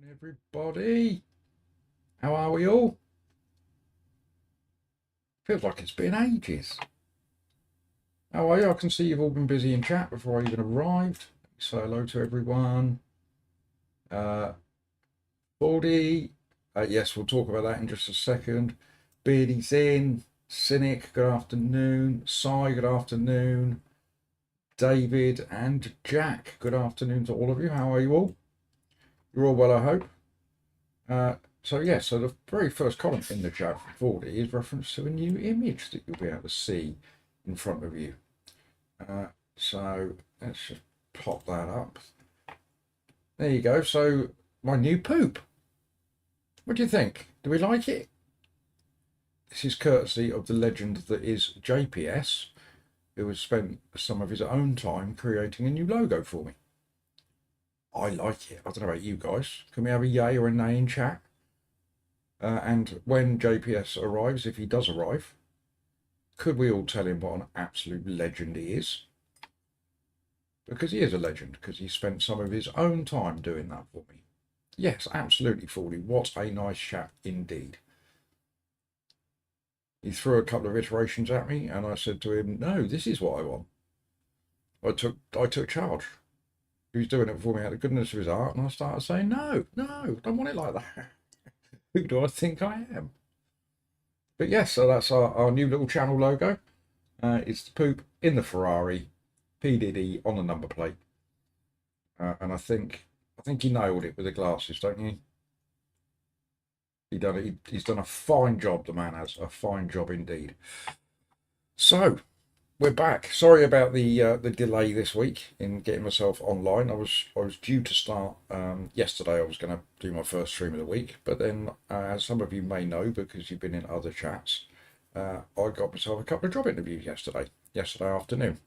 Everybody, how are we all? Feels like it's been ages. How are you? I can see you've all been busy in chat before I even arrived. Say hello to everyone. Uh, Baldy, yes, we'll talk about that in just a second. Beardy's in. Cynic, good afternoon. Sai, good afternoon. David and Jack, good afternoon to all of you. How are you all? You're all well, I hope. So the very first comment in the chat from Baldy is reference to a new image that you'll be able to see in front of you. So let's just pop that up. There you go. So my new poop. What do you think? Do we like it? This is courtesy of the legend that is JPS, who has spent some of his own time creating a new logo for me. I like it. I don't know about you guys. Can we have a yay or a nay in chat? And when JPS arrives, if he does arrive, could we all tell him what an absolute legend he is? Because he is a legend, because he spent some of his own time doing that for me. Yes, absolutely, Fordy. What a nice chap indeed. He threw a couple of iterations at me, and I said to him, no, this is what I want. I took charge. He was doing it for me out of the goodness of his heart, and I started saying, no, don't want it like that. Who do I think I am? But yes, so that's our new little channel logo. It's the poop in the Ferrari, P. Diddy on the number plate. And I think he nailed it with the glasses, don't you? He's done a fine job, the man has. A fine job indeed. So, we're back. Sorry about the delay this week in getting myself online. I was due to start yesterday. I was going to do my first stream of the week, but then, as some of you may know, because you've been in other chats, I got myself a couple of job interviews yesterday afternoon,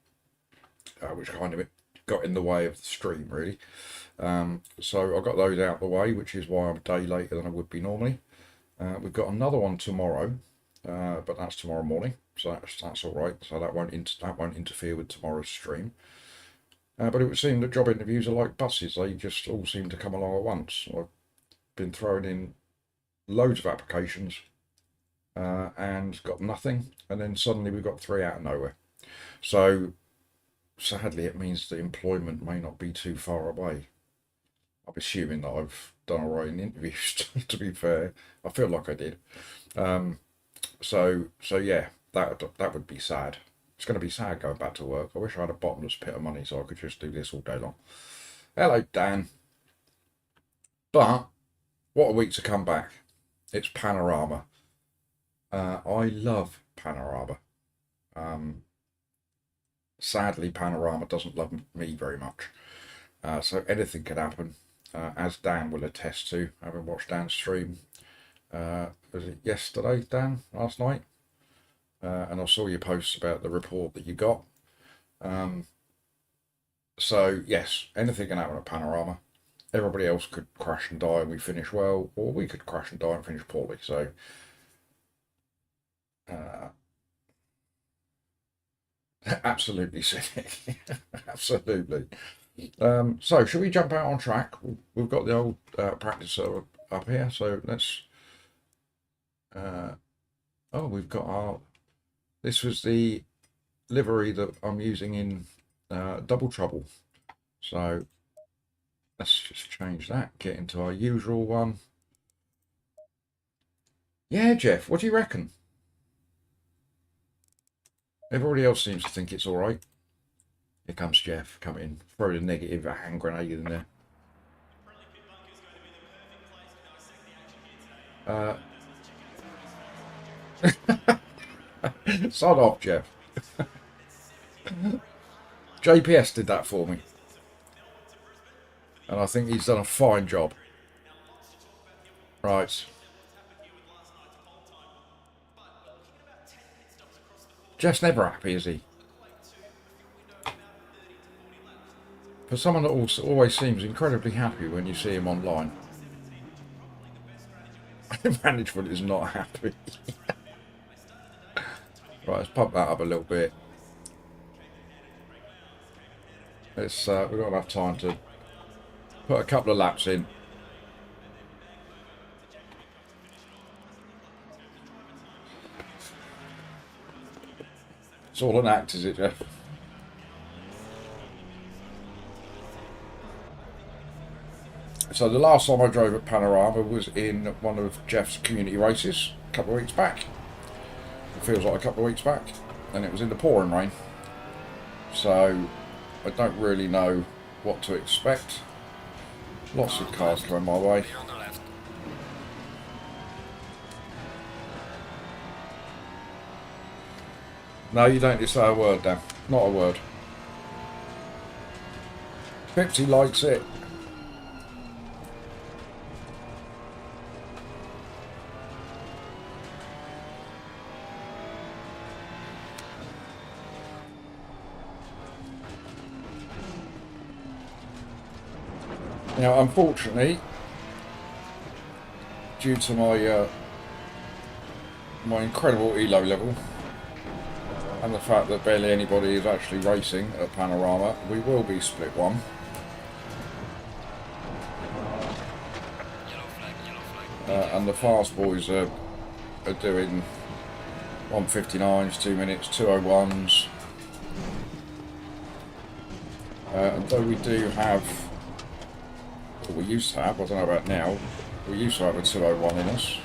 which kind of got in the way of the stream really. So I got those out of the way, which is why I'm a day later than I would be normally. We've got another one tomorrow, but that's tomorrow morning. So that's all right. So that won't interfere with tomorrow's stream. But it would seem that job interviews are like buses; they just all seem to come along at once. I've been throwing in loads of applications and got nothing, and then suddenly we've got 3 out of nowhere. So sadly, it means that employment may not be too far away. I'm assuming that I've done all right in interviews. To be fair, I feel like I did. So yeah. That would be sad. It's going to be sad going back to work. I wish I had a bottomless pit of money so I could just do this all day long. Hello, Dan. But what a week to come back. It's Panorama. I love Panorama. Sadly, Panorama doesn't love me very much. So anything can happen, as Dan will attest to, having watched Dan's stream. Was it yesterday, Dan? Last night? And I saw your posts about the report that you got. So yes, anything can happen at Panorama. Everybody else could crash and die and we finish well, or we could crash and die and finish poorly. So absolutely cynic. Absolutely. So should we jump out on track? We've got the old practice server up here, so let's we've got our, this was the livery that I'm using in Double Trouble. So let's just change that, get into our usual one. Yeah, Jeff, what do you reckon? Everybody else seems to think it's all right. Here comes Jeff, come in, throw the negative hand grenade in there. Sod off, Jeff. JPS did that for me. And I think he's done a fine job. Right. Jeff's never happy, is he? For someone that always seems incredibly happy when you see him online. Management is not happy. Right, let's pump that up a little bit. We've got enough time to put a couple of laps in. It's all an act, is it, Jeff? So the last time I drove at Panorama was in one of Jeff's community races a couple of weeks back. It feels like a couple of weeks back, and it was in the pouring rain. So I don't really know what to expect. Lots of cars coming my way. No, you don't just say a word, Dan. Not a word. Pepsi likes it. Now, unfortunately, due to my my incredible ELO level and the fact that barely anybody is actually racing at Panorama, we will be split one. And the fast boys are doing 159s, 2 minutes, 201s. And though we do have, or we used to have, I don't know about now, we used to have a 201 in us.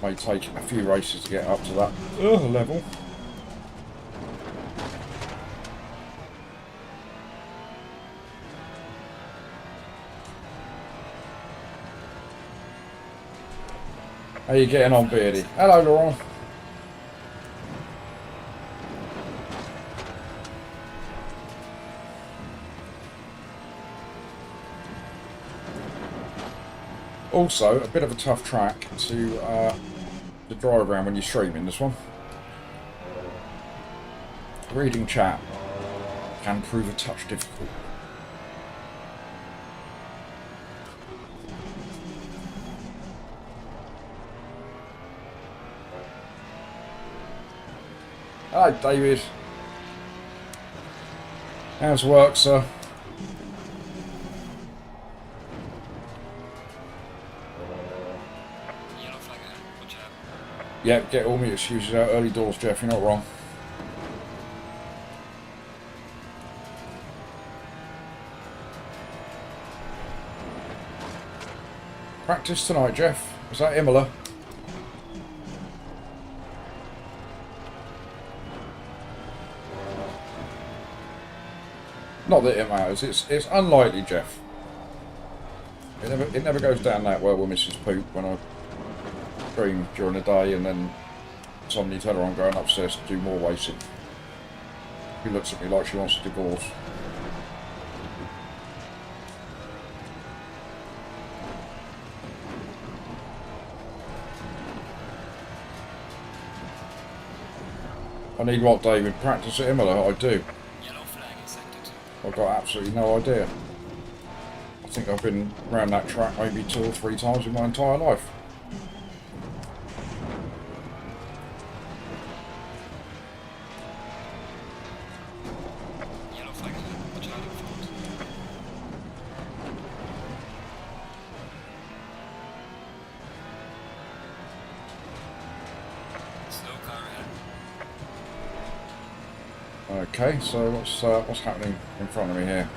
May take a few races to get up to that level. How you getting on, Beardy? Hello, Laurent. Also, a bit of a tough track to drive around when you're streaming this one. Reading chat can prove a touch difficult. Hello, David. How's work, sir? Yeah, get all my excuses out early doors, Jeff. You're not wrong. Practice tonight, Jeff. Was that Imola? Not that it matters. It's unlikely, Jeff. It never goes down that well with Mrs. Poop when I stream during the day and then somebody tell her I'm going upstairs to do more racing. She looks at me like she wants a divorce. I need what, David? Practice at Imola? I do. I've got absolutely no idea. I think I've been around that track maybe 2 or 3 times in my entire life. Okay, so what's happening in front of me here?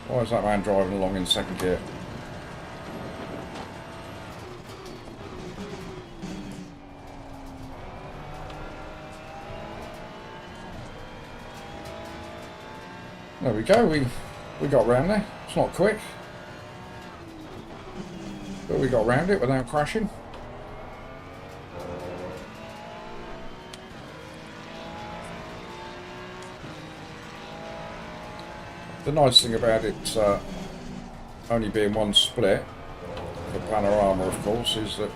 Why is that man driving along in second gear? There we go, we got round there. It's not quick, but we got round it without crashing. The nice thing about it only being one split, the Panorama of course, is that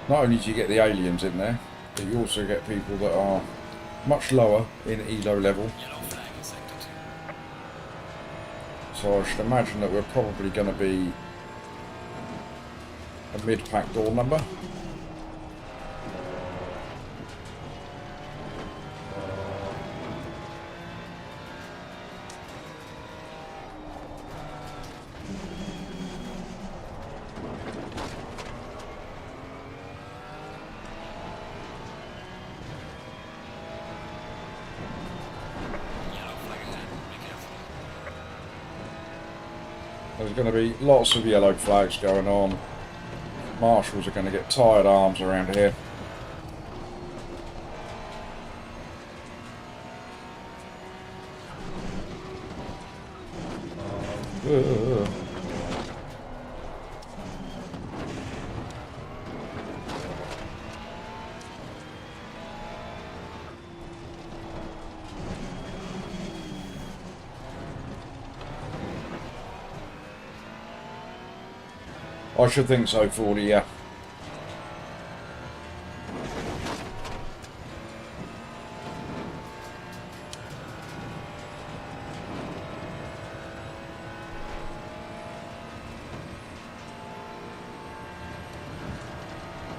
not only do you get the aliens in there, but you also get people that are much lower in ELO level. So I should imagine that we're probably going to be a mid-pack door number. There's going to be lots of yellow flags going on. Marshals are going to get tired arms around here. I should think so, 40, yeah.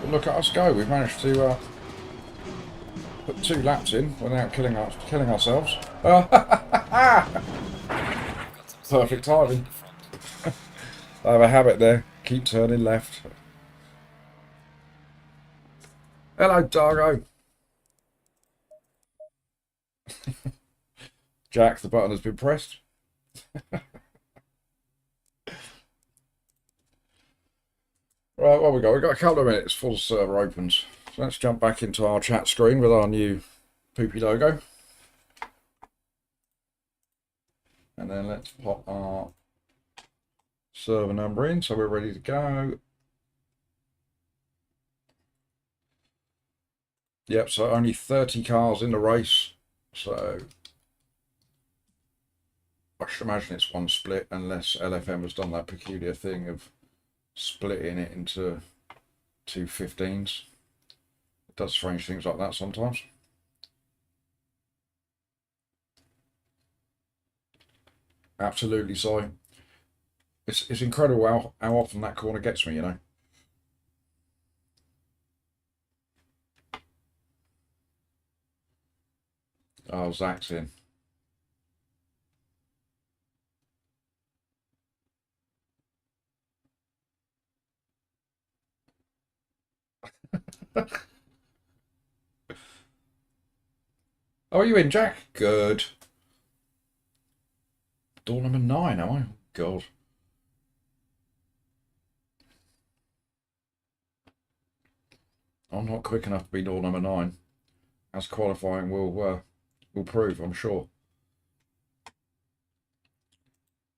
But look at us go. We've managed to put 2 laps in without killing ourselves. Perfect timing. I have a habit there. Keep turning left. Hello, Dargo. Jack, the button has been pressed. Right, what we got? We've got a couple of minutes before the server opens. So let's jump back into our chat screen with our new poopy logo. And then let's pop our server number in so we're ready to go. Yep, so only 30 cars in the race. So I should imagine it's one split unless LFM has done that peculiar thing of splitting it into 2 15s. It does strange things like that sometimes. Absolutely, Si. It's incredible how often that corner gets me, you know. Oh, Zach's in. Oh, are you in, Jack? Good. Door number 9, am I? God. I'm not quick enough to be door number 9. As qualifying will prove, I'm sure.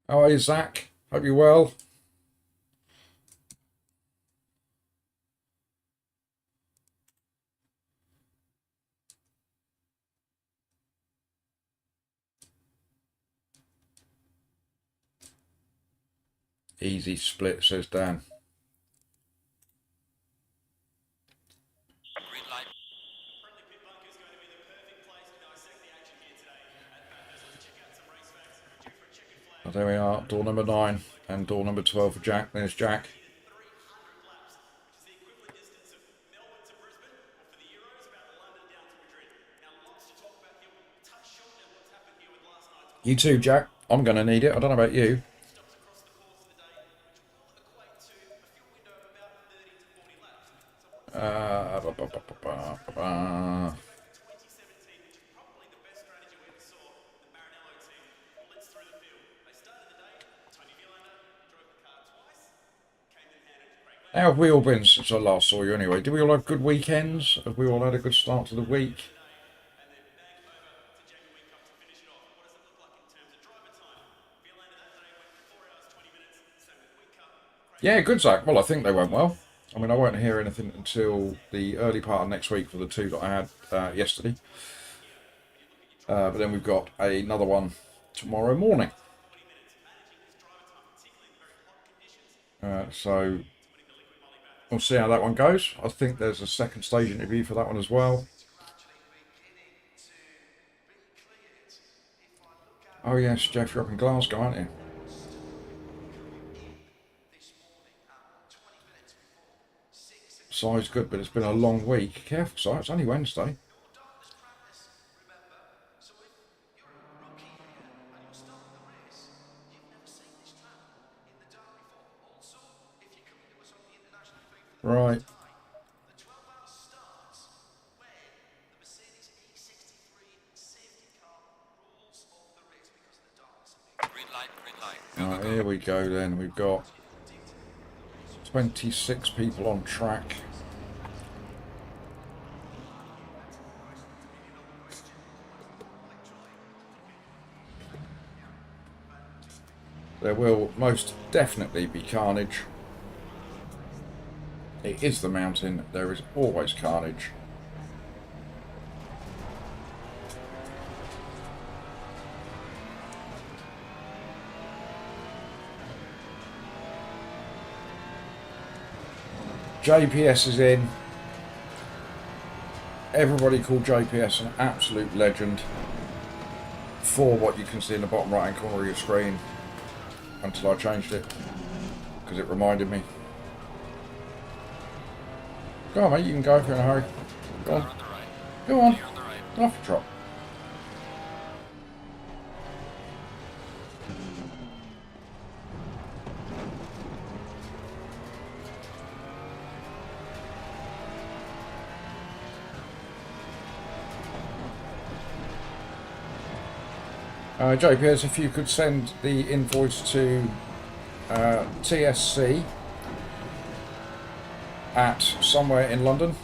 How are you, Zach? Hope you're well. Easy split, says Dan. Oh, there we are, door number 9 and door number 12 for Jack. There's Jack. You too, Jack. I'm going to need it. I don't know about you. How have we all been since I last saw you anyway? Did we all have good weekends? Have we all had a good start to the week? Yeah, good, Zach. Well, I think they went well. I mean, I won't hear anything until the early part of next week for the 2 that I had yesterday. But then we've got another one tomorrow morning. So we'll see how that one goes. I think there's a second stage interview for that one as well. Oh yes, Jeff, you're up in Glasgow, aren't you? Si's good, but it's been a long week. Careful, Si, it's only Wednesday. Right. Right, here we go then. We've got 26 people on track. There will most definitely be carnage. It is the mountain. There is always carnage. JPS is in. Everybody called JPS an absolute legend for what you can see in the bottom right hand corner of your screen, until I changed it because it reminded me. Go on, mate, you can go if you're in a hurry. Go on. Go on. Off the trot. JPS, if you could send the invoice to TSC at somewhere in London,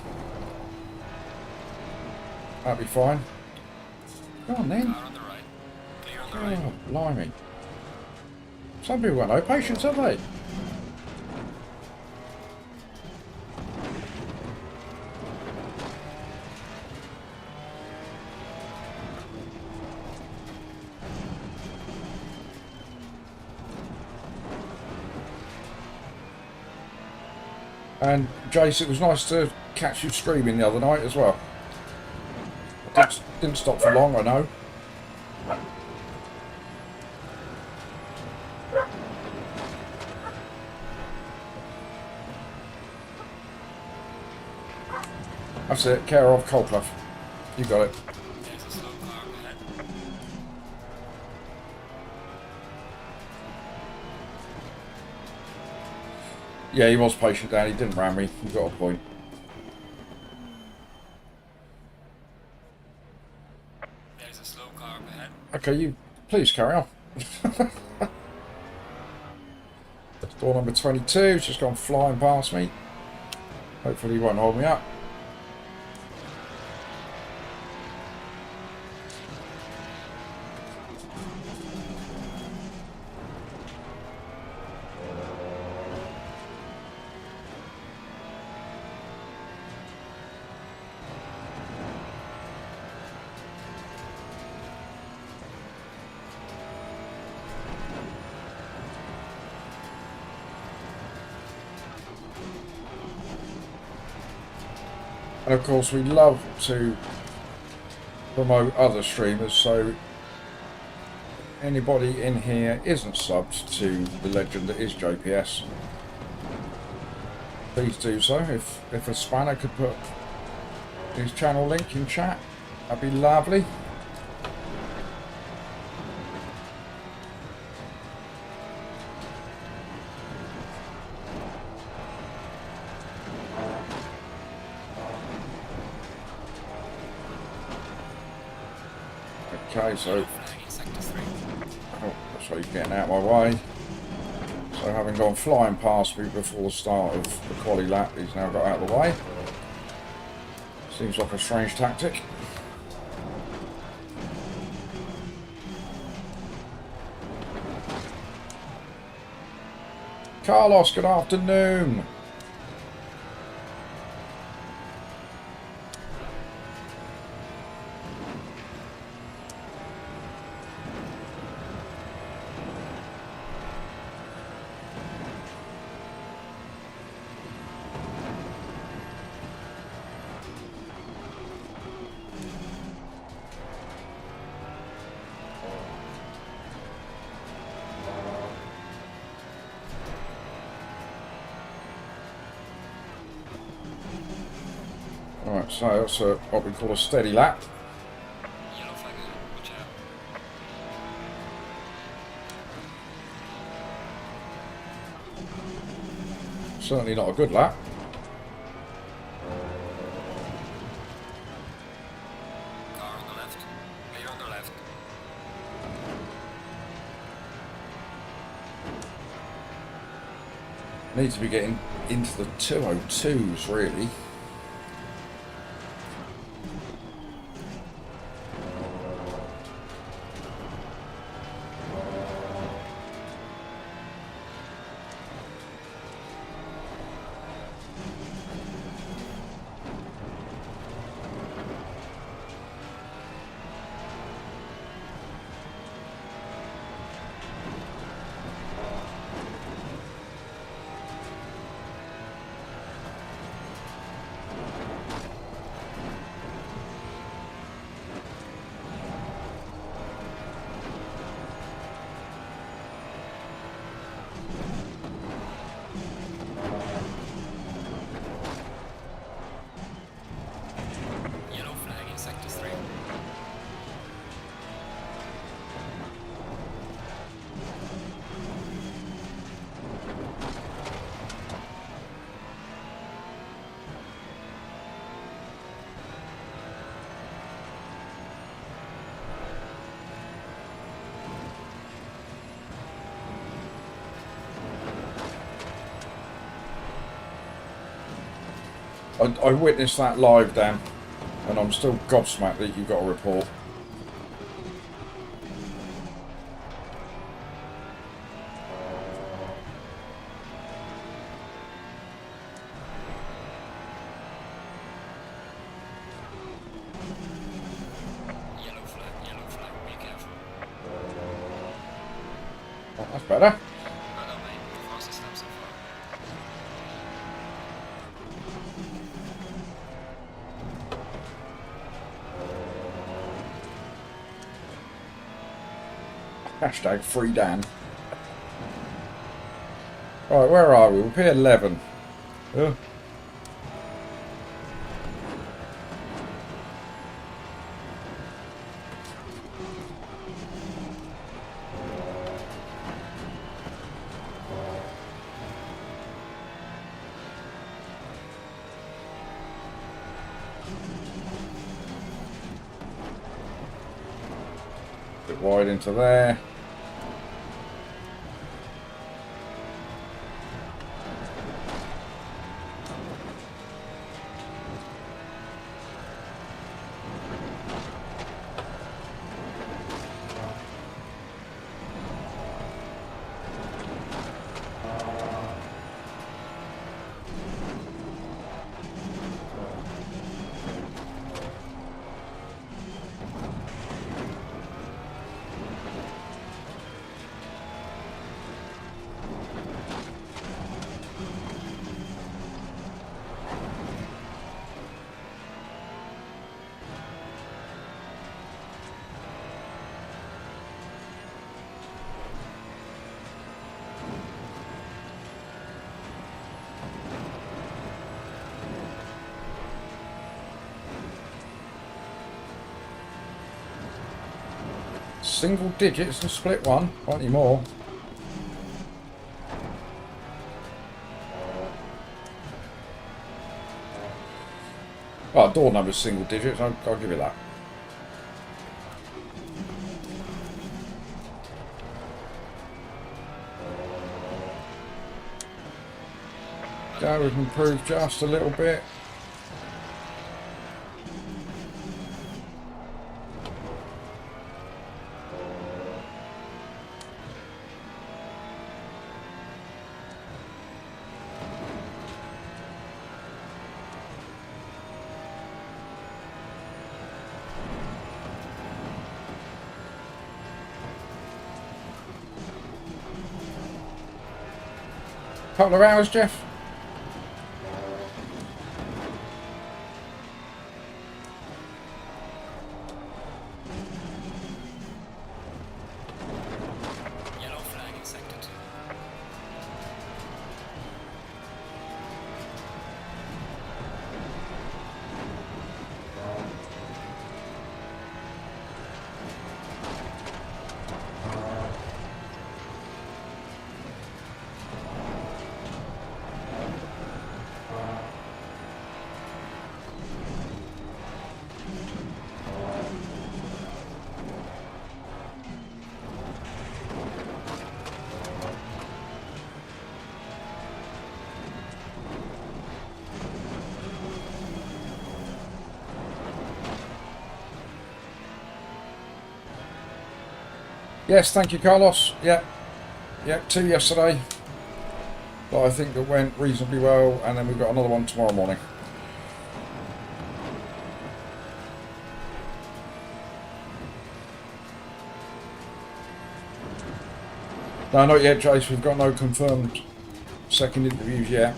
that'd be fine. Go on then. Oh, blimey. Some people got no patience, have they? And Jace, it was nice to catch you streaming the other night as well. Didn't stop for long, I know. That's it, care of Coldclough. You got it. Yeah, he was patient, Dan. He didn't ram me. You got a point. There's a slow car up ahead. Okay, you please carry on. Door number 22. It's just gone flying past me. Hopefully he won't hold me up. And of course we love to promote other streamers, so anybody in here isn't subbed to the legend that is JPS, please do so. If a spanner could put his channel link in chat, that'd be lovely. Okay, so so he's getting out of my way. So having gone flying past me before the start of the quali lap, he's now got out of the way. Seems like a strange tactic. Carlos, good afternoon. Alright, so that's what we call a steady lap. Yellow flag, watch out. Certainly not a good lap. Car on the left. Clear on the left. Need to be getting into the 202s really. Yellow flag in sector 3. I witnessed that live, Dan, and I'm still gobsmacked that you got a report. Yellow flag, be careful. Oh, that's better. Well done, mate. The fastest lap so far. Hashtag free Dan. Right, where are we? We're P11. Oh. Bit wide into there. Single digits and split one. Not anymore. Well, door number's single digits. I'll give you that. Go, we've improved just a little bit. Couple of hours, Jeff. Yellow flag in sector 2. Yes, thank you, Carlos. Yeah, yeah, 2 yesterday. But I think that went reasonably well, and then we've got another one tomorrow morning. No, not yet, Jace. We've got no confirmed second interviews yet.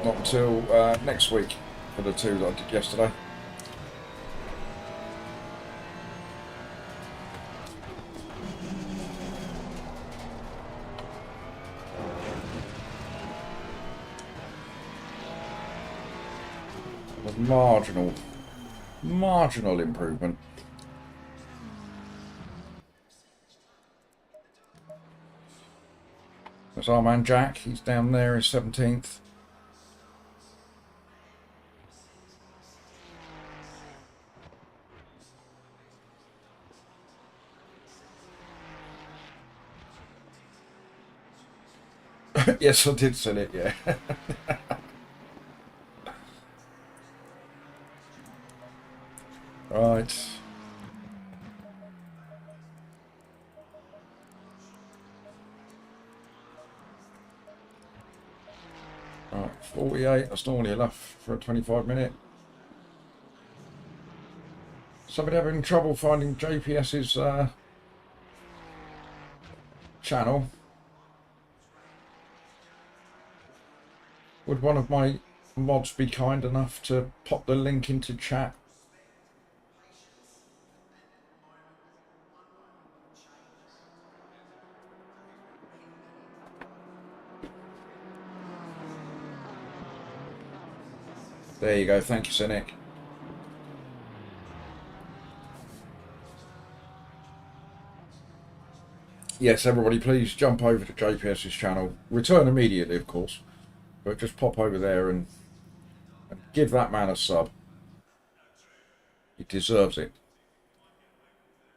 Not until next week for the two that I did yesterday. A marginal improvement. There's our man Jack. He's down there in 17th. Yes, I did sell it, yeah. Right. Right, 48. That's normally enough for a 25-minute. Somebody having trouble finding JPS's channel. Would one of my mods be kind enough to pop the link into chat? There you go. Thank you, Cynic. Yes, everybody, please jump over to JPS's channel. Return immediately, of course, but just pop over there and give that man a sub. He deserves it.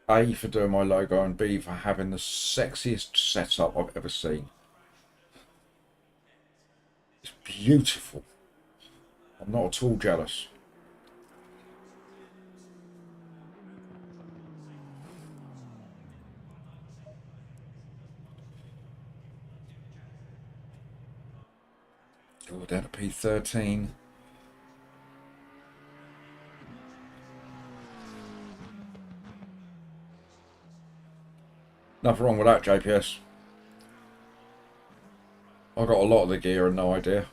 A, for doing my logo, and B, for having the sexiest setup I've ever seen. It's beautiful. I'm not at all jealous. Oh, down to P13. Nothing wrong with that, JPS. I got a lot of the gear and no idea.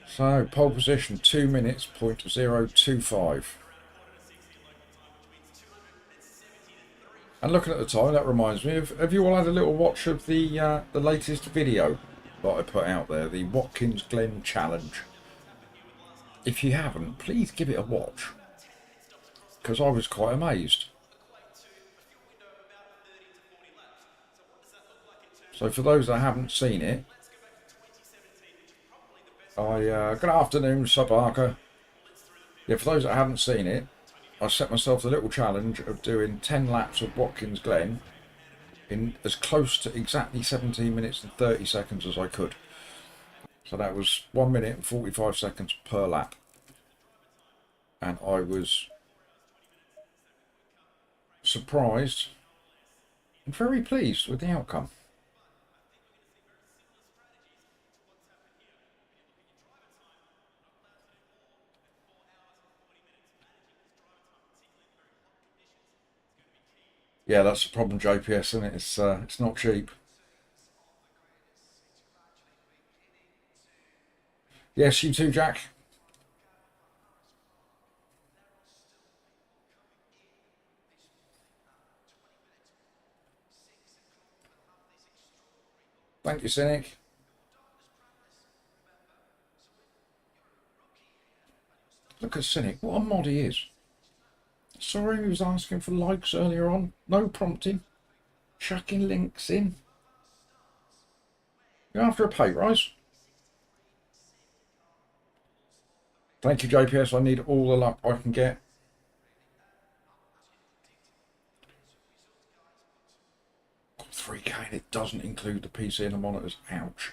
So, pole position, 2 minutes, 0.025. And looking at the time, that reminds me of, have you all had a little watch of the latest video that I put out there, the Watkins Glen Challenge? If you haven't, please give it a watch, because I was quite amazed. So for those that haven't seen it, good afternoon, Sabaka. Yeah, for those that haven't seen it, I set myself the little challenge of doing 10 laps of Watkins Glen in as close to exactly 17 minutes and 30 seconds as I could. So that was 1 minute and 45 seconds per lap. And I was surprised and very pleased with the outcome. Yeah, that's the problem, JPS, isn't it? It's not cheap. Yes, you too, Jack. Thank you, Cynic. Look at Cynic. What a mod he is. Sorry he was asking for likes earlier on. No prompting. Chucking links in. You're after a pay rise? Thank you, JPS. I need all the luck I can get. Got 3K and it doesn't include the PC and the monitors. Ouch.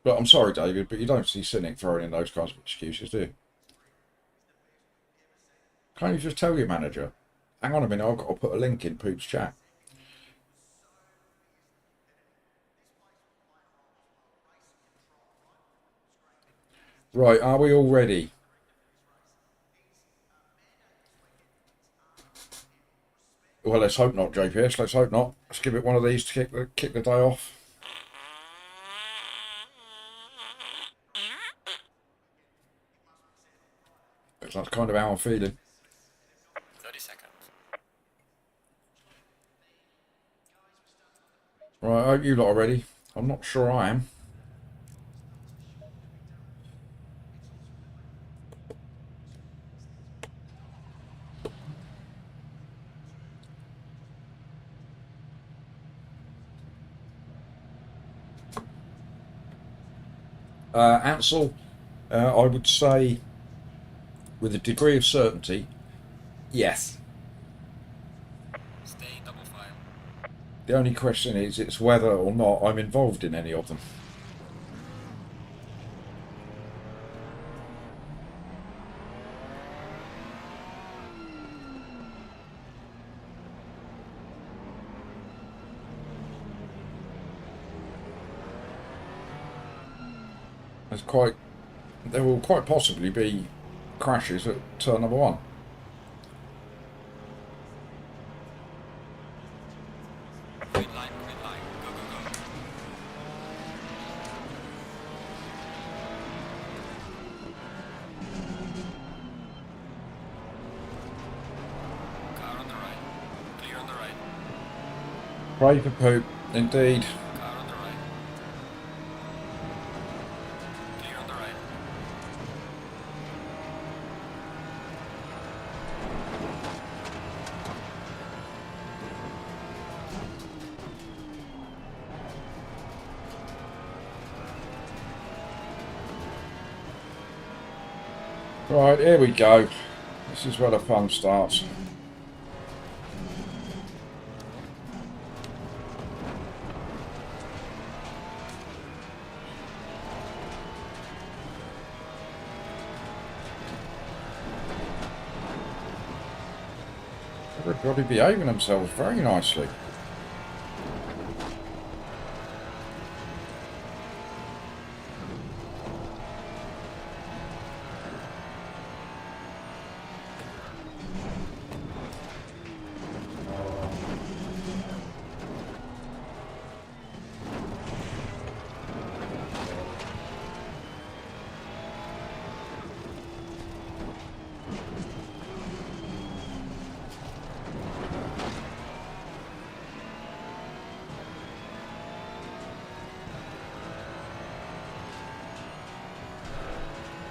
But I'm sorry, David, but you don't see Cynic throwing in those kinds of excuses, do you? Can't you just tell your manager? Hang on a minute, I've got to put a link in Poop's chat. Right, are we all ready? Well, let's hope not, JPS. Let's hope not. Let's give it one of these to kick the day off. That's kind of how I'm feeling. 30 seconds. Right, I hope you lot are ready. I'm not sure I am. Ansel, I would say with a degree of certainty, yes. Stay double file. The only question is it's whether or not I'm involved in any of them. There will quite possibly be crashes at turn number 1. Green line, go, go, go. Car on the right, clear on the right. Pray for Poop, indeed. Car on the right. Clear on the right. Right, here we go. This is where the fun starts. Everybody behaving themselves very nicely.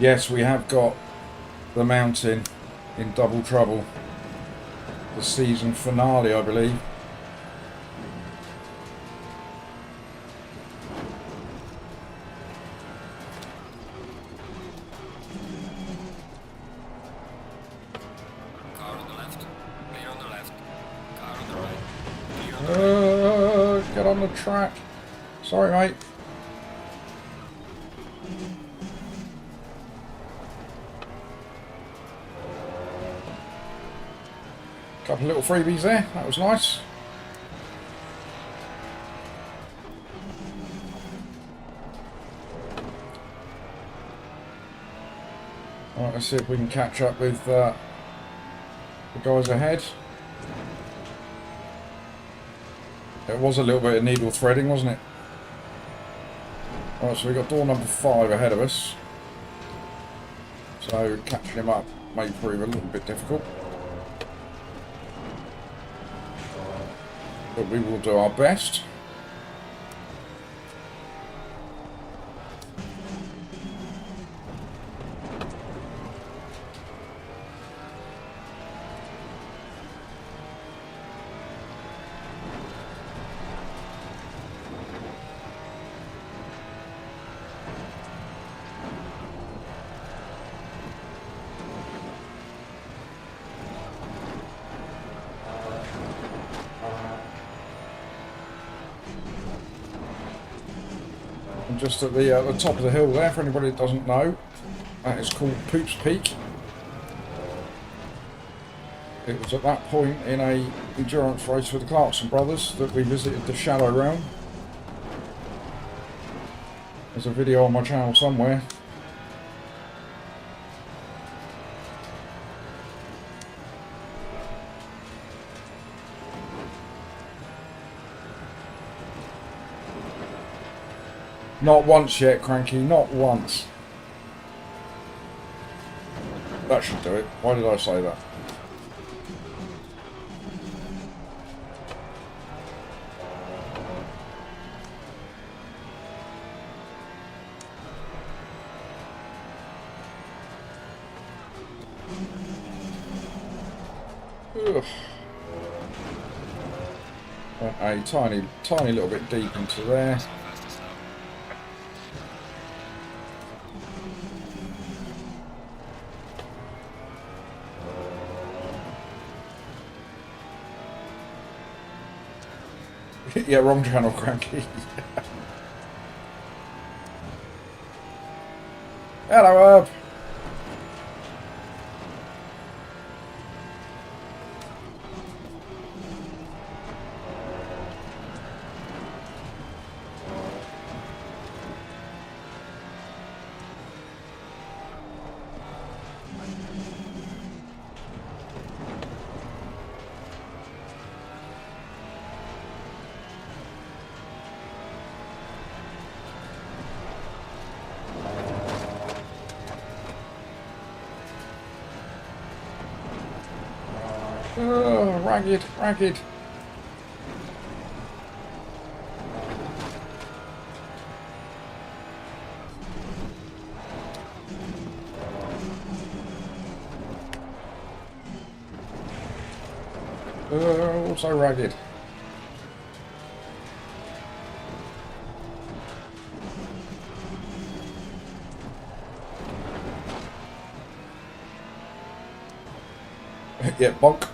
Yes, we have got the mountain in double trouble. The season finale, I believe. Car on the left, clear on the left. Car on the right, clear on the right. Get on the track. Sorry, mate. Couple little freebies there. That was nice. Alright, let's see if we can catch up with the guys ahead. It was a little bit of needle threading, wasn't it? Alright, so we've got door number 5 ahead of us. So catching him up may prove a little bit difficult. But we will do our best. just at the top of the hill there, for anybody that doesn't know. That is called Poops Peak. It was at that point in a endurance race for the Clarkson brothers that we visited the shallow realm. There's a video on my channel somewhere. Not once yet, Cranky, not once. That should do it. Why did I say that? Ugh. Went a tiny little bit deep into there. Yeah, wrong channel, Cranky. Hello, Herb. Oh, ragged, ragged. Also ragged. Yeah, bonk.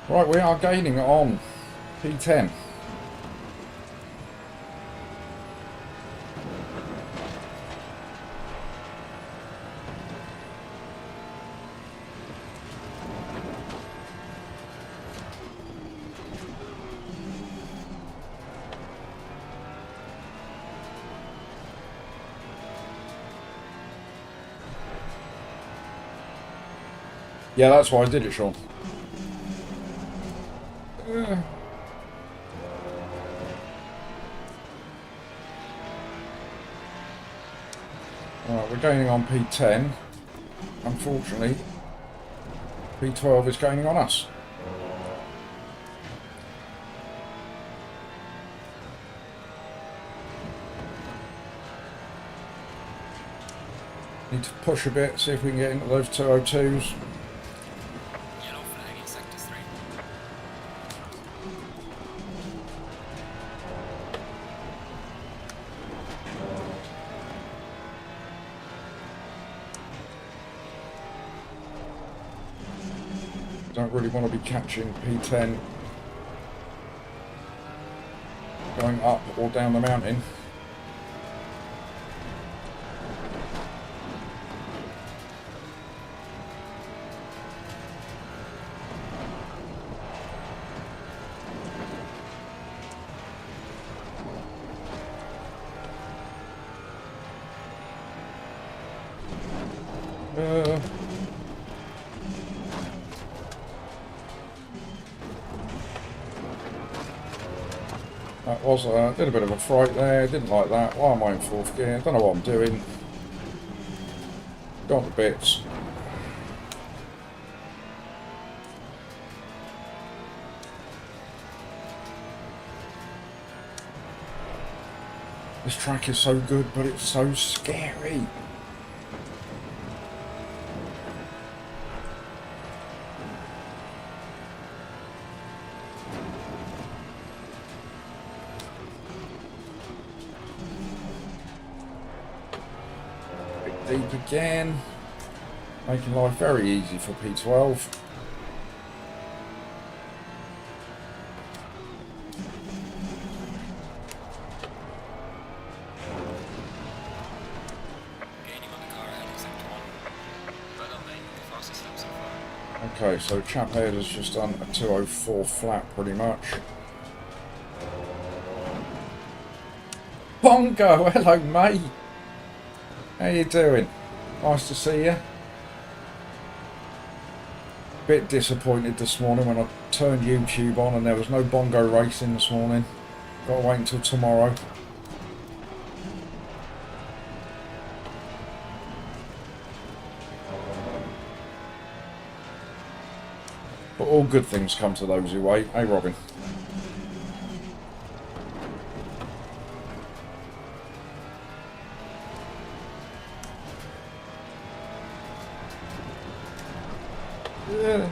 Right, we are gaining on P10. Yeah, that's why I did it, Sean. Right, we're gaining on P10. Unfortunately, P12 is gaining on us. Need to push a bit, see if we can get into those 202s. Yellow flag in sector 3. Don't really want to be catching P10 going up or down the mountain. That was did a bit of a fright there, didn't like that. Why am I in 4th gear? Don't know what I'm doing. Gone to bits. This track is so good, but it's so scary. Deep again, making life very easy for P12. Okay, so chap ahead has just done a 204 flat pretty much. Bongo, hello mate. How you doing? Nice to see you. Bit disappointed this morning when I turned YouTube on and there was no bongo racing this morning. Got to wait until tomorrow. But all good things come to those who wait. Hey Robin. Yeah.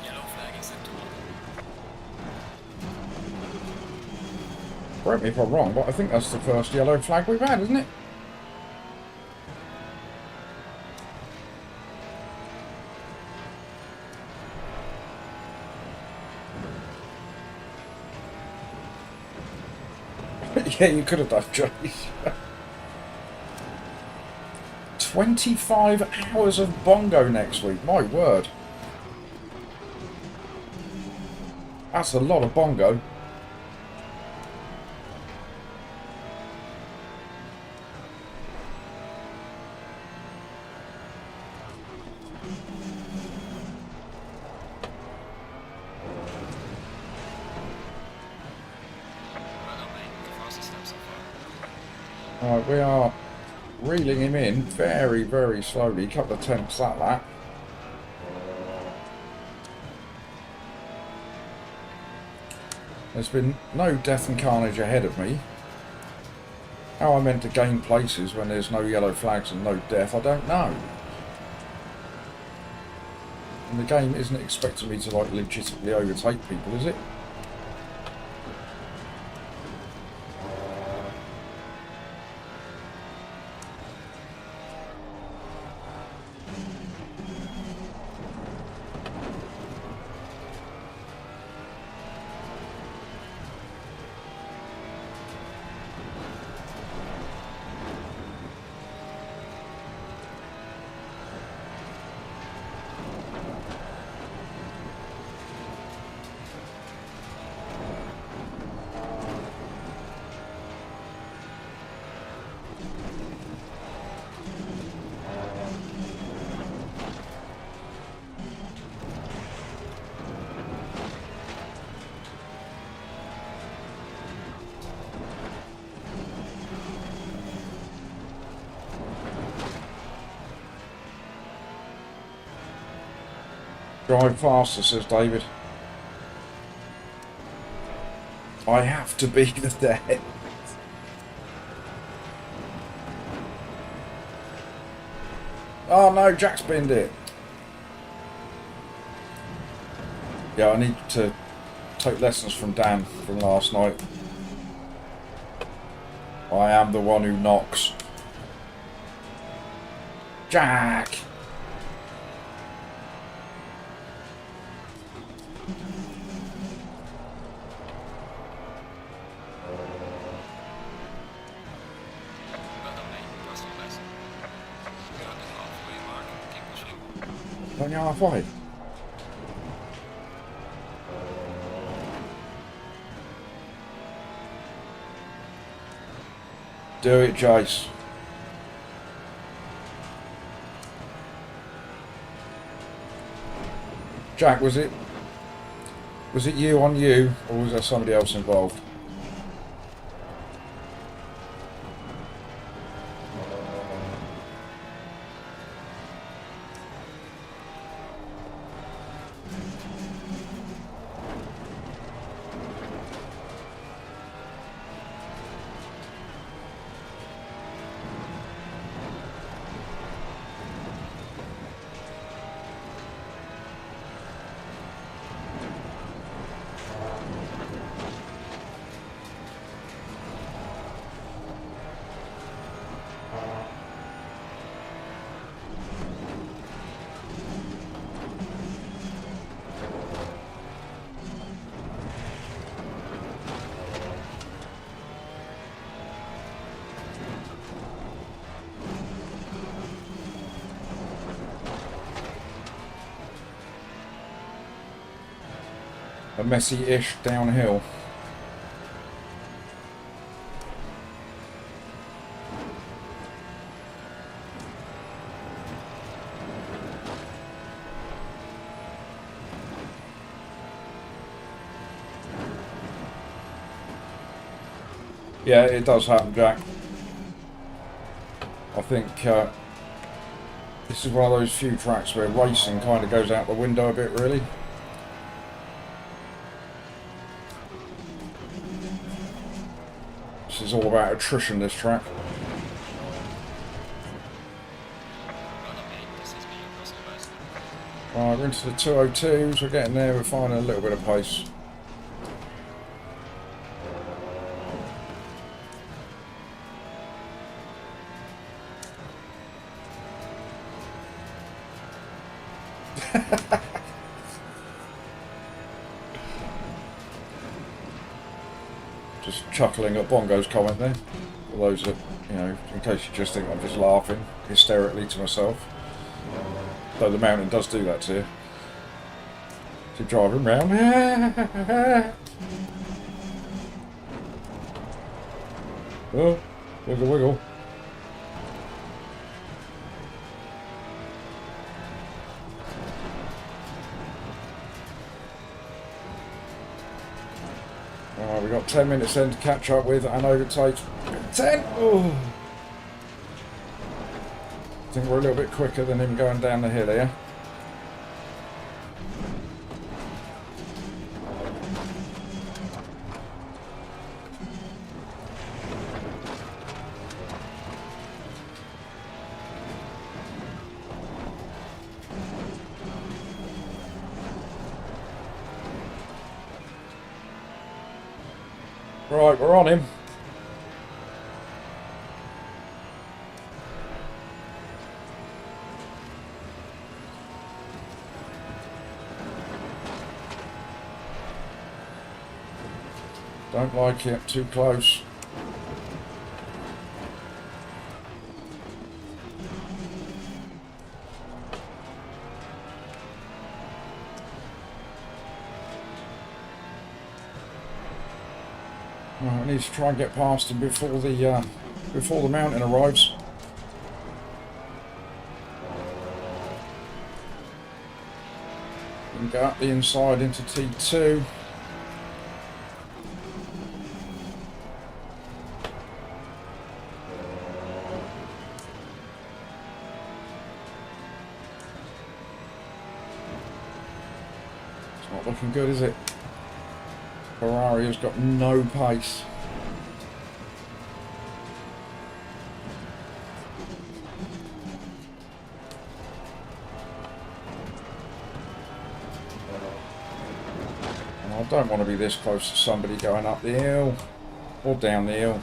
Yellow flag is set to on. Correct me if I'm wrong, but I think that's the first yellow flag we've had, isn't it? Yeah, you could have done, Jace. 25 hours of bongo next week, my word. That's a lot of bongo. Well done, mate. The fastest lap so far. Right, we are reeling him in very, very slowly. Couple of tenths that lap. There's been no death and carnage ahead of me. How I meant to gain places when there's no yellow flags and no death, I don't know. And the game isn't expecting me to like legitimately overtake people, is it? Drive faster, says David. I have to be the dead. Oh no, Jack's binned it. Yeah, I need to take lessons from Dan from last night. I am the one who knocks. Jack! Well done, mate. That's not best. You're at the halfway mark. Keep pushing. Only halfway. Do it, Jace. Jack, was it you on you, or was there somebody else involved? a messy-ish downhill. Yeah, it does happen, Jack. I think this is one of those few tracks where racing kind of goes out the window a bit, really. This is all about attrition, this track. Right, we're into the 202s, we're getting there, we're finding a little bit of pace. Just chuckling at Bongo's comment there. For those that, you know, in case you just think I'm just laughing hysterically to myself. Though the mountain does do that to you. To drive him round. Oh, wiggle wiggle. Alright, we've got 10 minutes then to catch up with and overtake. 10! Oh. I think we're a little bit quicker than him going down the hill here. Right, we're on him. Don't like it, too close. Right, I need to try and get past him before the mountain arrives. And go up the inside into T2. It's not looking good, is it? Ferrari has got no pace. And I don't want to be this close to somebody going up the hill or down the hill.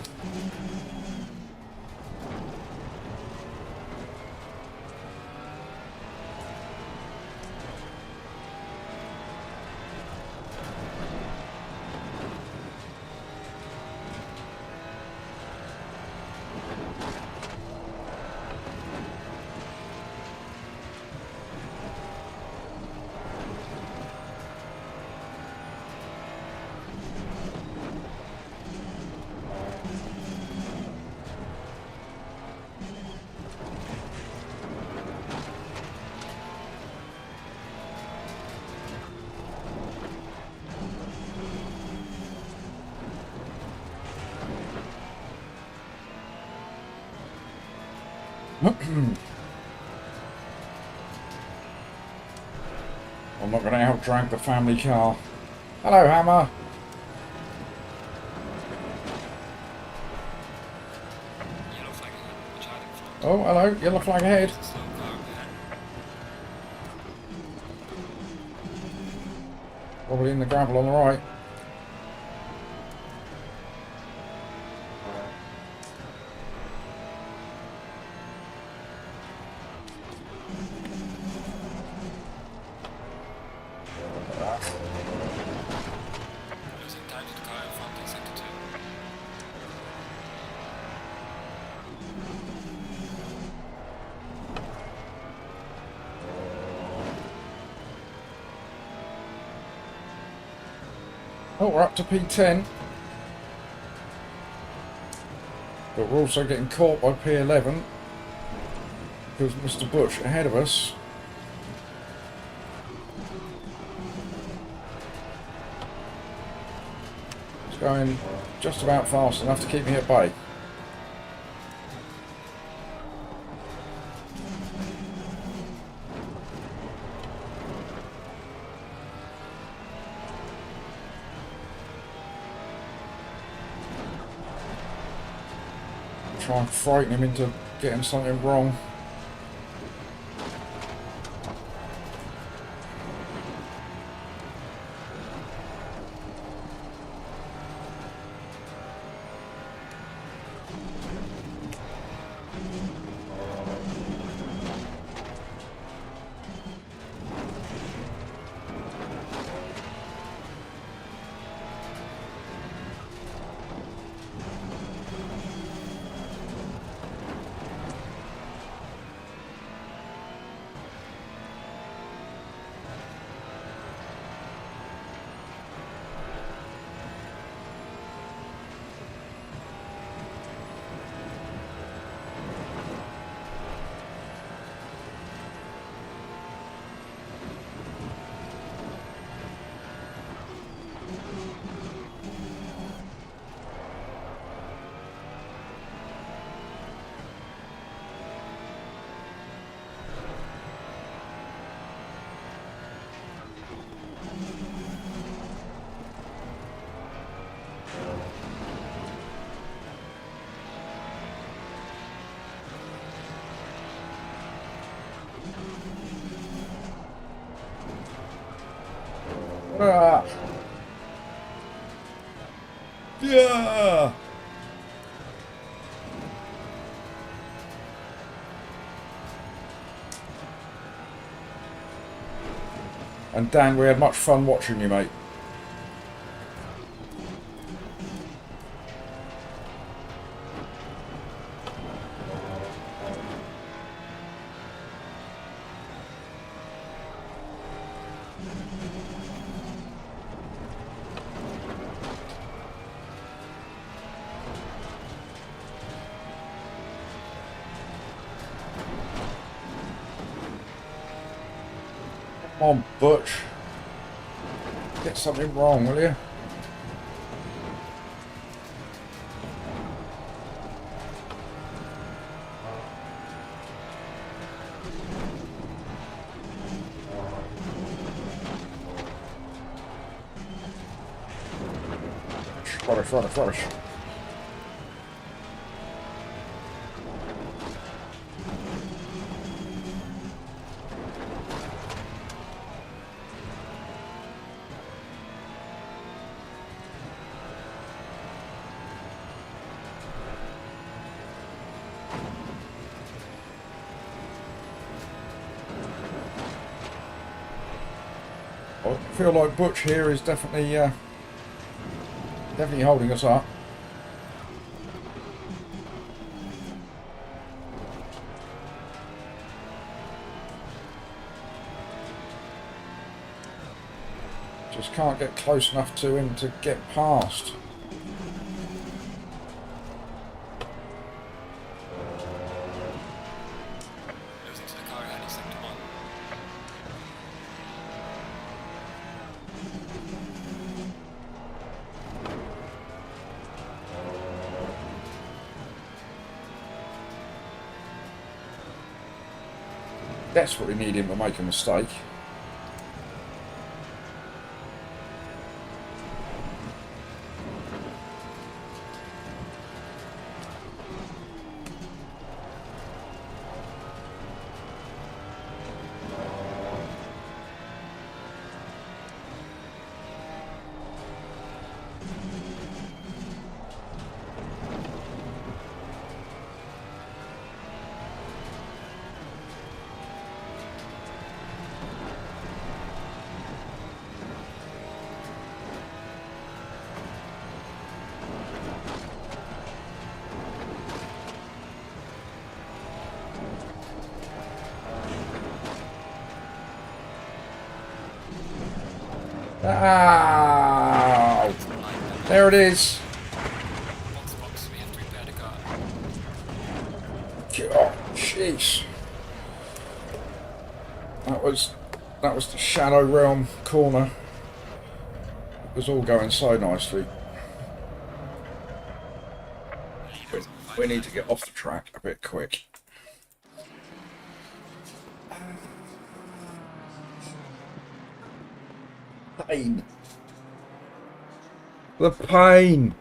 I'm not going to outdrag the family car. Hello, Hammer. Yellow flag ahead. Watch out in front. Oh, hello. Yellow flag ahead. Slow car ahead. Probably in the gravel on the right. Losing time to the car in front in sector 2. Oh, we're up to P10. But we're also getting caught by P11 because Mr. Butch ahead of us. It's going just about fast enough to keep me at bay. Try and frighten him into getting something wrong. Ah. Yeah. And Dan, we had much fun watching you, mate. Come on, Butch. Get something wrong, will you? Rubbish. I feel like Butch here is definitely holding us up. Just can't get close enough to him to get past. Losing to the car heading sector 1. Desperately need him to make a mistake. Ow! There it is. Box, we have to repair the car. Oh, jeez. That was the Shadow Realm corner. It was all going so nicely. Leaders, We 5 need to left. get off the track a bit quick. Pain. The pain.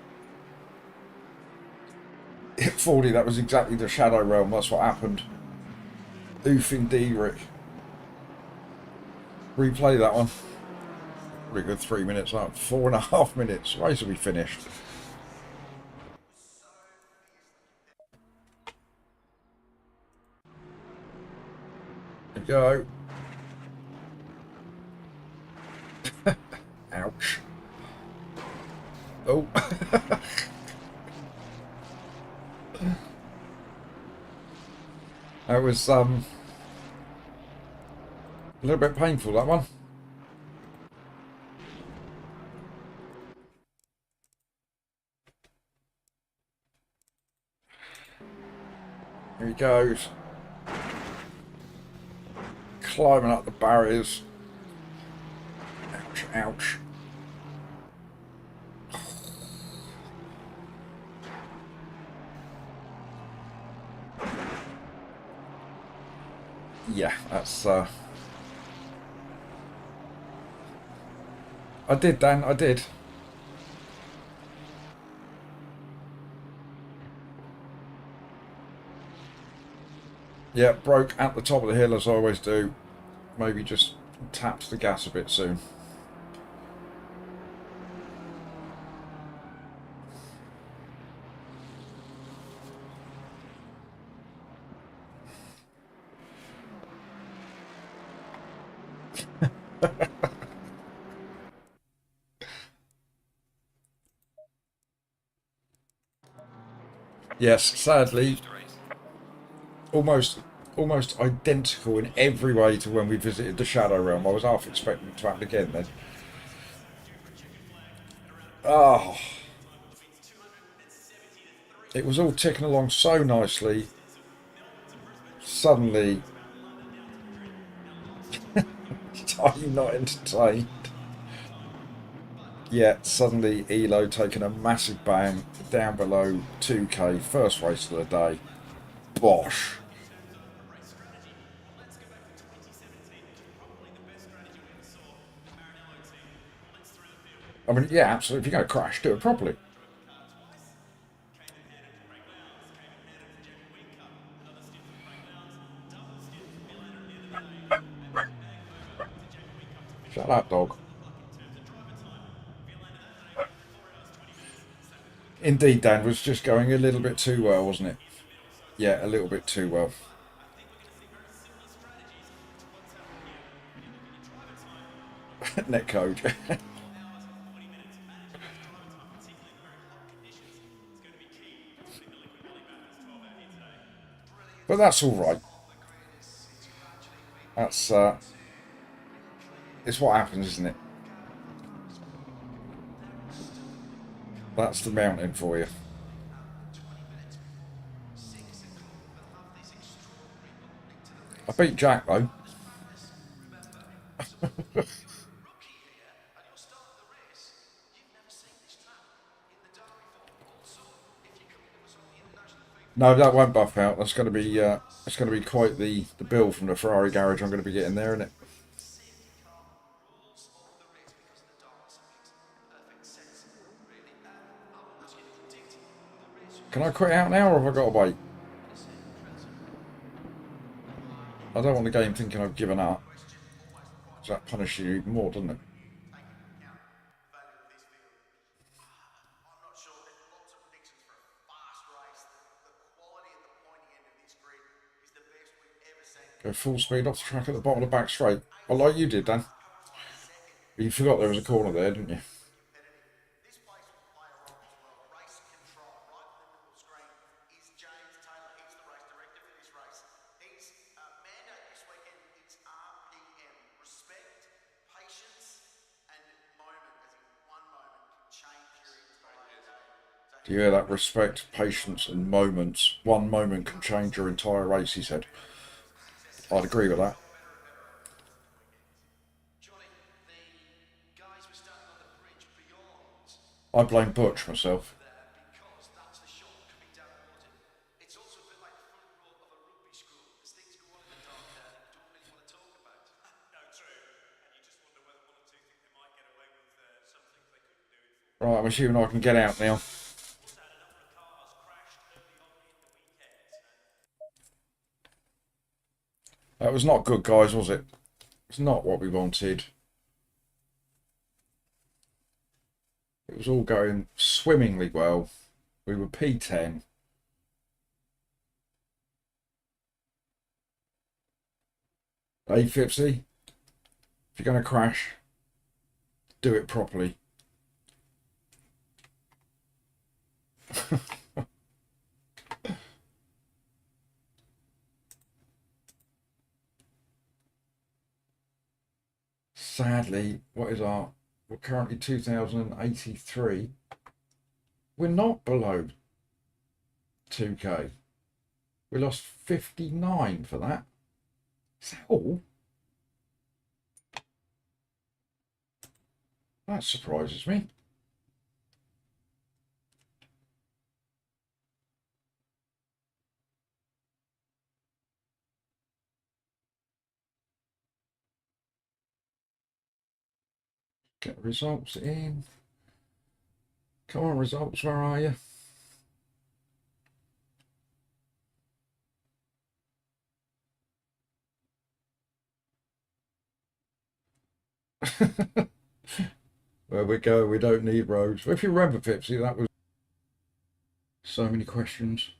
Hit 40, that was exactly the Shadow Realm. That's what happened. Oof indeed, Rick. Replay that one. Pretty good 3 minutes up. 4.5 minutes. Race will be finished. There we go. Ouch. Oh. That was a little bit painful, that one. Here he goes. Climbing up the barriers. Ouch, ouch. Yeah, that's I did, Dan, I did. Yeah, broke at the top of the hill as I always do. Maybe just tapped the gas a bit soon. Yes, sadly, Fifth race. almost identical in every way to when we visited the Shadow Realm. I was half expecting it to happen again then. Oh, it was all ticking along so nicely. Suddenly, are you not entertained? Yeah, suddenly Elo taking a massive bang down below 2K, first race of the day. Bosh. I mean, yeah, absolutely. If you're going to crash, do it properly. Shut up, dog. Indeed, Dan was just going a little bit too well, wasn't it? Yeah, a little bit too well. Netcode. But that's all right. That's it's what happens, isn't it? That's the mountain for you. I beat Jack though. No, that won't buff out. That's going to be quite the bill from the Ferrari garage. I'm going to be getting there, isn't it? Can I quit out now, or have I got to wait? I don't want the game thinking I've given up. So that punishes you even more, doesn't it? Go full speed off the track at the bottom of the back straight. Well, like you did, Dan. You forgot there was a corner there, didn't you? Do you hear that? Respect, patience, and moments. One moment can change your entire race, he said. I'd agree with that. I blame Butch myself. Right, I'm assuming I can get out now. That was not good, guys, was it? It's not what we wanted. It was all going swimmingly well. We were P10. Hey, Fipsy, if you're going to crash, do it properly. Sadly, we're currently 2083. We're not below 2k. We lost 59 for that. Is that all? That surprises me. Get results in. Come on, results, where are you? There we go, we don't need roads. If you remember, Pipsy, that was so many questions.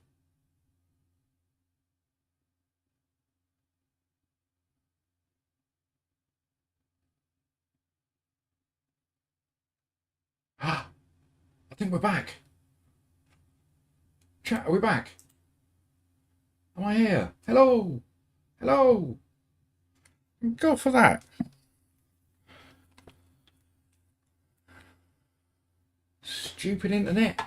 I think we're back. Chat, are we back? Am I here? Hello? Hello? Go for that. Stupid internet.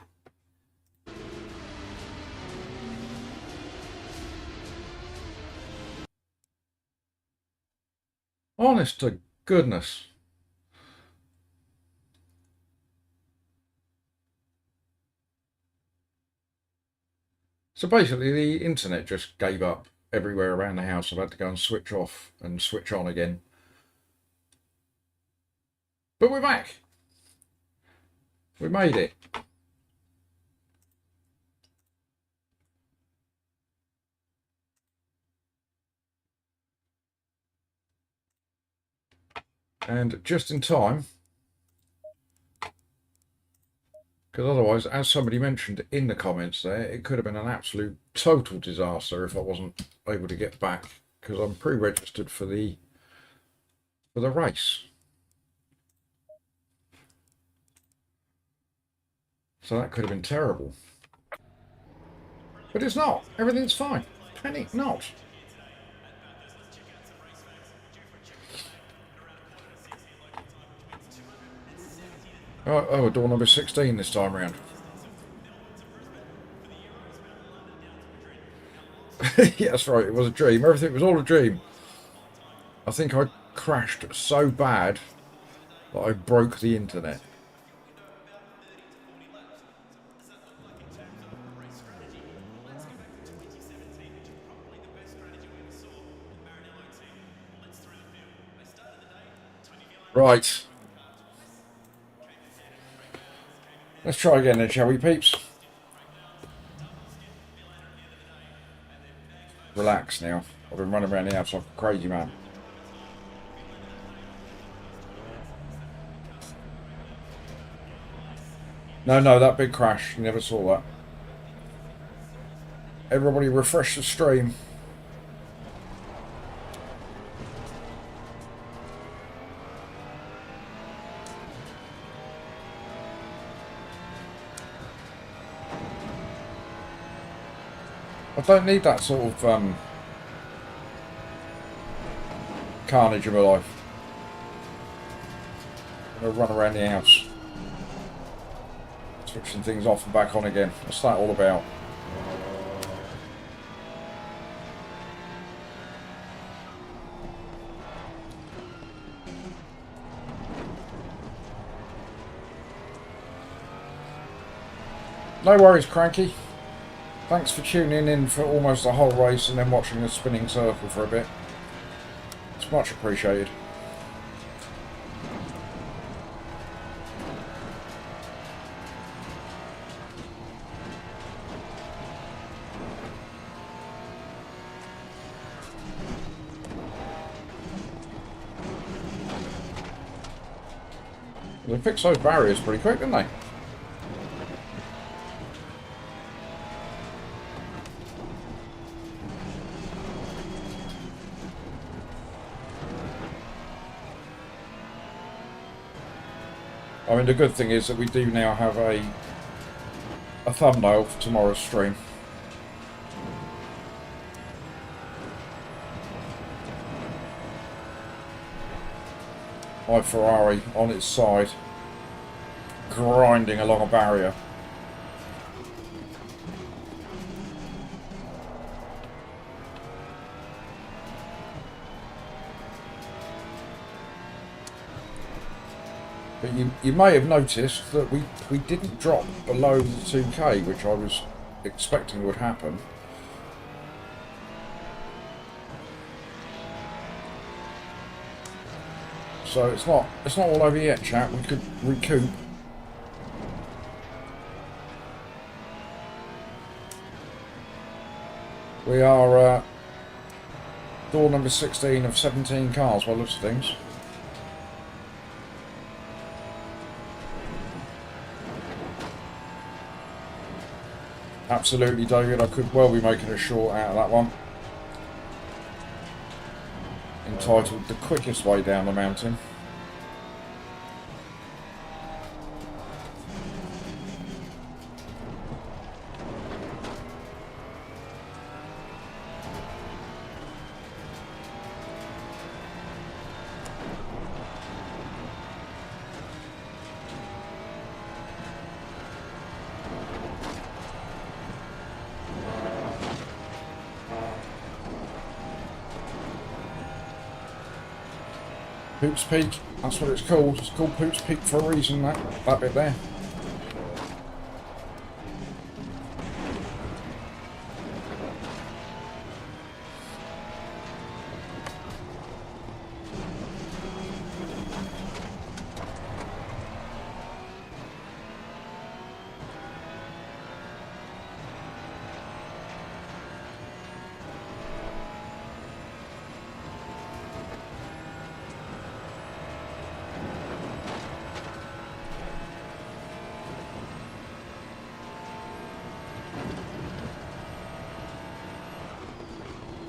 Honest to goodness. So basically the internet just gave up everywhere around the house. I've had to go and switch off and switch on again. But we're back. We made it. And just in time, because otherwise, as somebody mentioned in the comments there, it could have been an absolute total disaster if I wasn't able to get back, because I'm pre-registered for the race. So that could have been terrible. But it's not. Everything's fine. Panic not. Oh, door number 16 this time around. Yeah, that's right. It was a dream. Everything was all a dream. I think I crashed so bad that I broke the internet. Right. Let's try again then, shall we, peeps? Relax now. I've been running around the house like a crazy man. No, that big crash. You never saw that. Everybody refresh the stream. I don't need that sort of carnage in my life. I'm going to run around the house. Switching things off and back on again. What's that all about? No worries, Cranky. Thanks for tuning in for almost the whole race and then watching the spinning circle for a bit. It's much appreciated. They fixed those barriers pretty quick, didn't they? I mean, the good thing is that we do now have a thumbnail for tomorrow's stream. My Ferrari on its side, grinding along a barrier. But you may have noticed that we didn't drop below the 2K, which I was expecting would happen. So it's not all over yet, chat. We could recoup. We are door number 16 of 17 cars by the looks of things. Absolutely, David. I could well be making a short out of that one. Entitled The Quickest Way Down the Mountain. Poops Peak, that's what it's called. It's called Poops Peak for a reason, that bit there.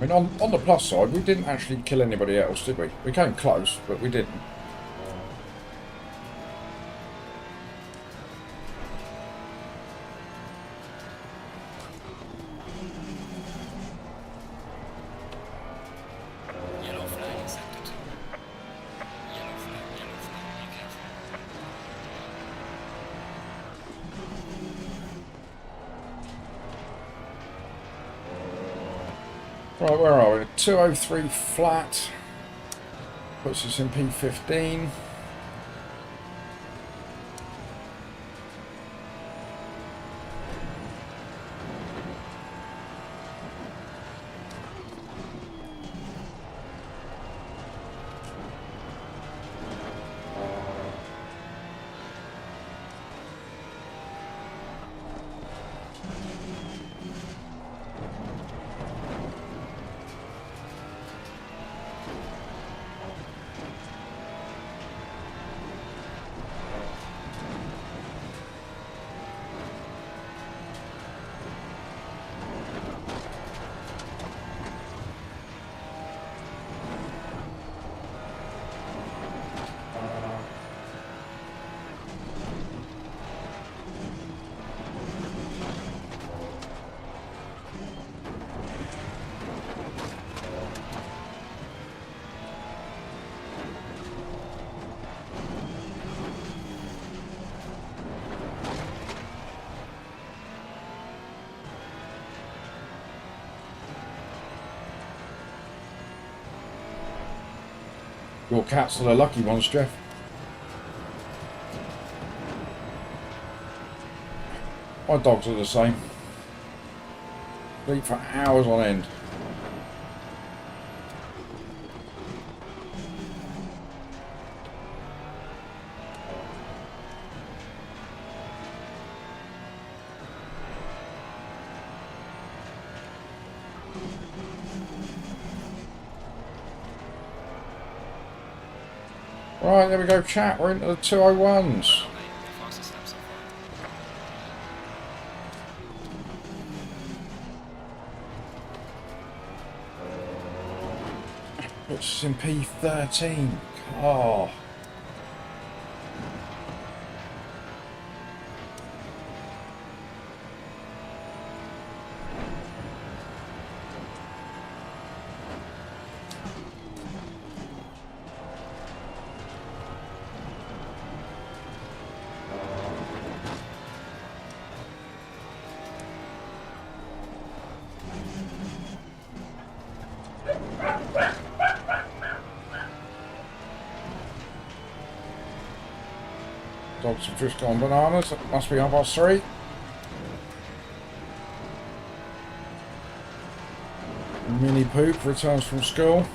I mean, on the plus side, we didn't actually kill anybody else, did we? We came close, but we didn't. Yellow flag is active. Yellow flag, be careful. Right, where are we? 203 flat. Puts us in P15. Your cats are the lucky ones, Jeff. My dogs are the same. Sleep for hours on end. Right, there we go, chat. We're into the 201s. Well, mate, the fastest lap so far. It's in P13. Oh. Dogs have just gone bananas. It must be 3:30. Mini Poop returns from school.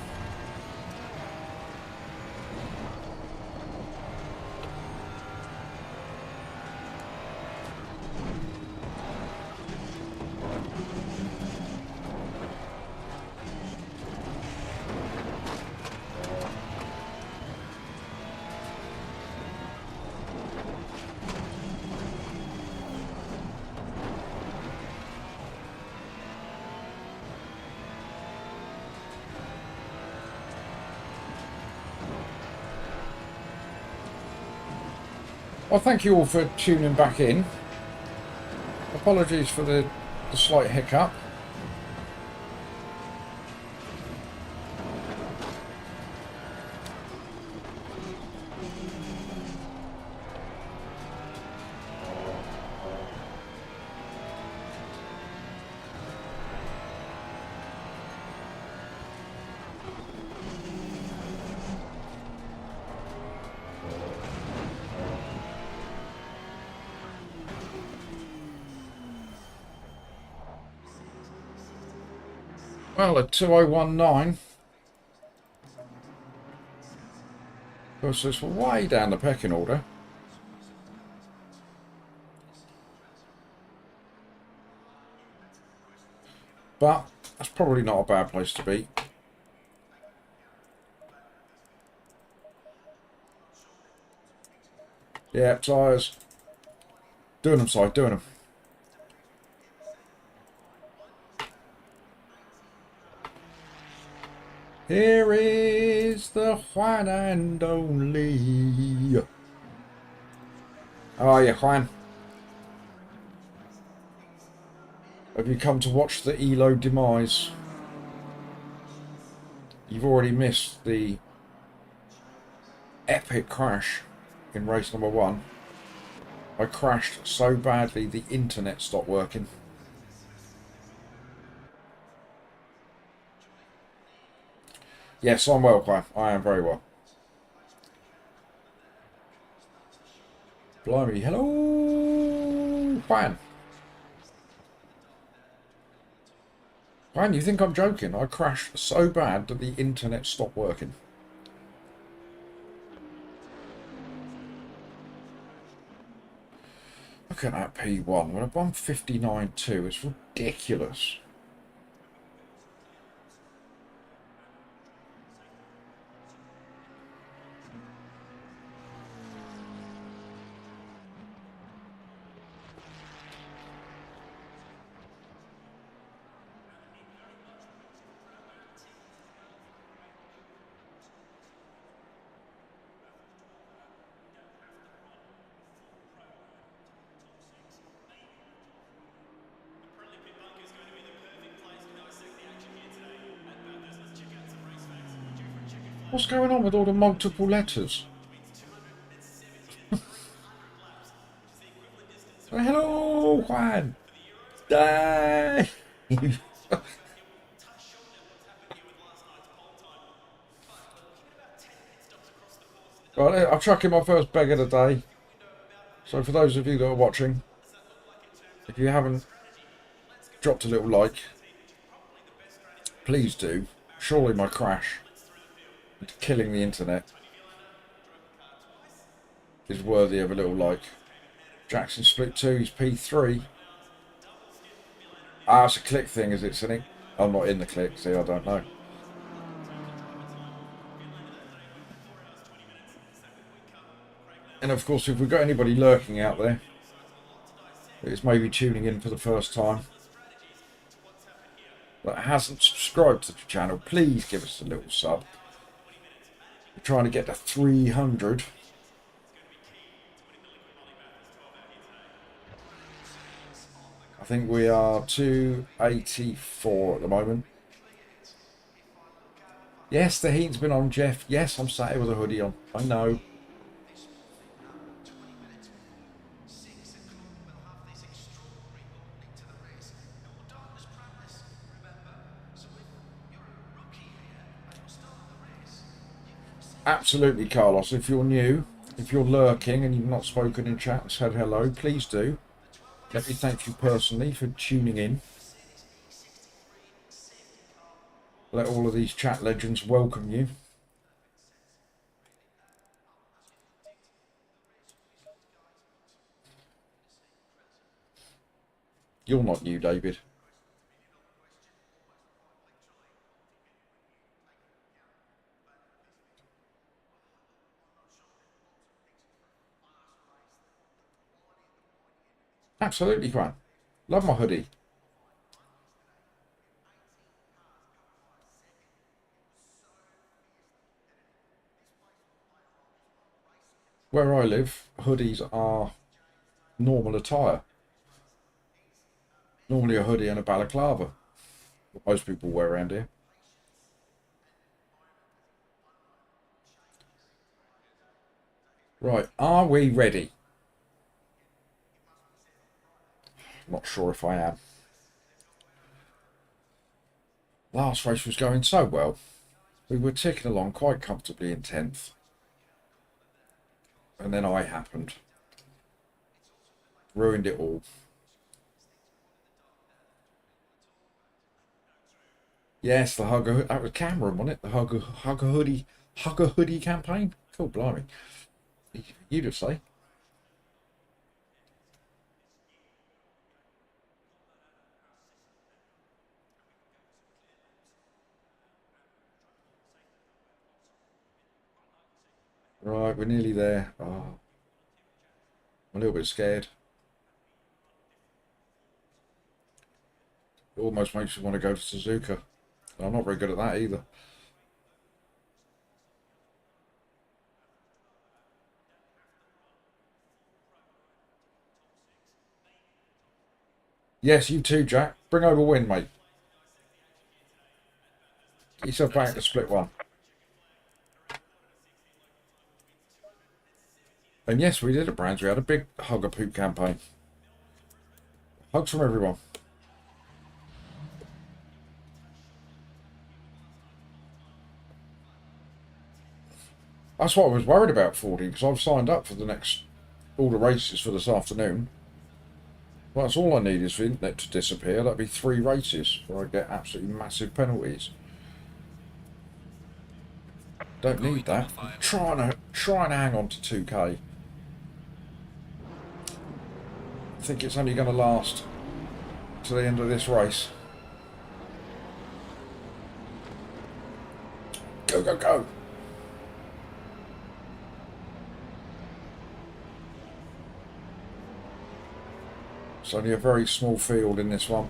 Well, thank you all for tuning back in. Apologies for the slight hiccup. Well, a 2019 puts us way down the pecking order. But that's probably not a bad place to be. Yeah, tyres. Doing them, Si, doing them. Here is the one and only. How are you, Juan? Have you come to watch the ELO demise? You've already missed the epic crash in race number 1. I crashed so badly the internet stopped working. Yes, I'm well, Juan. I am very well. Blimey, hello, Juan. Juan, you think I'm joking? I crashed so bad that the internet stopped working. Look at that P1. When I've won 59.2, it's ridiculous. What's going on with all the multiple letters? Hello, Juan. Hey. Right, I'll chuck in my first beg of the day. So for those of you that are watching, if you haven't dropped a little like, please do. Surely my crash into killing the internet is worthy of a little like. Jackson split 2, he's P3. Ah, it's a click thing, is it, Cynic? I'm not in the click, see, I don't know. And of course, if we've got anybody lurking out there that is maybe tuning in for the first time, that hasn't subscribed to the channel, please give us a little sub. We're trying to get to 300. I think we are 284 at the moment. Yes, the heat's been on, Jeff. Yes, I'm sat here with a hoodie on. I know. Absolutely, Carlos. If you're new, if you're lurking and you've not spoken in chat and said hello, please do. Let me thank you personally for tuning in. Let all of these chat legends welcome you. You're not new, David. Absolutely, Quan. Love my hoodie. Where I live, hoodies are normal attire. Normally a hoodie and a balaclava. What most people wear around here. Right, are we ready? Not sure if I am. Last race was going so well. We were ticking along quite comfortably in 10th. And then I happened. Ruined it all. Yes, the Hugger, that was Cameron, wasn't it? The Hugger Hoodie campaign. Cool, blimey. You just say. Right, we're nearly there. Oh, I'm a little bit scared. It almost makes me want to go to Suzuka. I'm not very good at that either. Yes, you too, Jack. Bring over win, mate. Get yourself back to split 1. And yes, we did at Brands. We had a big hugger poop campaign. Hugs from everyone. That's what I was worried about, 40, because I've signed up for all the races for this afternoon. Well, that's all I need is for the internet to disappear. That'd be 3 races where I get absolutely massive penalties. Don't need that. I'm trying to hang on to 2k. I think it's only going to last to the end of this race. Go, go, go. It's only a very small field in this one.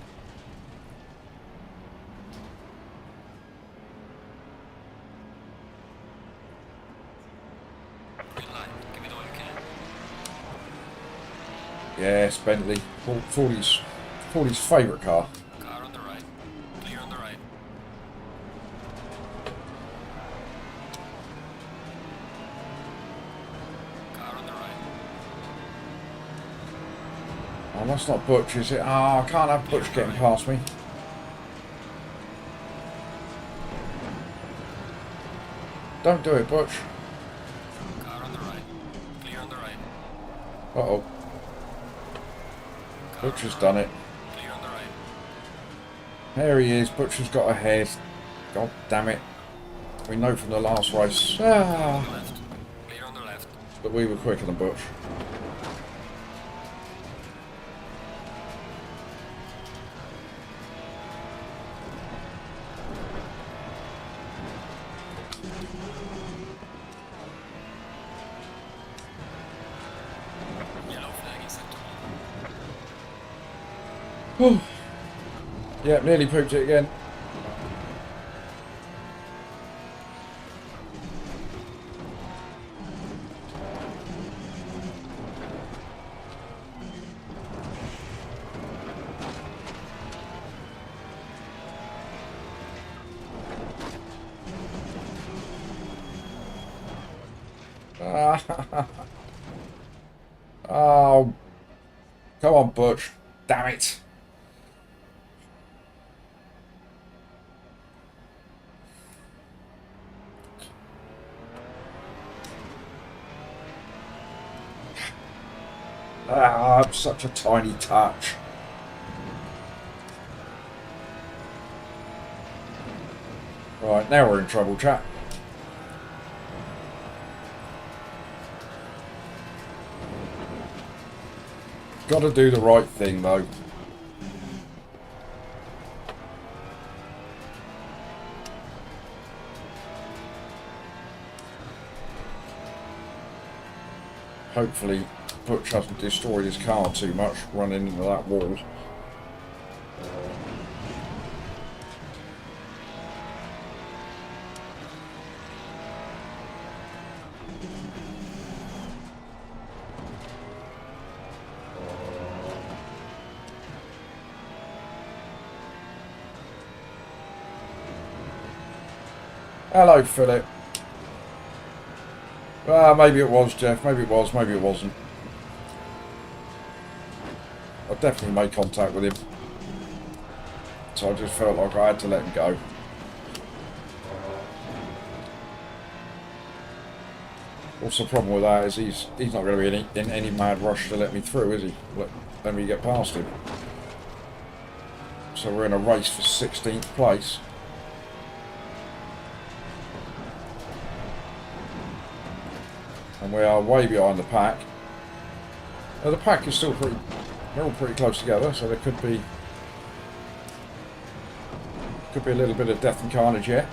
Yes, Bentley. 40's favourite car. Car on the right. Clear on the right. Car on the right. Oh, that's not Butch, is it? Ah, I can't have Butch getting past me. Don't do it, Butch. Car Uh-oh. Butcher's done it. Clear on the right. There he is. Butcher's got ahead. God damn it. We know from the last race Clear on the left. Clear on the left. that we were quicker than Butch. Yellow flag is set to Oh. Yeah, nearly pooped it again. Oh, come on, Butch. Damn it. Ah, such a tiny touch. Right, now we're in trouble, chap. Got to do the right thing, though. Hopefully, Butch hasn't destroyed his car too much running into that wall. Hello, Philip. Maybe it was, Jeff. Maybe it was. Maybe it wasn't. I definitely made contact with him. So I just felt like I had to let him go. What's the problem with that is he's not going to be in any mad rush to let me through, is he? Let me get past him. So we're in a race for 16th place. And we are way behind the pack. Now the pack is still they're all pretty close together, so there could be a little bit of death and carnage yet.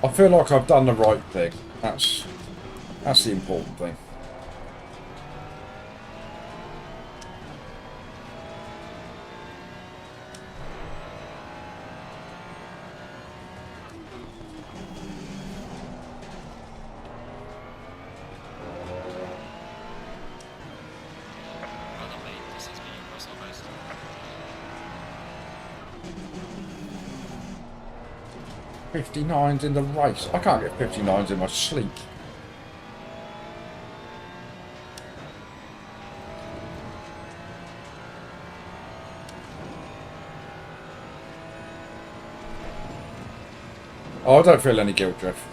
I feel like I've done the right thing. That's the important thing. Well done, mate. This has been crossovers. 59s in the race. I can't get 59s in my sleep. Oh, I don't feel any guilt, Jeff.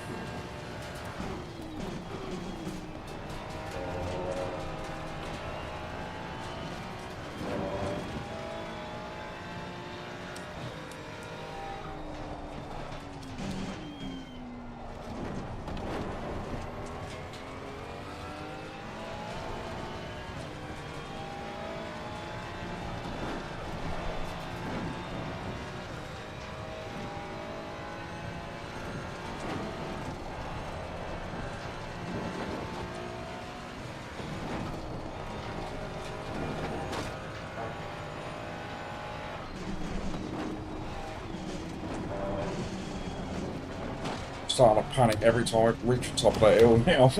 starting to panic every time I reach the top of that hill now.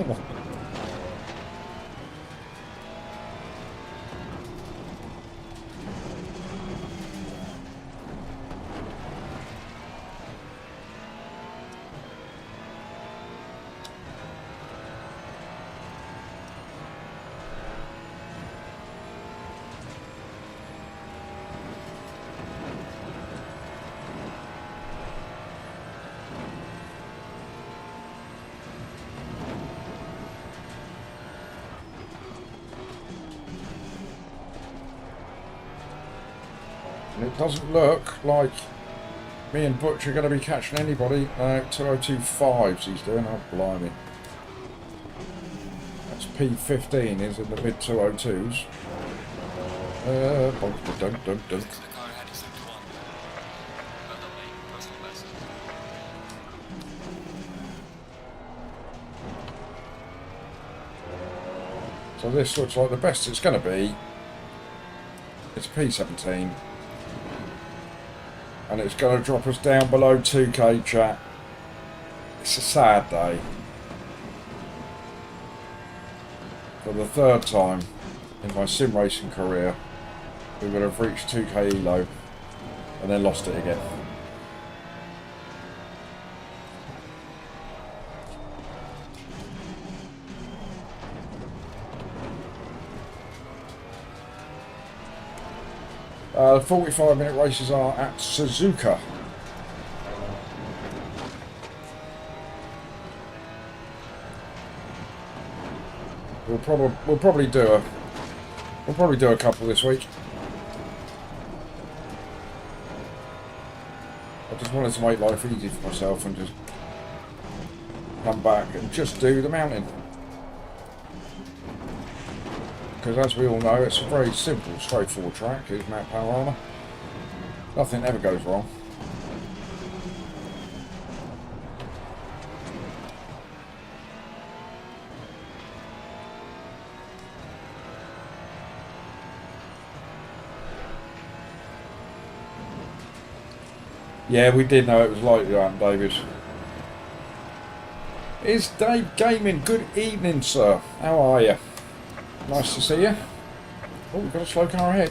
And it doesn't look like me and Butch are going to be catching anybody. 202.5s he's doing. Oh, blimey. That's P15 is in the mid 202s. Dun. The car had a 71. Well done, mate. Personal best. So this looks like the best it's going to be. It's P17. And it's going to drop us down below 2k, chat. It's a sad day. For the third time in my sim racing career, we would have reached 2k elo and then lost it again. The 45-minute races are at Suzuka. We'll probably do a couple this week. I just wanted to make life easy for myself and just come back and just do the mountain. Because as we all know, it's a very simple, straightforward track. It's Mount Panorama. Nothing ever goes wrong. Yeah, we did know it was like that, David. It's Dave Gaming. Good evening, sir. How are you? Nice to see you. Oh, we've got a slow car ahead.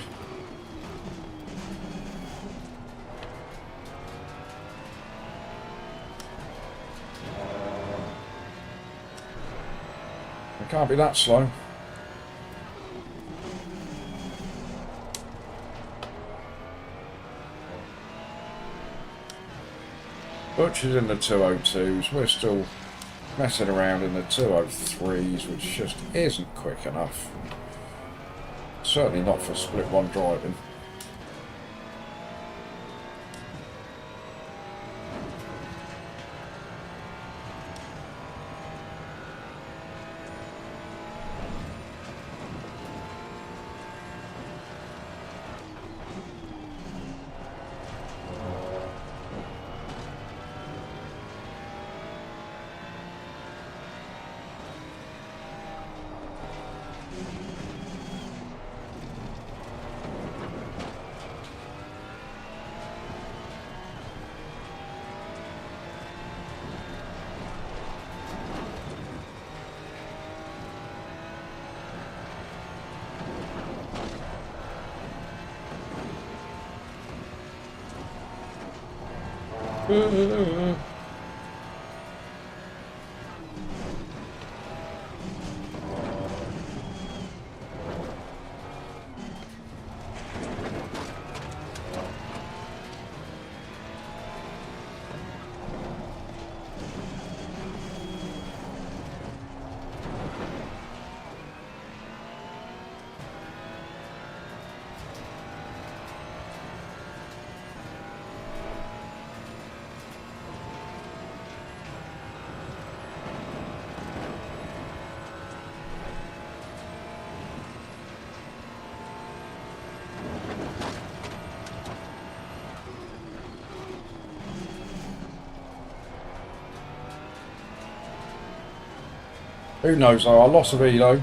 It can't be that slow. Butch is in the 202s. We're still messing around in the 203s, which just isn't quick enough. Certainly not for split one driving. Who knows though, our loss of elo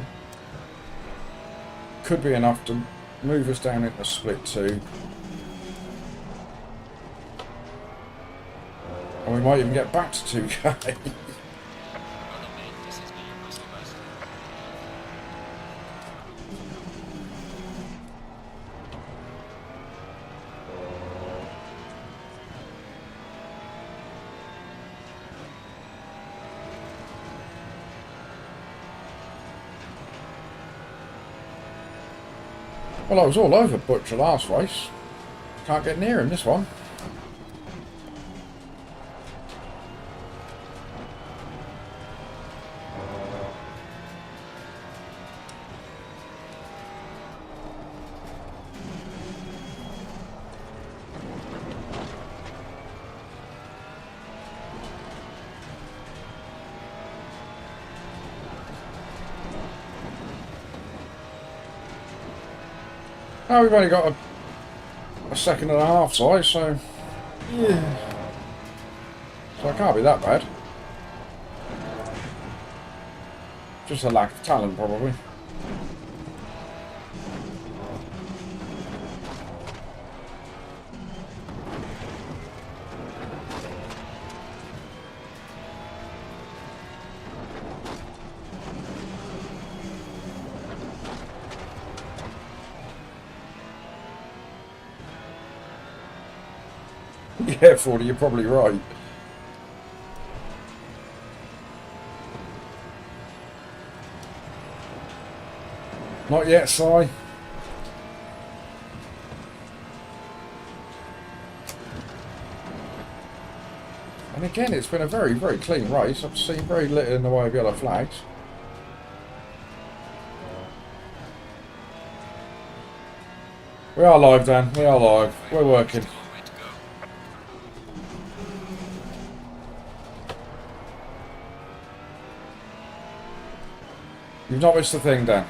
could be enough to move us down into split 2. And we might even get back to 2K. Well done, mate. This has been your personal best. Well, I was all over Butcher last race. Can't get near him this one. Now we've only got a second and a half size, so yeah. So it can't be that bad. Just a lack of talent, probably. Yeah, 40, you're probably right. Not yet, Si. And again, it's been a very, very clean race. I've seen very little in the way of yellow flags. We are live, Dan. We are live. We're working. Long way to go. You've not missed a thing, Dan.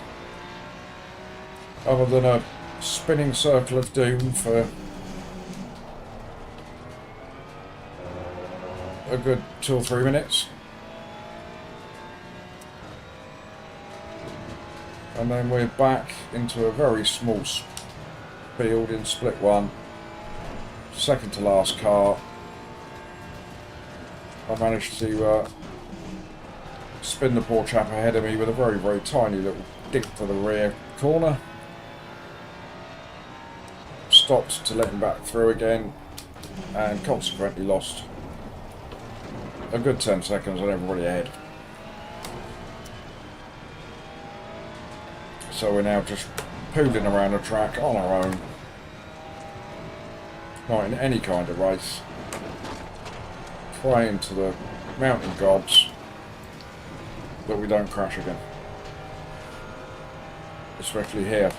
Other than a spinning circle of doom for a good 2 or 3 minutes. And then we're back into a very small field in split one. Second to last car. I managed to spin the poor chap ahead of me with a very, very tiny little dip to the rear corner. Stopped to let him back through again, and consequently lost a good 10 seconds on everybody ahead. So we're now just pooling around the track on our own, not in any kind of race, praying to the mountain gods that we don't crash again, especially here.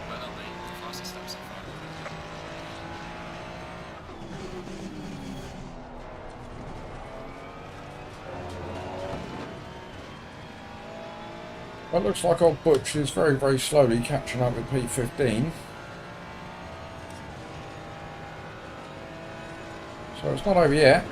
Well done, mate. The fastest step so far. Well, it looks like old Butch is very, very slowly catching up with P15. So it's not over yet.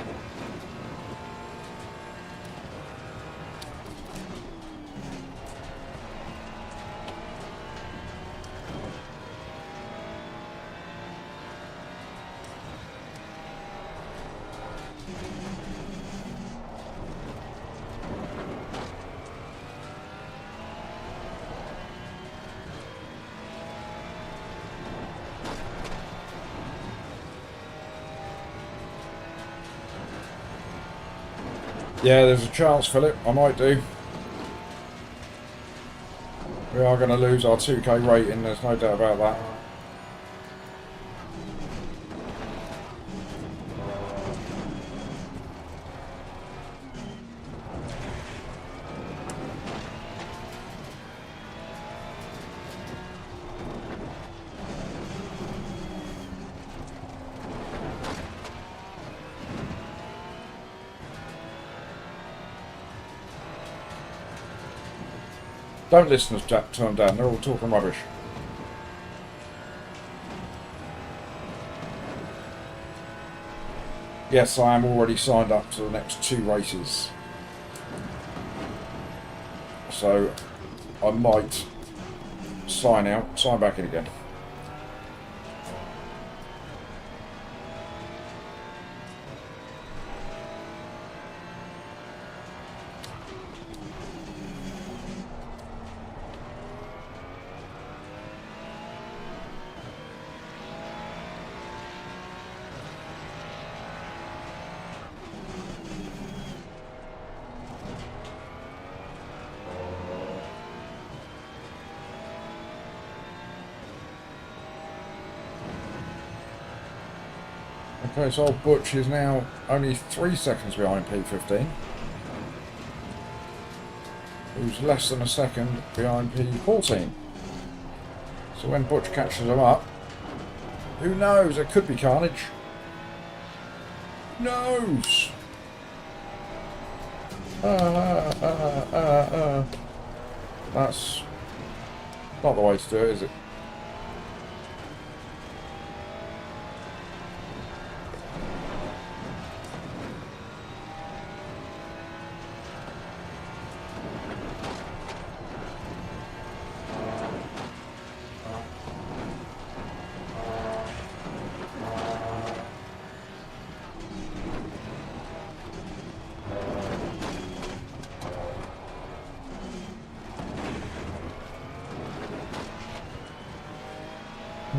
Yeah, there's a chance, Philip. I might do. We are going to lose our 2K rating, there's no doubt about that. Don't listen to them down, they're all talking rubbish. Yes, I am already signed up to the next 2 races. So I might sign back in again. Okay, so old Butch is now only 3 seconds behind P15. Who's less than a second behind P14. So when Butch catches him up, who knows? It could be carnage. Who knows? That's not the way to do it, is it?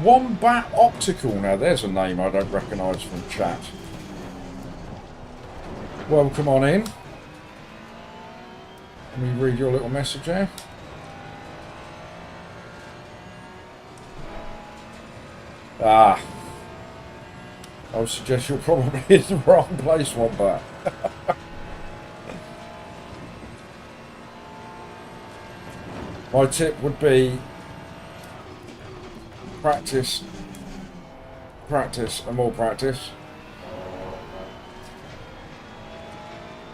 Wombat Optical. Now there's a name I don't recognise from chat. Welcome on in. Let me read your little message there. I would suggest you're probably in the wrong place, Wombat. My tip would be practice, and more practice.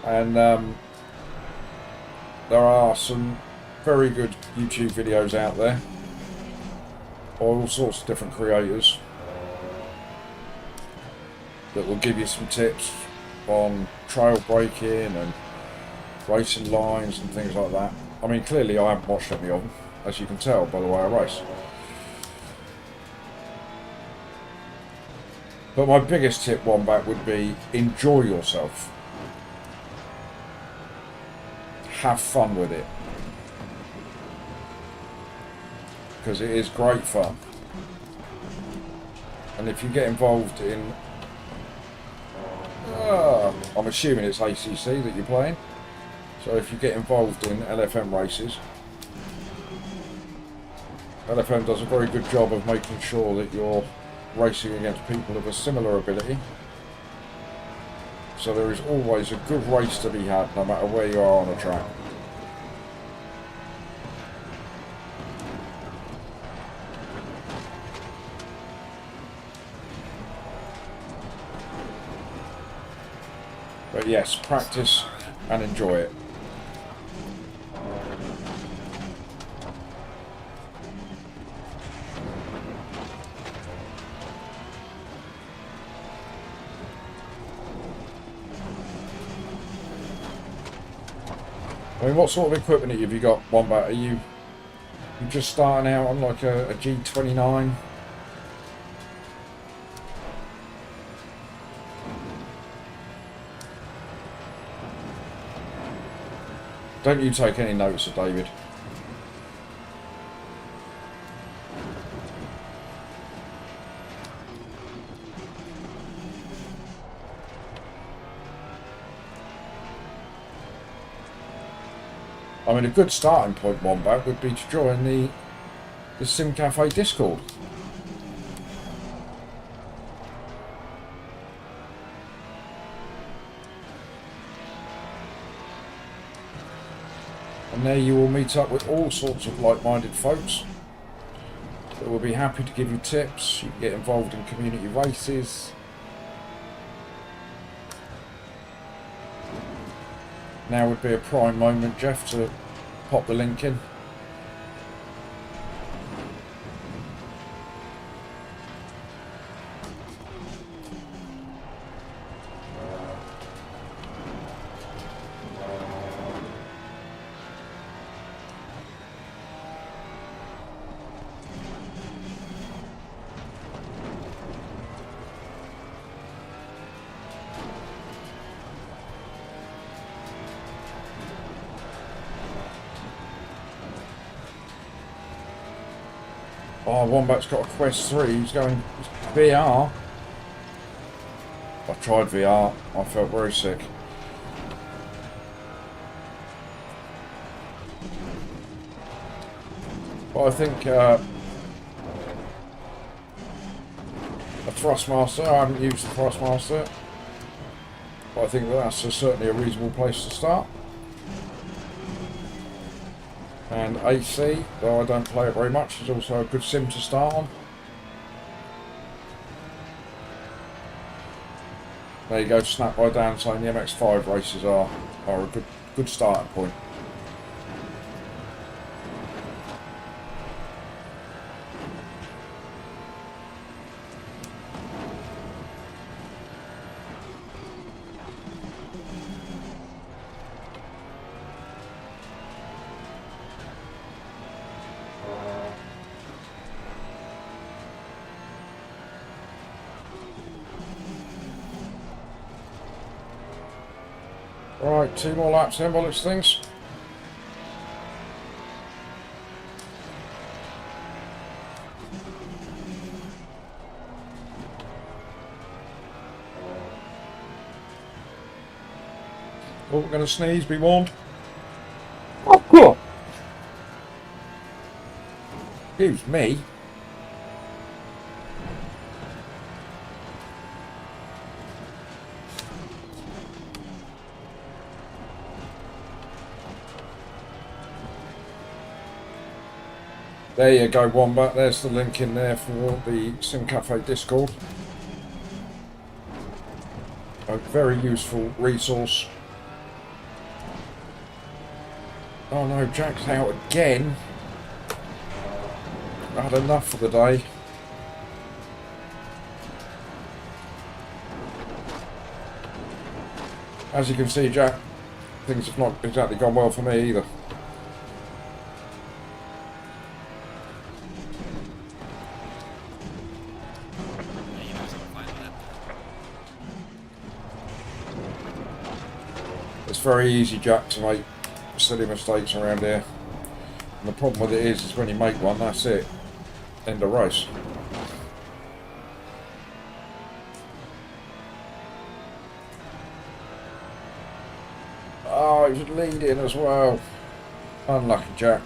And there are some very good YouTube videos out there by all sorts of different creators that will give you some tips on trail braking and racing lines and things like that. I mean, clearly I haven't watched any of them, as you can tell by the way I race. But my biggest tip, Wombat, would be enjoy yourself. Have fun with it. Because it is great fun. And if you get involved in... I'm assuming it's ACC that you're playing. So if you get involved in LFM races, LFM does a very good job of making sure that you're racing against people of a similar ability. So there is always a good race to be had no matter where you are on a track. But yes, practice and enjoy it. I mean, what sort of equipment have you got, Wombat? Are you just starting out on like a G29? Don't you take any notes of David. I mean, a good starting point, Wombat, would be to join the Sim Cafe Discord. And there you will meet up with all sorts of like-minded folks that will be happy to give you tips. You can get involved in community races. Now would be a prime moment, Jeff, to pop the link in. Oh, Wombat's got a Quest 3. He's going VR. I tried VR. I felt very sick. But I think a Thrustmaster, I haven't used the Thrustmaster, but I think that's certainly a reasonable place to start. And AC, though I don't play it very much, is also a good sim to start on. There you go, Snap by Dan saying the MX5 races are a good starting point. Right, 2 more laps then, well, it's things. Oh, we're going to sneeze, be warned. Oh, cool. Excuse me. There you go, Wombat. There's the link in there for the Sim Cafe Discord. A very useful resource. Oh no, Jack's out again. I had enough for the day. As you can see, Jack, things have not exactly gone well for me either. It's very easy, Jack, to make silly mistakes around here. And the problem with it is when you make one, that's it. End of race. Oh, he was leading as well. Unlucky, Jack.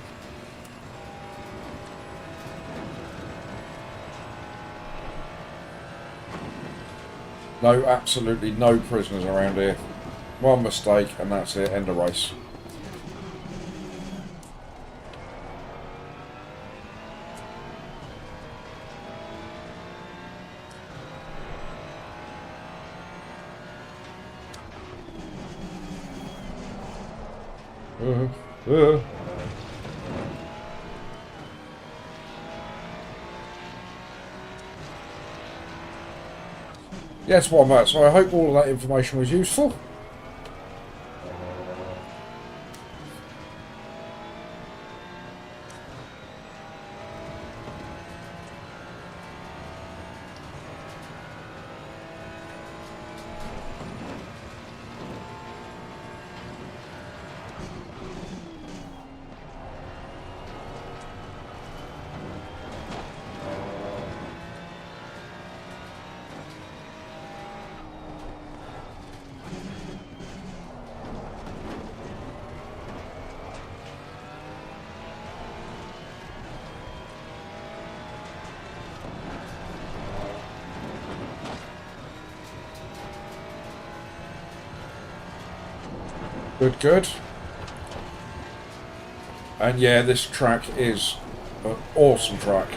No, absolutely no prisoners around here. One mistake and that's it, end of race. Yes, Wombat, so I hope all of that information was useful. Good, good. And yeah, this track is an awesome track.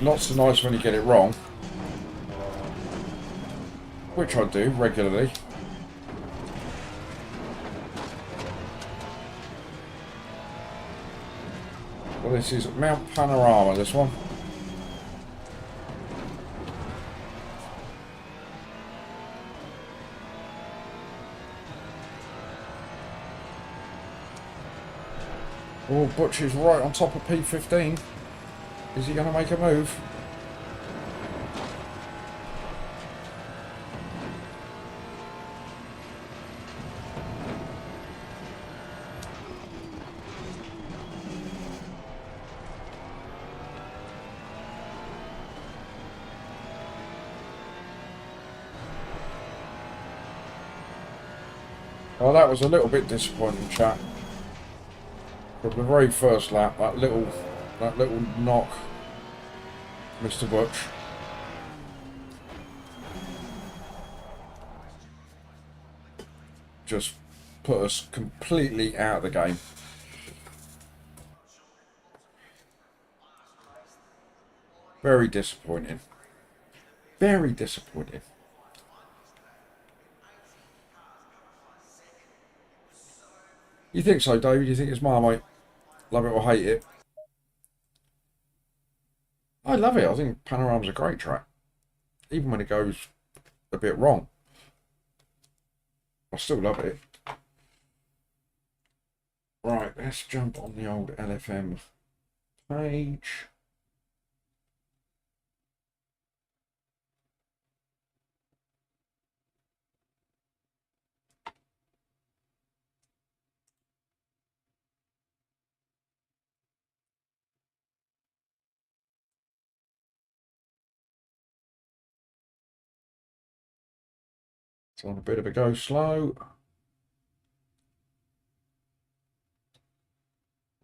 Not so nice when you get it wrong, which I do regularly. Well, this is Mount Panorama, this one. Oh, Butch is right on top of P15. Is he going to make a move? Well, that was a little bit disappointing, chat. From the very first lap, that little knock, Mr. Butch. Just put us completely out of the game. Very disappointing. Very disappointing. You think so, David? You think it's Marmite? Love it or hate it? I love it. I think Panorama's a great track. Even when it goes a bit wrong. I still love it. Right, let's jump on the old LFM page. It's on a bit of a go slow. I'm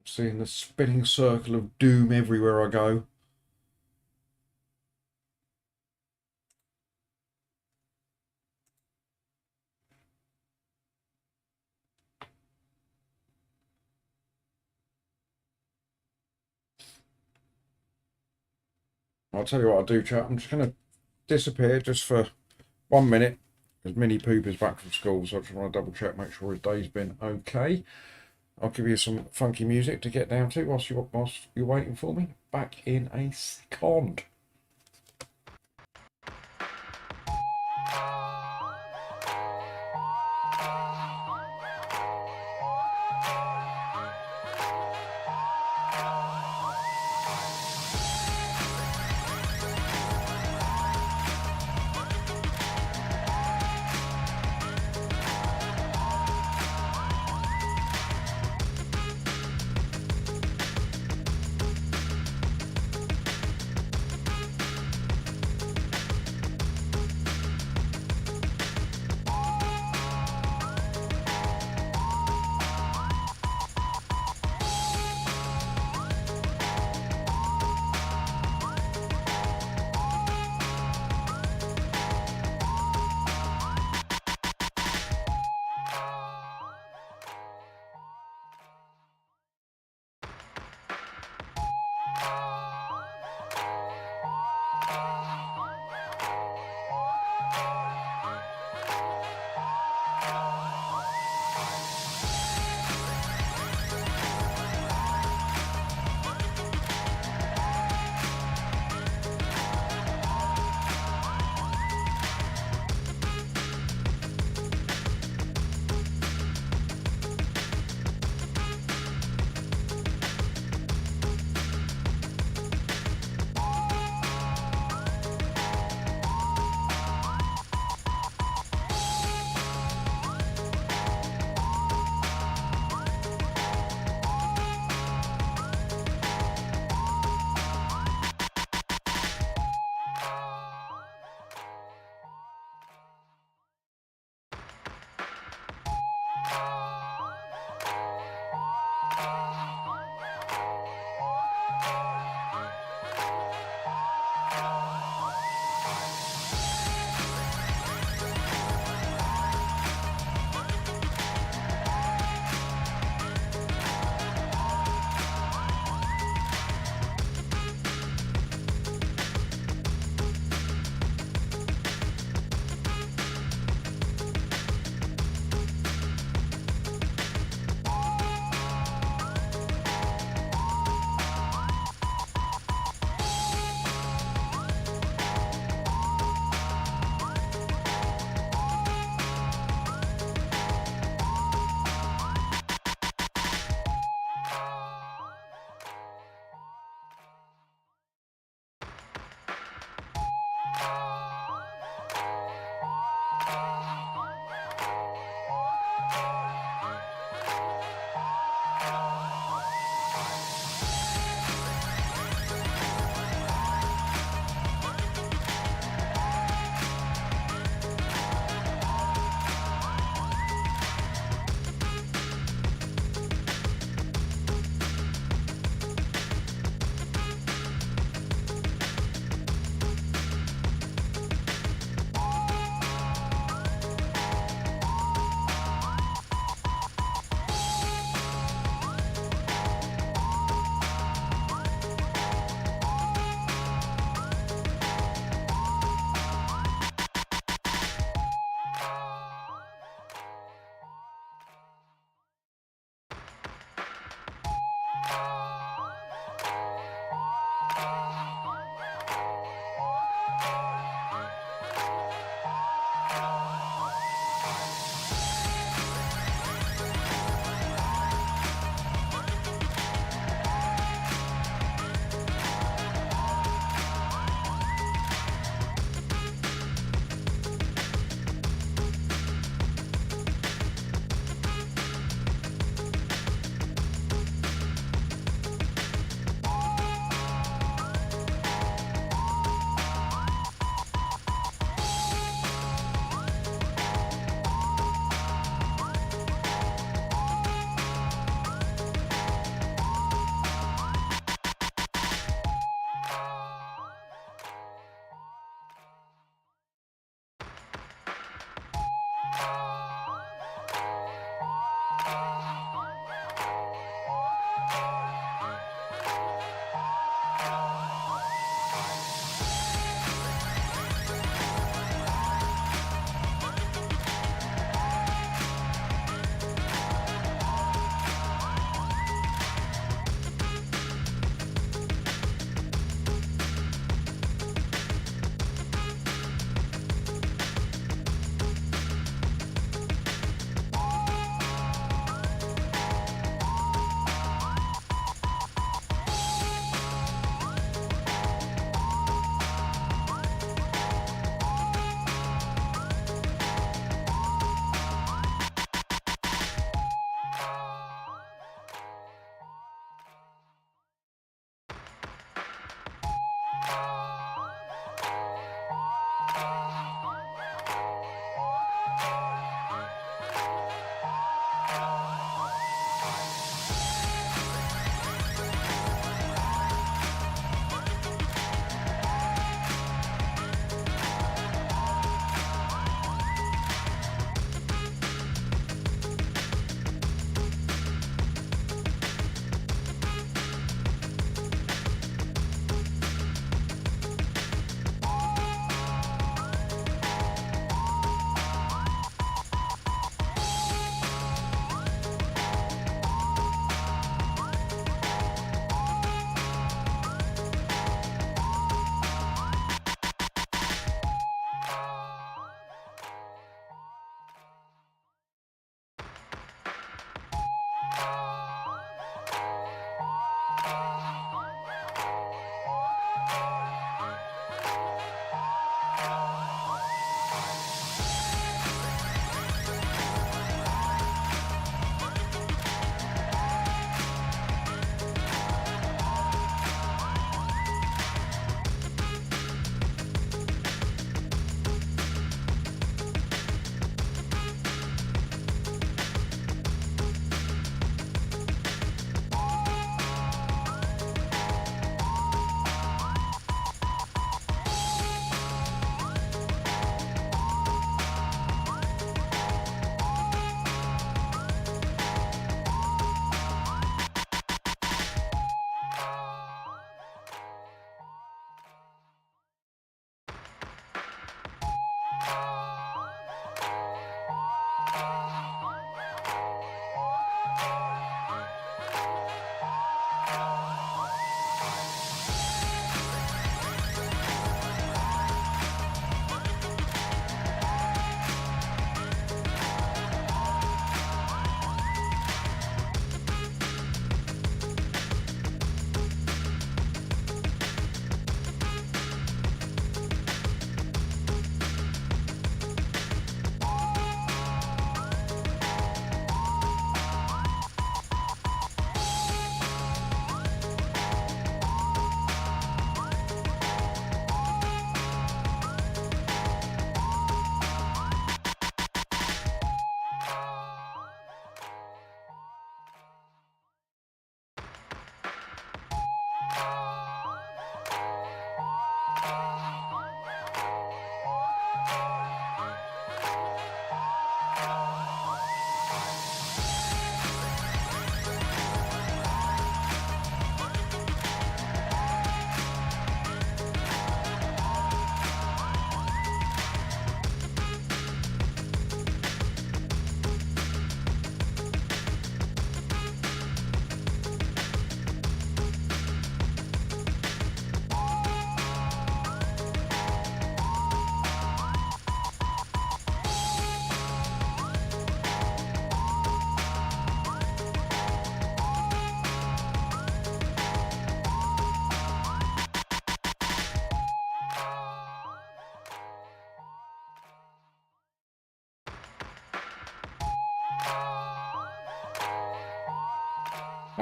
seeing the spinning circle of doom everywhere I go. I'll tell you what I'll do, chat. I'm just going to disappear just for 1 minute. As Mini Poop is back from school, so I just want to double check, make sure his day's been okay. I'll give you some funky music to get down to whilst you're waiting for me. Back in a second.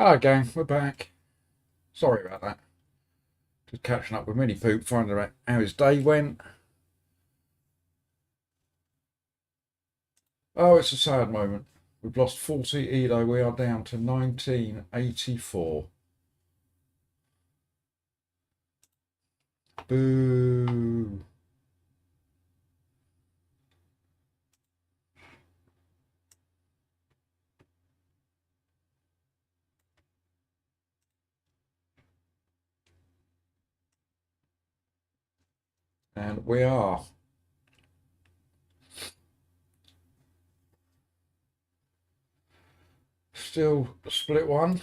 Hello gang, we're back. Sorry about that. Just catching up with Mini Poop, finding out how his day went. Oh, it's a sad moment. We've lost 40 Edo. We are down to 1984. Boo. And we are. Still split one.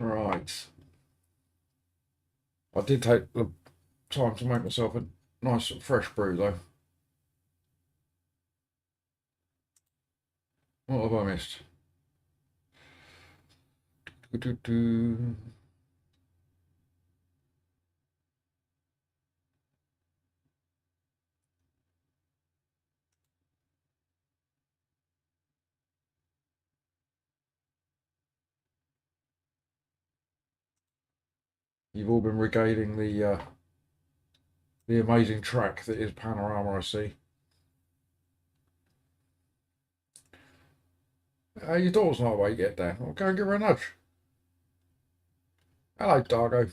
Right. I did take the time to make myself a nice fresh brew though. What have I missed? Do-do-do. You've all been regaling the amazing track that is Panorama, I see. Your daughter's not awake yet, Dan. I'll go and give her a nudge. Hello, Dargo.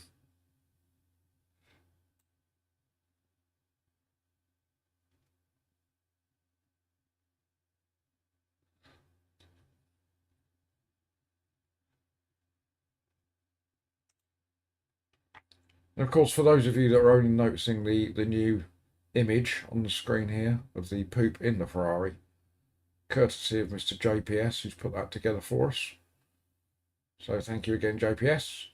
And of course, for those of you that are only noticing the new image on the screen here of the poop in the Ferrari, courtesy of Mr. JPS, who's put that together for us. So thank you again, JPS.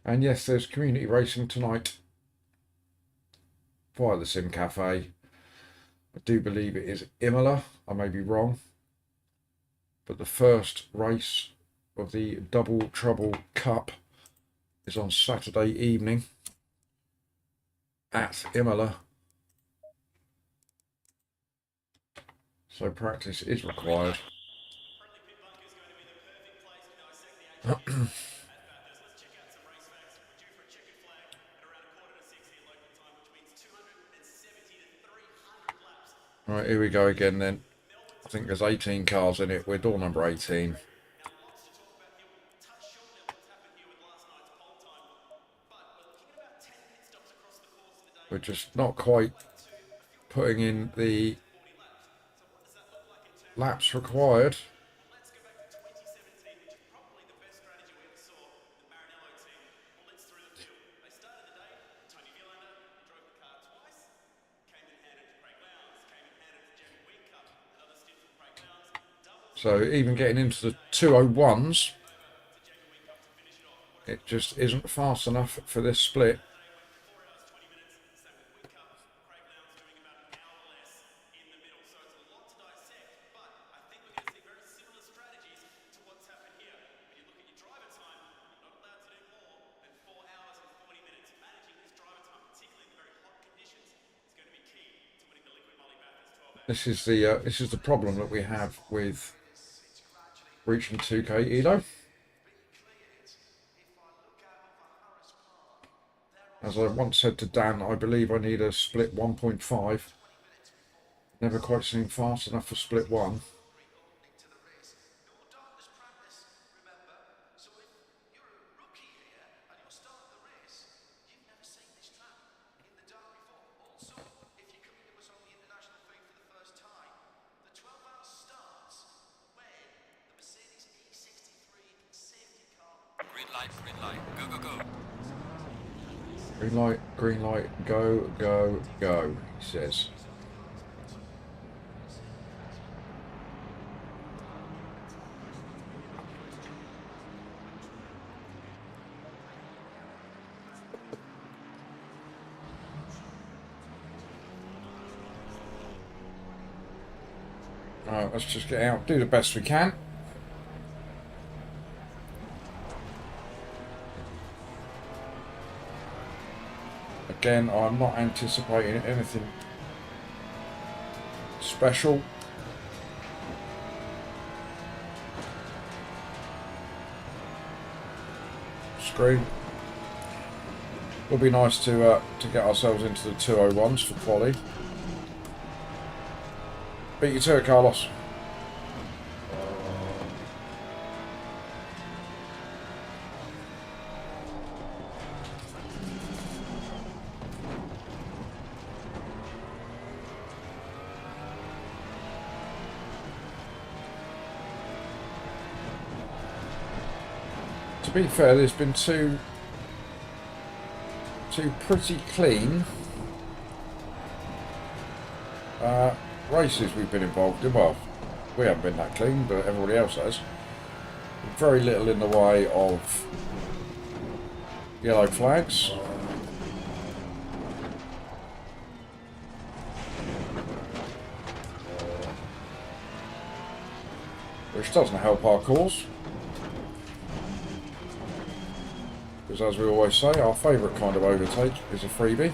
And yes, there's community racing tonight via the Sim Cafe. I do believe it is Imola. I may be wrong. But the first race of the Double Trouble Cup is on Saturday evening at Imola. So practice is required. Right, here we go again then. I think there's 18 cars in it. We're door number 18. We're just not quite putting in the laps required. So even getting into the 201s, it just isn't fast enough for this split. This is the problem that we have with reaching 2K Elo. As I once said to Dan, I believe I need a split 1.5. Never quite seen fast enough for split 1. Green light, go, go, go, he says. Alright, let's just get out, do the best we can. Again, I'm not anticipating anything special. screen. It'll be nice to get ourselves into the 201s for quali. Beat you to it, Carlos. To be fair, there's been two pretty clean races we've been involved in. Well, we haven't been that clean, but everybody else has. Very little in the way of yellow flags. Which doesn't help our cause. Because as we always say, our favourite kind of overtake is a freebie.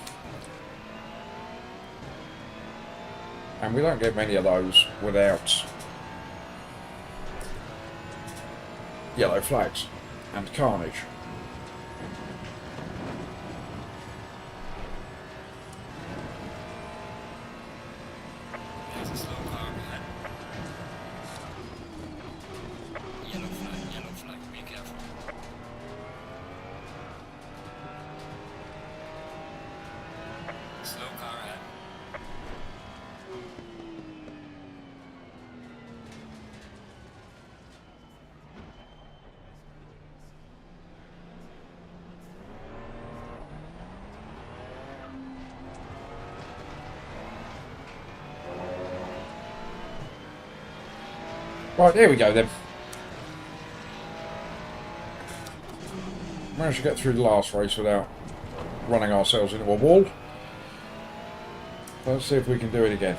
And we don't get many of those without yellow flags and carnage. There's a slow car behind. Yellow flag, be careful. Slow car ahead. Right, there we go then. Managed to get through the last race without running ourselves into a wall. Let's see if we can do it again.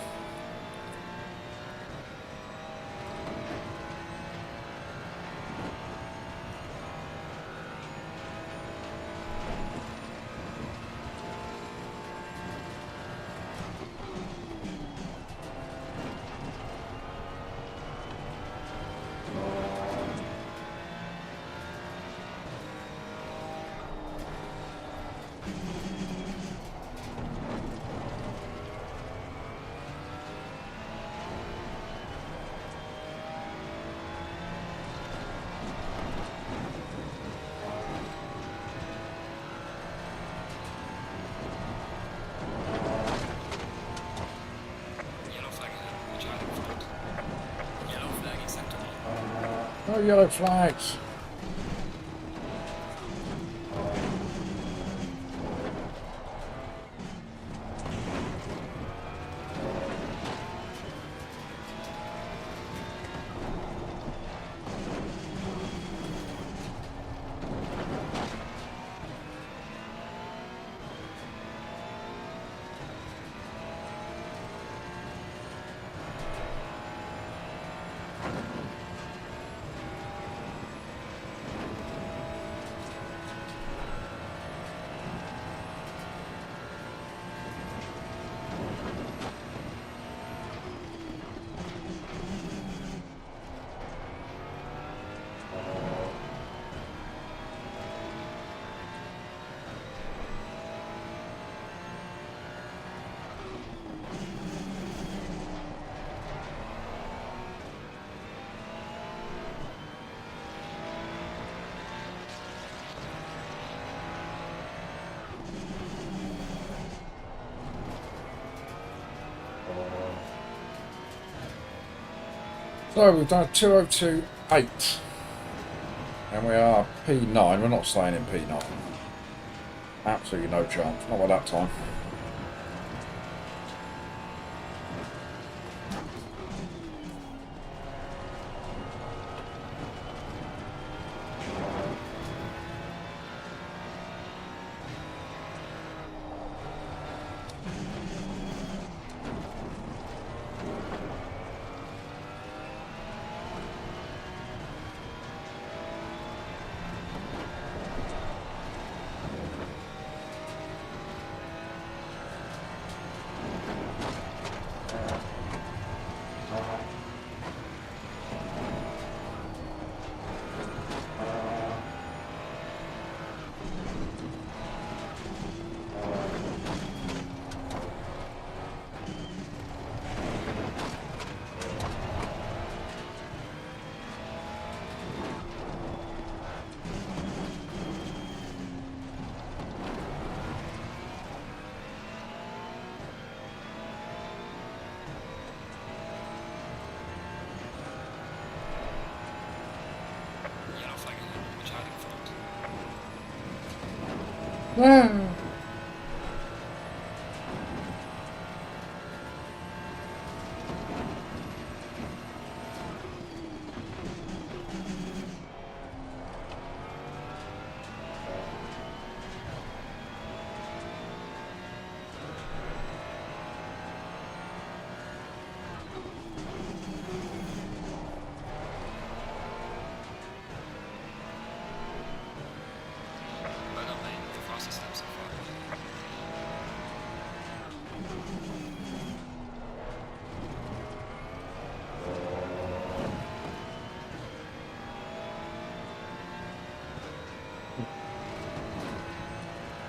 No yellow flags. So we've done a 202.8 and we are P9. We're not staying in P9. Absolutely no chance. Not by that time. Ah. Well done, mate. The fastest lap so far.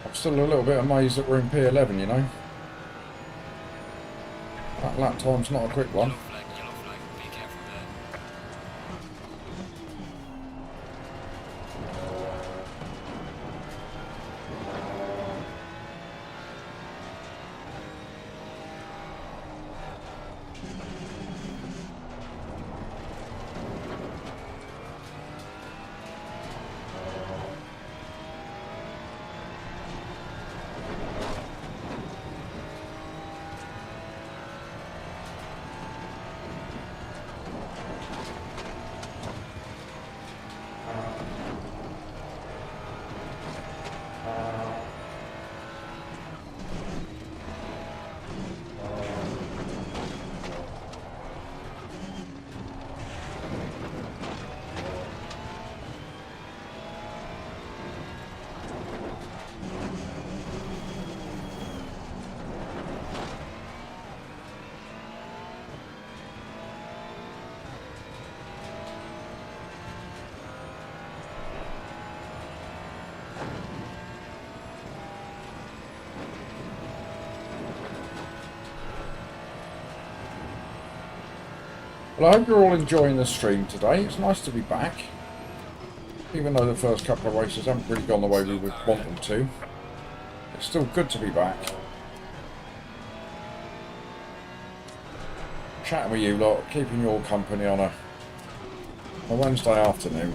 I'm still a little bit amazed that we're in P11, you know. That lap time's not a quick one. Yellow flag, yellow flag. Be careful there. Well, I hope you're all enjoying the stream today. It's nice to be back. Even though the first couple of races haven't really gone the way we would want them to. It's still good to be back. Chatting with you lot, keeping you all company on a Wednesday afternoon.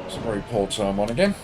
It's a very poor turn one again.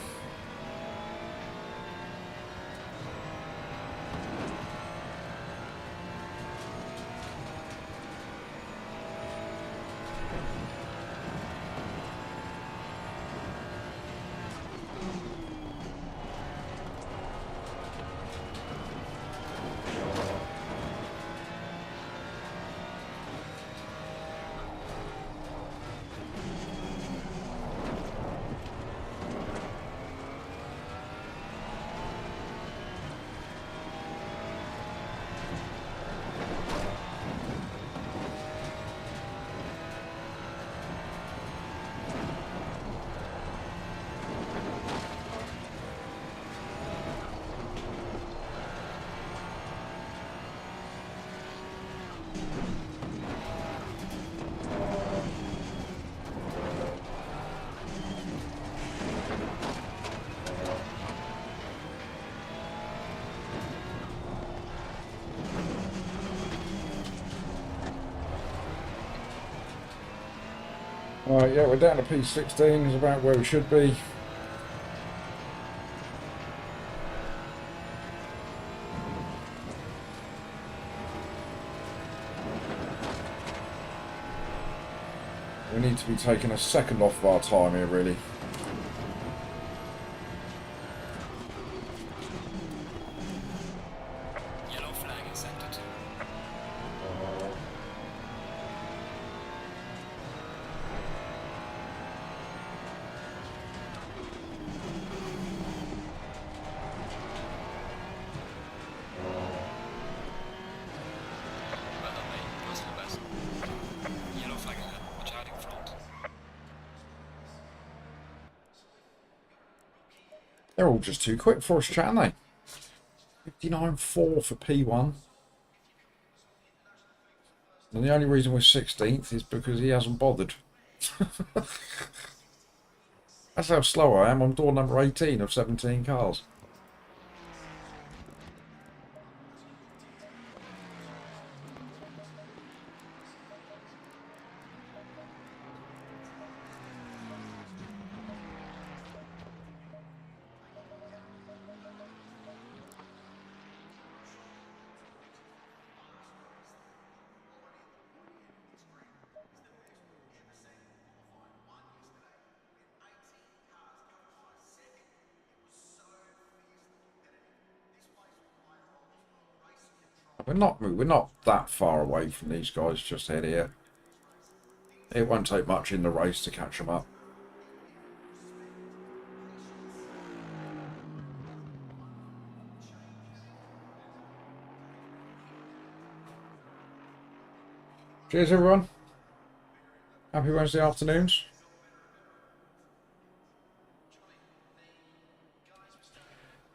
Alright, yeah, we're down to P16, is about where we should be. We need to be taking a second off of our time here, really. Yellow flag in sector 2. Well done, mate. Close to the best. Yellow flag ahead. Watch out in front. They're all just too quick for us, chat, aren't they? 59.4 for P1. And the only reason we're 16th is because he hasn't bothered. That's how slow I am. I'm door number 18 of 17 cars. We're not that far away from these guys just here. It won't take much in the race to catch them up. Cheers, everyone. Happy Wednesday afternoons.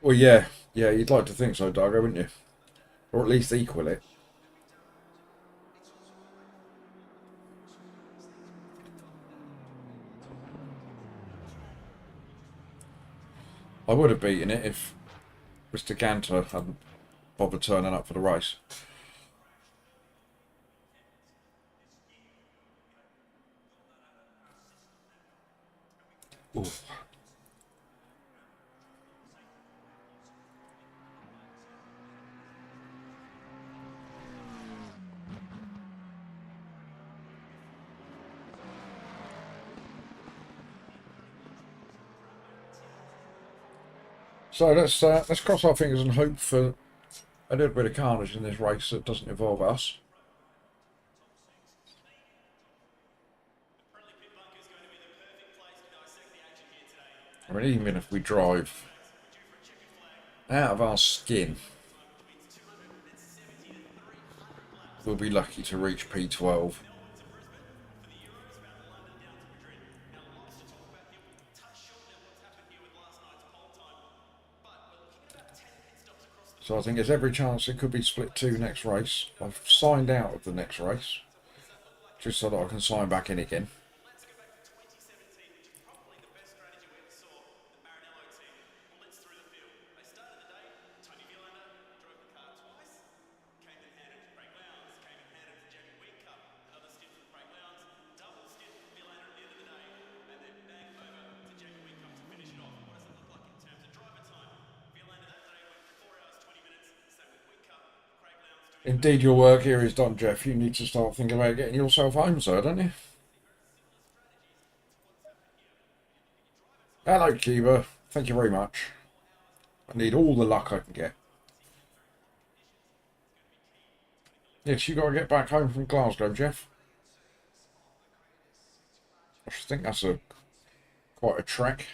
Well, yeah, you'd like to think so, Dargo, wouldn't you? Or at least equal it. I would have beaten it if Mr. Ganter hadn't bothered turning up for the race. Ooh. So let's cross our fingers and hope for a little bit of carnage in this race that doesn't involve us. I mean, even if we drive out of our skin, we'll be lucky to reach P12. So I think there's every chance it could be split 2 next race. I've signed out of the next race, just so that I can sign back in again. Indeed, your work here is done, Jeff. You need to start thinking about getting yourself home, sir, don't you? Hello, Kiba. Thank you very much. I need all the luck I can get. Yes, you got to get back home from Glasgow, Jeff. I think that's quite a trek.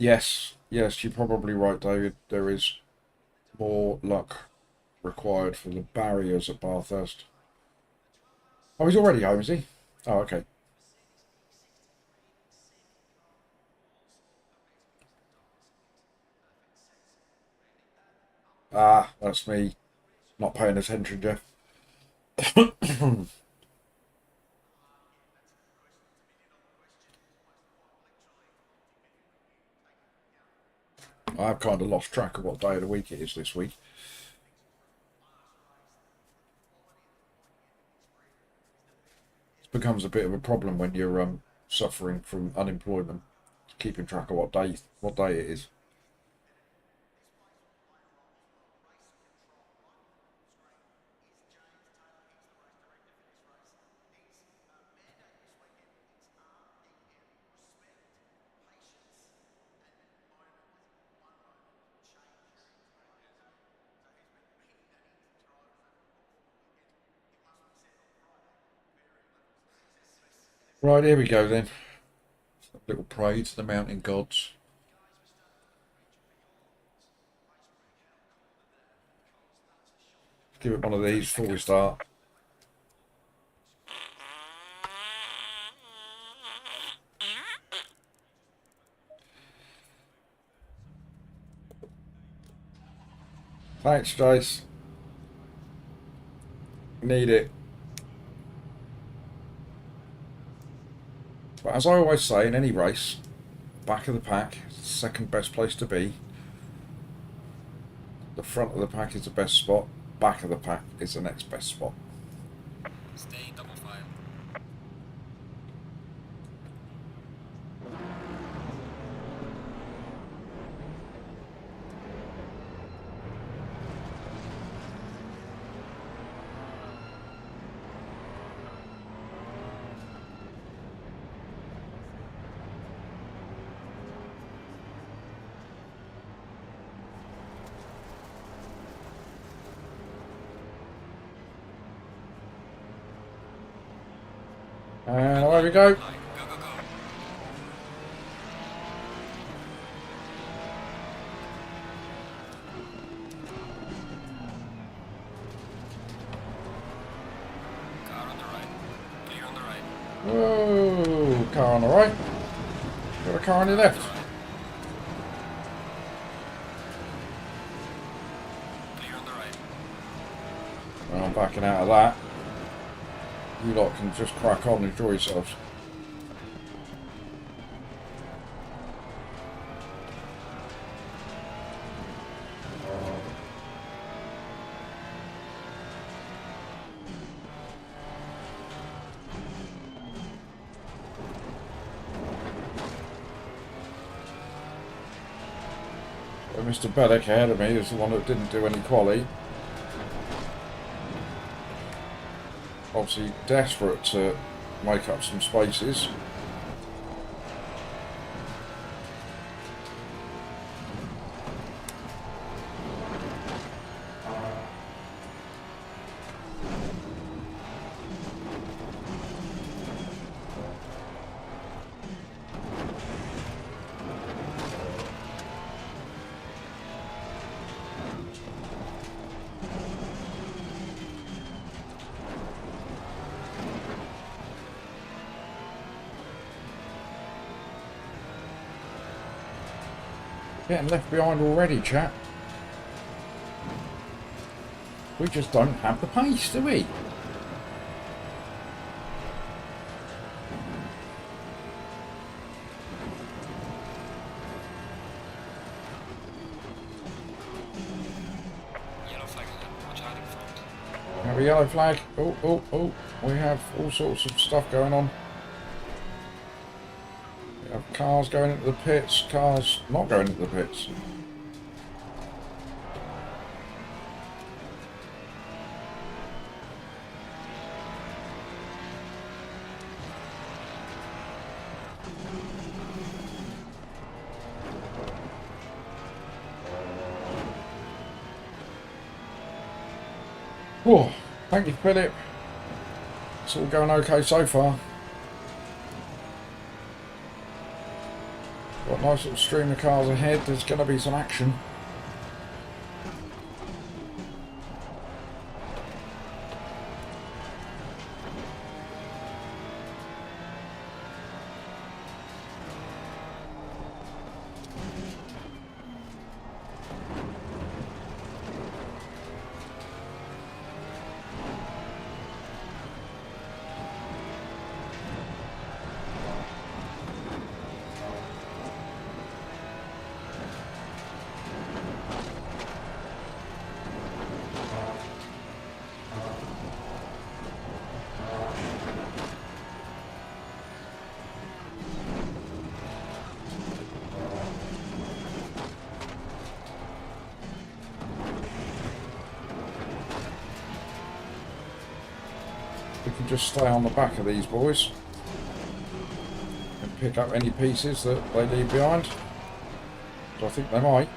Yes, you're probably right, David. There is more luck required for the barriers at Bathurst. Oh, he's already home, is he? Oh, okay. Ah, that's me not paying attention, Jeff. I've kind of lost track of what day of the week it is this week. It becomes a bit of a problem when you're suffering from unemployment, keeping track of what day it is. Right, here we go then. A little pray to the mountain gods. Give it one of these before we start. Thanks, Jace. Need it. But as I always say in any race, back of the pack is the second best place to be. The front of the pack is the best spot. Back of the pack is the next best spot. Stay double file. And away we go. Go, go, go. Car on the right. Clear on the right. Whoa, car on the right. Got a car on the left. Clear on the right. Well, I'm backing out of that. You lot can just crack on and enjoy yourselves. Mr. Bellick ahead of me is the one that didn't do any quali. Obviously desperate to make up some spaces. Getting left behind already, chap. We just don't have the pace, do we? Yellow flag ahead. Watch out in front. Have a yellow flag. Oh, oh, oh. We have all sorts of stuff going on. We have cars going into the pits, cars not going into the pits. Oh, thank you, Philip. It's all going okay so far. Got a nice little stream of cars ahead. There's going to be some action. We can just stay on the back of these boys and pick up any pieces that they leave behind. So I think they might.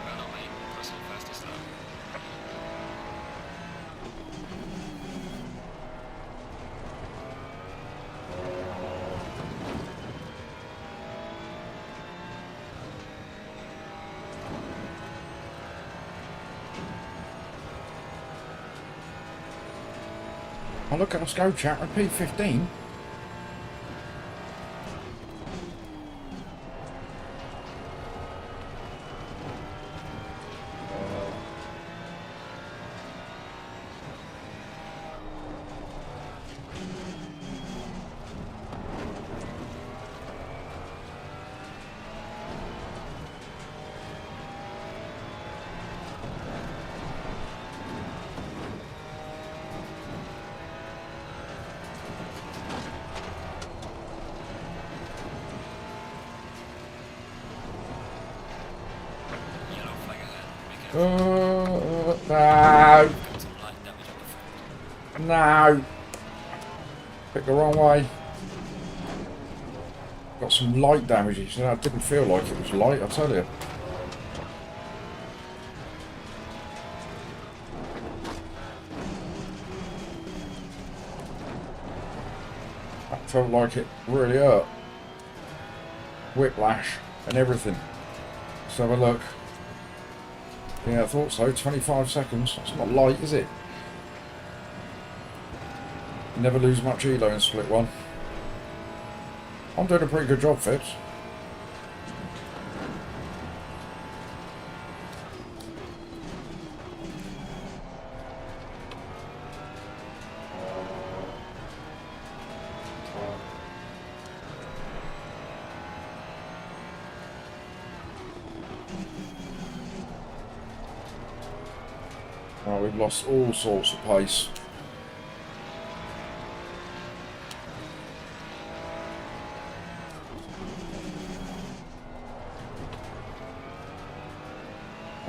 Well done, mate. Personal fastest lap. Oh, look at us go, chat. Repeat 15. No. Got some light damage on the front. No. Picked the wrong way. Got some light damage. You know, it didn't feel like it was light, I tell you. That felt like it really hurt. Whiplash and everything. Let's have a look. Yeah, I thought so. 25 seconds. That's not light, is it? You never lose much elo in split one. I'm doing a pretty good job, Fitz. Right, we've lost all sorts of pace.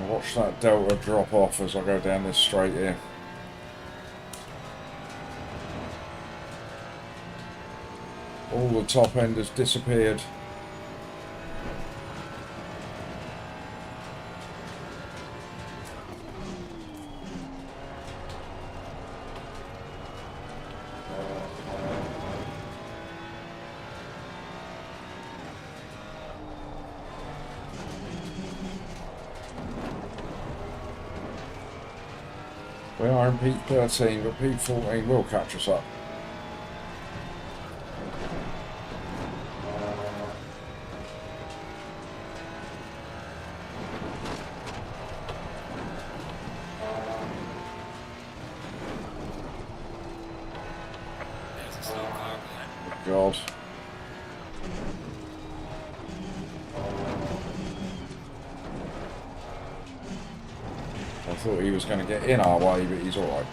I'll watch that delta drop off as I go down this straight here. All the top end has disappeared. We are in Peak 13, but Peak 14 will catch us up. There's a slow car behind. God. I thought he was going to get in our way, but he's alright.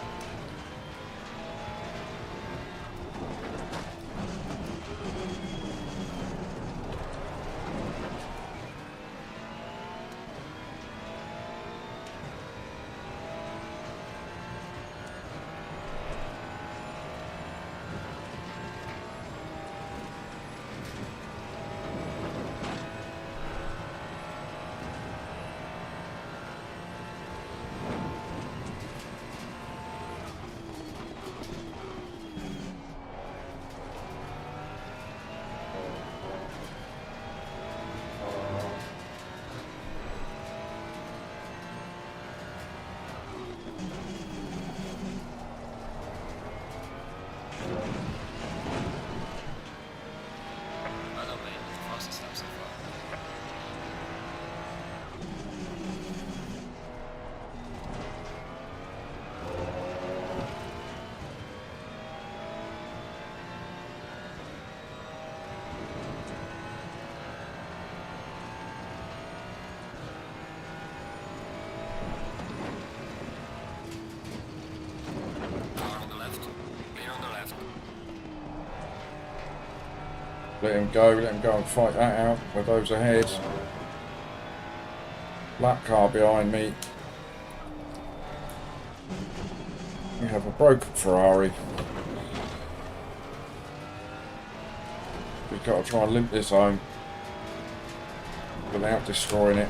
Well done, mate. The fastest lap so far. Car on the left. Clear on the left. Let him go and fight that out with those ahead. Black car behind me. We have a broken Ferrari. We've got to try and limp this home without destroying it.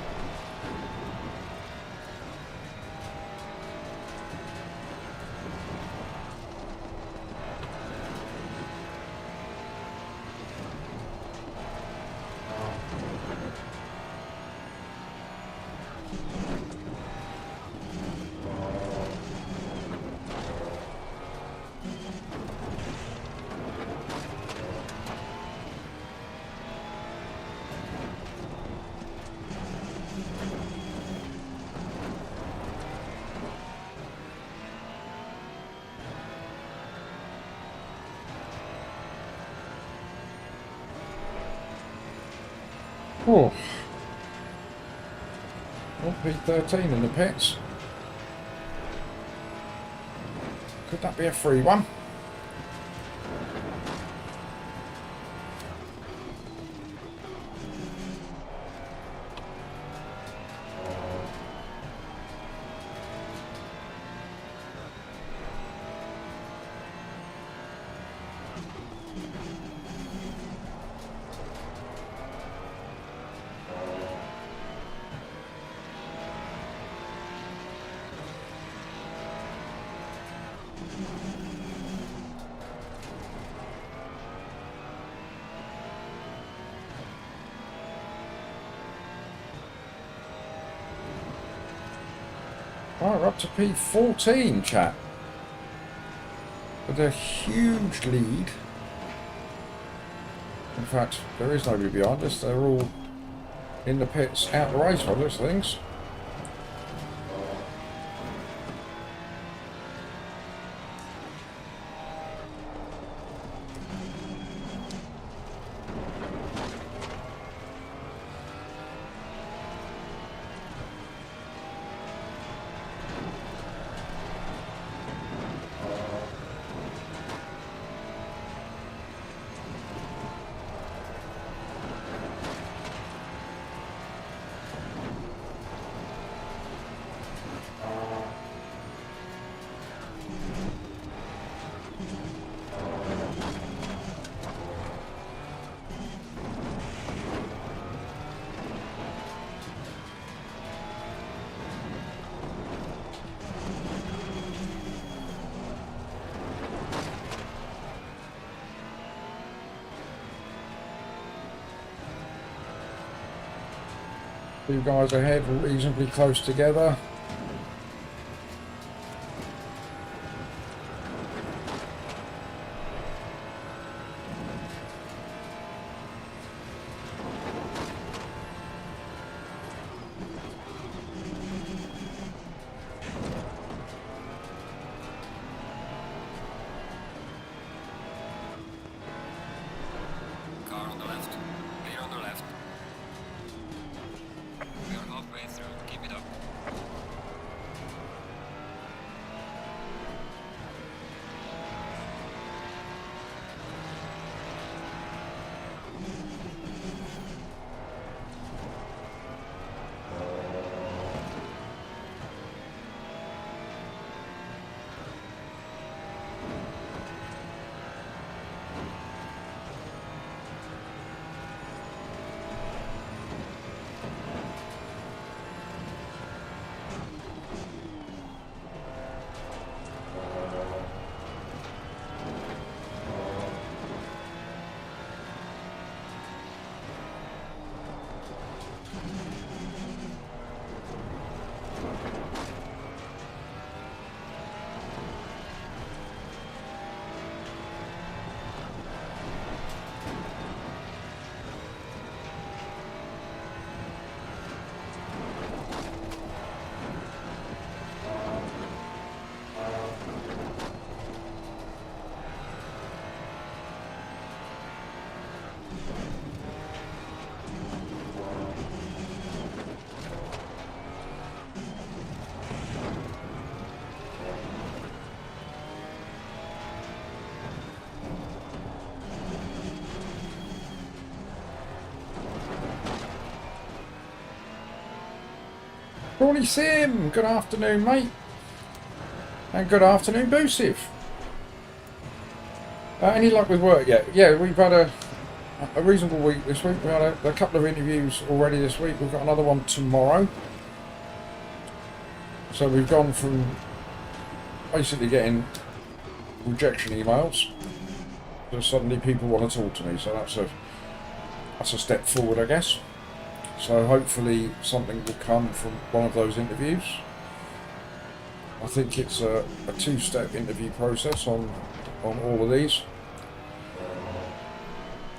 Oh, P13 in the pits. Could that be a free one? Oh, we're up to P14, chat. With a huge lead. In fact, there is nobody behind us. They're all in the pits out the race by the looks of things. Two guys ahead, reasonably close together. Car on the left. Clear on the left. We are halfway through. Keep it up. Ronnie Sim, good afternoon, mate. And good afternoon, Boosiv. Any luck with work yet? Yeah, we've had a reasonable week this week. We had a couple of interviews already this week. We've got another one tomorrow. So we've gone from basically getting rejection emails to suddenly people want to talk to me. So that's a step forward, I guess. So hopefully something will come from one of those interviews. I think it's a two-step interview process on all of these.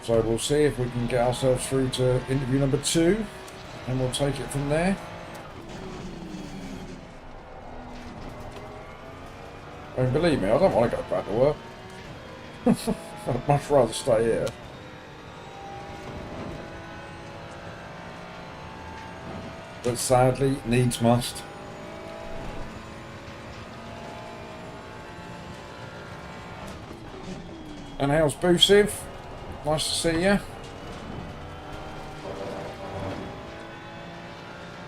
So we'll see if we can get ourselves through to interview number 2 and we'll take it from there. I mean, believe me, I don't want to go back to work. I'd much rather stay here. But sadly, needs must. And how's Boosiv? Nice to see you.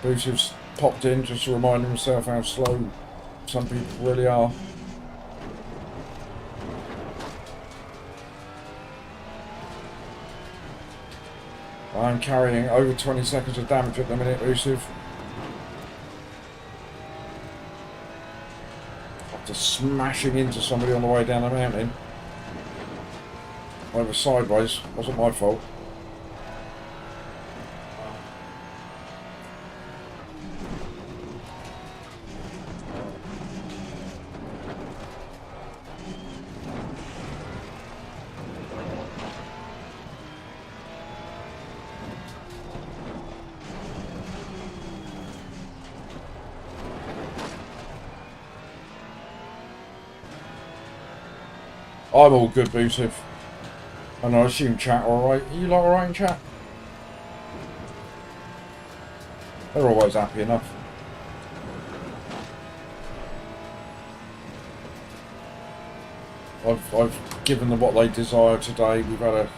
Boosiv's popped in just to remind himself how slow some people really are. I'm carrying over 20 seconds of damage at the minute, Boosiv. After smashing into somebody on the way down the mountain. I was sideways, wasn't my fault. I'm all good, Boosiv. And I assume chat alright. Are you lot alright in chat? They're always happy enough. I've given them what they desire today. We've had an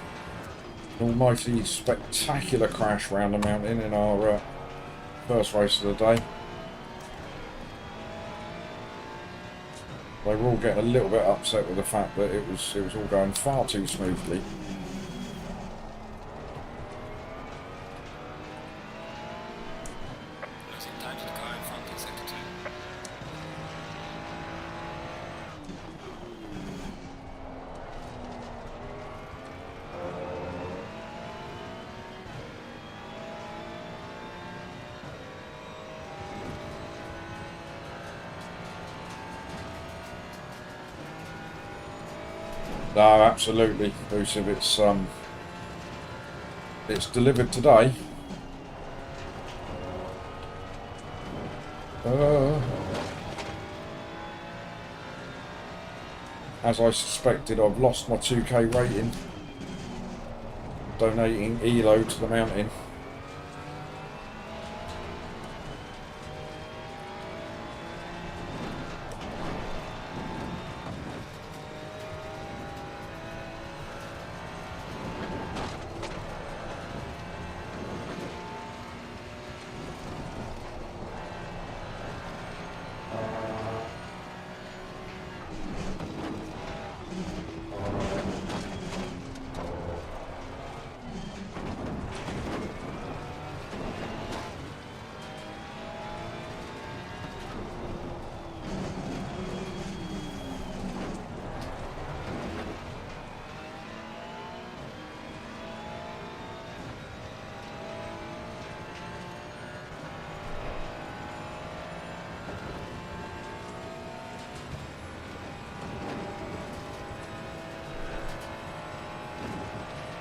almighty spectacular crash round the mountain in our first race of the day. They were all getting a little bit upset with the fact that it was all going far too smoothly. Losing time to the car in front in sector 2. No, absolutely, Boosiv. It's delivered today. As I suspected, I've lost my 2K rating donating ELO to the mountain.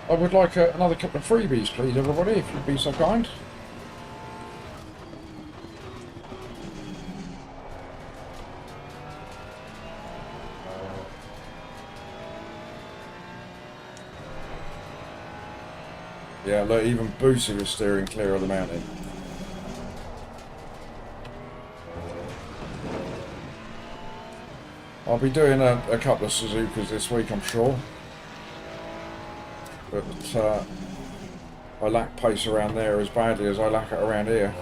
I would like another couple of freebies, please, everybody, if you'd be so kind. Yeah, look, even Boosie was steering clear of the mountain. I'll be doing a couple of Suzukas this week, I'm sure. But I lack pace around there as badly as I lack it around here.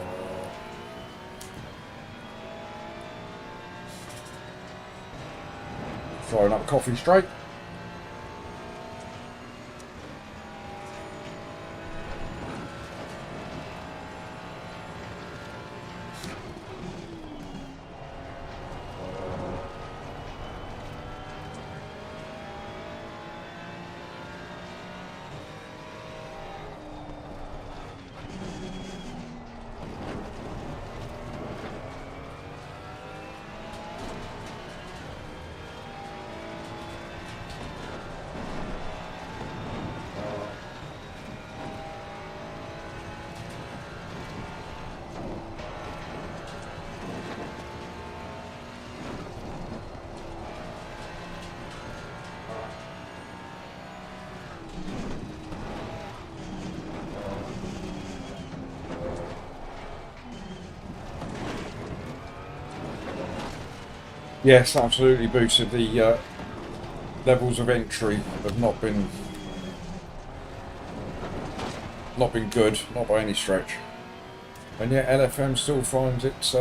Throwing up coffee straight. Yes, absolutely, boosted. The levels of entry have not been good, not by any stretch. And yet LFM still finds it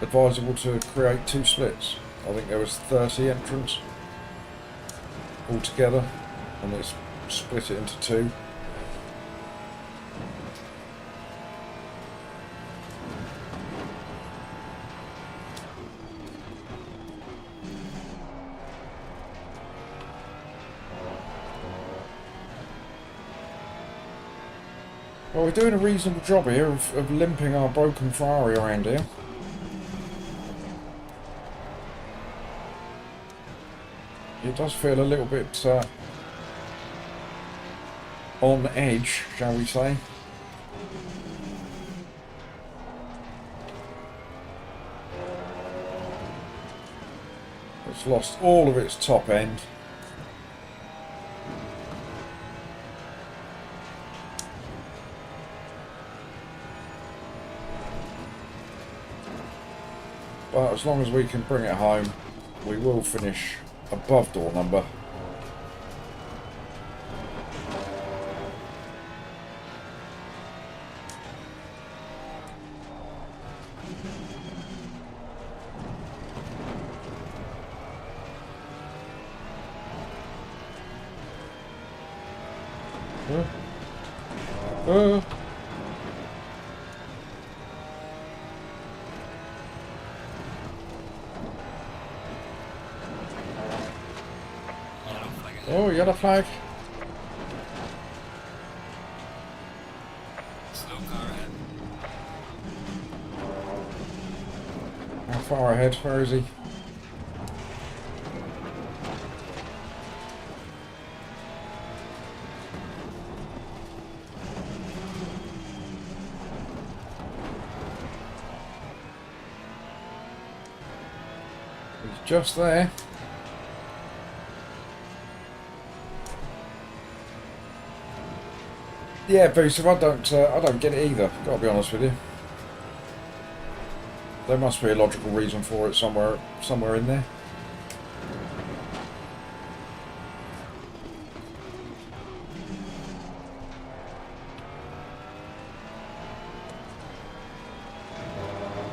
advisable to create 2 splits. I think there was 30 entrants altogether, and it's split it into 2. Well, we're doing a reasonable job here of limping our broken Ferrari around here. It does feel a little bit on edge, shall we say. It's lost all of its top end. But as long as we can bring it home, we will finish above door number. Uh. Oh, yellow flag. Slow car ahead. How far ahead? Where is he? He's just there. Yeah, Boost, I don't get it either. Gotta be honest with you. There must be a logical reason for it somewhere in there.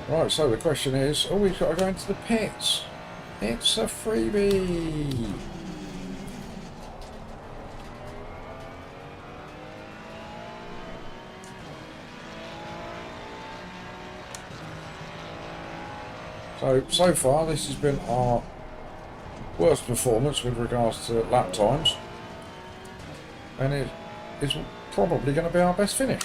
Right, so the question is, oh, we've got to go into the pits. It's a freebie. So far, this has been our worst performance with regards to lap times, and it is probably going to be our best finish.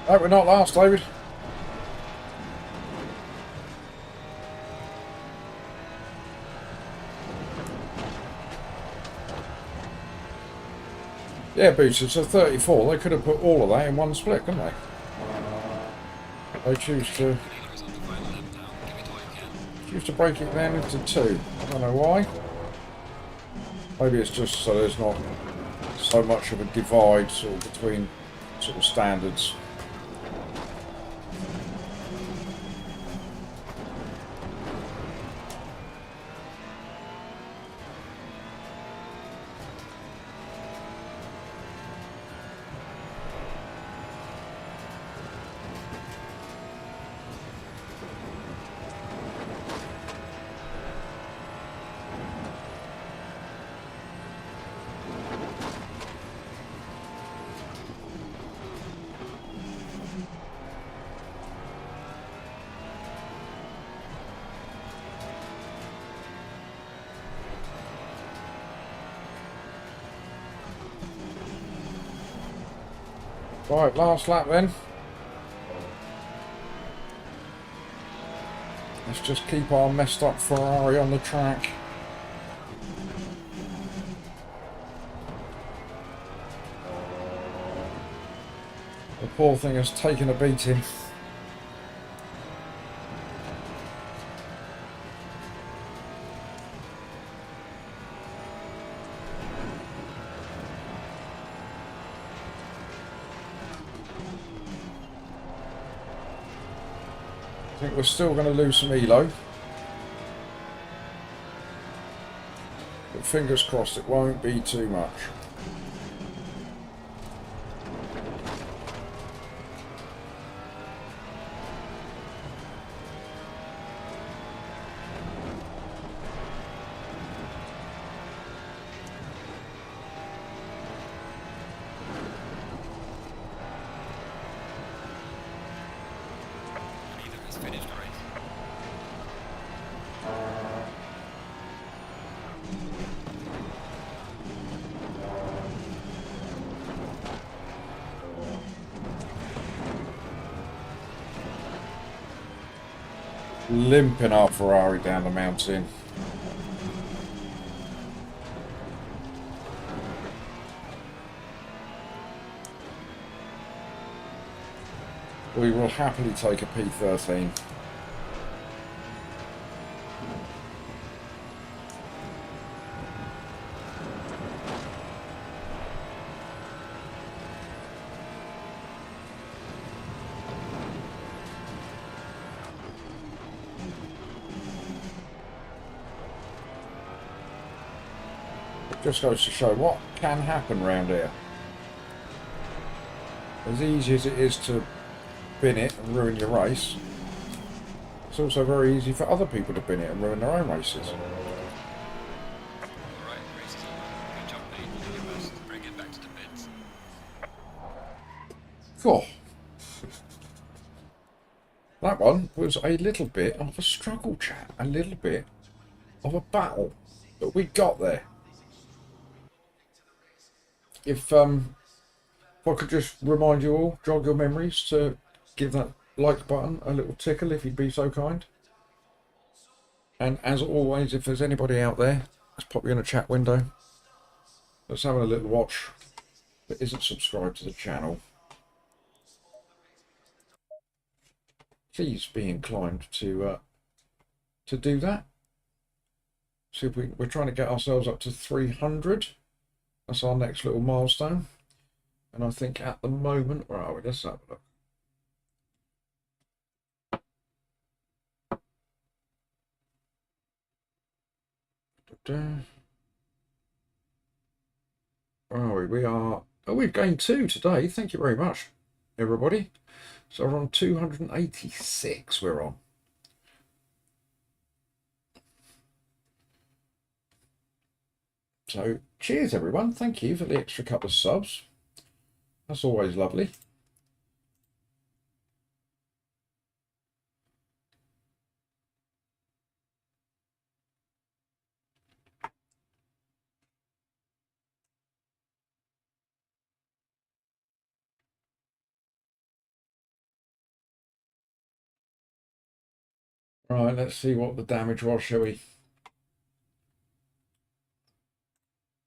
No, we're not last, David. Yeah, Boots, it's a 34. They could have put all of that in one split, couldn't they? They choose to break it down into two. I don't know why. Maybe it's just so there's not so much of a divide sort of between sort of standards. Right, last lap then. Let's just keep our messed up Ferrari on the track. The poor thing has taken a beating. I think we're still going to lose some elo, but fingers crossed it won't be too much. Leader has finished the race. Limping our Ferrari down the mountain. We will happily take a P13. Just goes to show what can happen round here. As easy as it is to bin it and ruin your race, it's also very easy for other people to bin it and ruin their own races. Alright, race is over. Good job, mate. You did your best. Bring it back to the pits. Cool. That one was a little bit of a struggle, chat. A little bit of a battle, but we got there. If I could just remind you all, jog your memories to give that like button a little tickle if you'd be so kind. And as always, if there's anybody out there, let's pop you in a chat window. Let's have a little watch that isn't subscribed to the channel. Please be inclined to do that. See if we're trying to get ourselves up to 300. That's our next little milestone. And I think at the moment, where are we? Let's have a look. Where are we? We are... Oh, we've gained 2 today. Thank you very much, everybody. So we're on 286 we're on. So cheers, everyone. Thank you for the extra couple of subs. That's always lovely. Right, let's see what the damage was, shall we?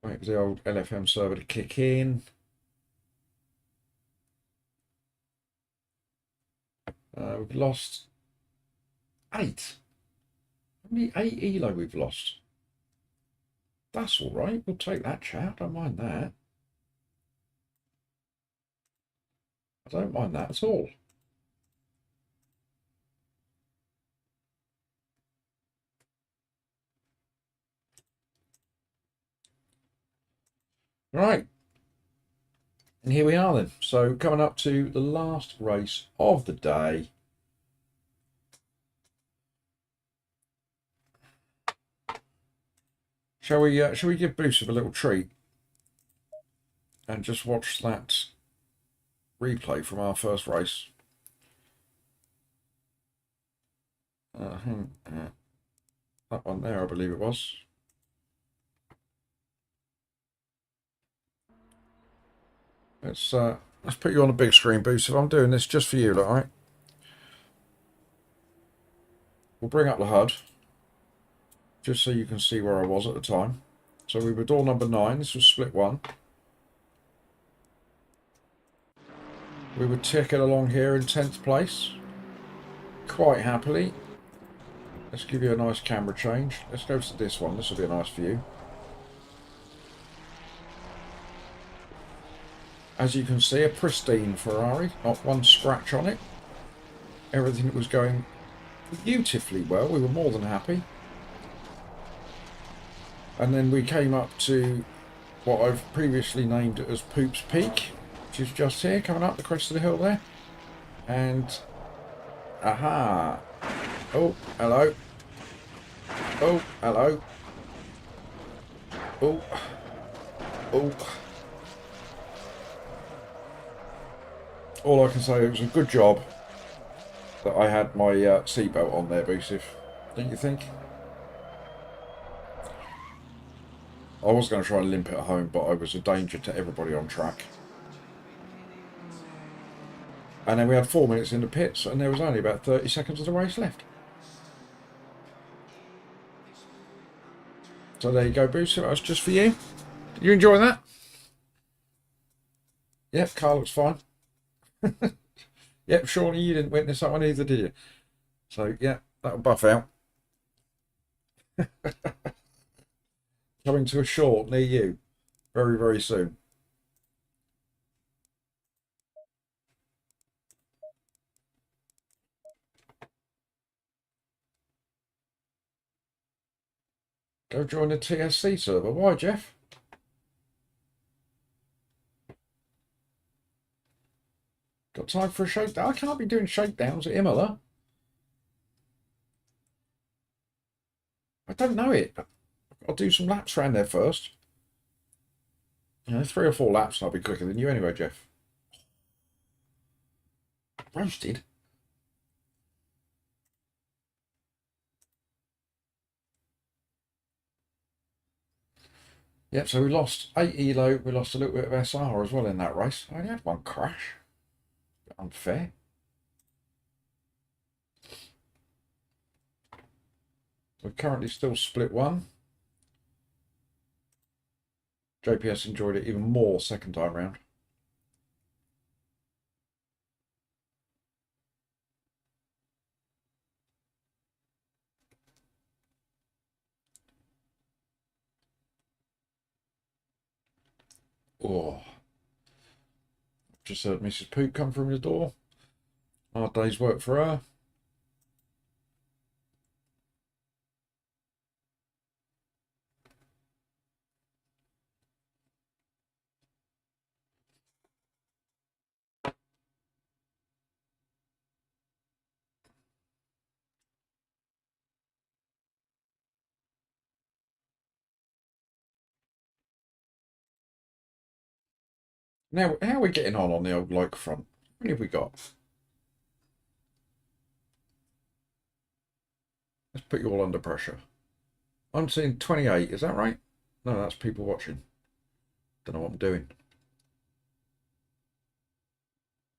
Wait for the old LFM server to kick in. We've lost 8. Only 8 elo we've lost. That's all right. We'll take that, chat. I don't mind that. I don't mind that at all. Right. And here we are then. So coming up to the last race of the day. Shall we give Boosov a little treat and just watch that replay from our first race? That one there, I believe it was. Let's put you on the big screen, Boosov. I'm doing this just for you, all right? We'll bring up the HUD just so you can see where I was at the time. So we were door number 9. This was split 1. We were ticking along here in 10th place, quite happily. Let's give you a nice camera change. Let's go to this one. This will be a nice view. As you can see, a pristine Ferrari, not one scratch on it. Everything was going beautifully well. We were more than happy. And then we came up to what I've previously named as Poop's Peak, which is just here, coming up the crest of the hill there. And, aha. Oh, hello. Oh, hello. Oh. Oh. All I can say, it was a good job that I had my seatbelt on there, Boosov. Don't you think? I was going to try and limp it home, but I was a danger to everybody on track. And then we had 4 minutes in the pits, and there was only about 30 seconds of the race left. So there you go, Bruce. That was just for you. Did you enjoy that? Yep, car looks fine. Yep, surely you didn't witness that one either, did you? So, yeah, that'll buff out. Coming to a short near you very, very soon. Go join the TSC server. Why, Jeff? Got time for a shakedown? I can't be doing shakedowns at Imola. I don't know it. I'll do some laps around there first. You know, 3 or 4 laps and I'll be quicker than you anyway, Jeff. Roasted? Yep, so we lost 8 elo, we lost a little bit of SR as well in that race. I only had 1 crash. Bit unfair. We're currently still split 1. JPS enjoyed it even more second time round. Oh, just heard Mrs. Poop come from the door. Hard day's work for her. Now, how are we getting on the old like front? How many have we got? Let's put you all under pressure. I'm seeing 28, is that right? No, that's people watching. Don't know what I'm doing.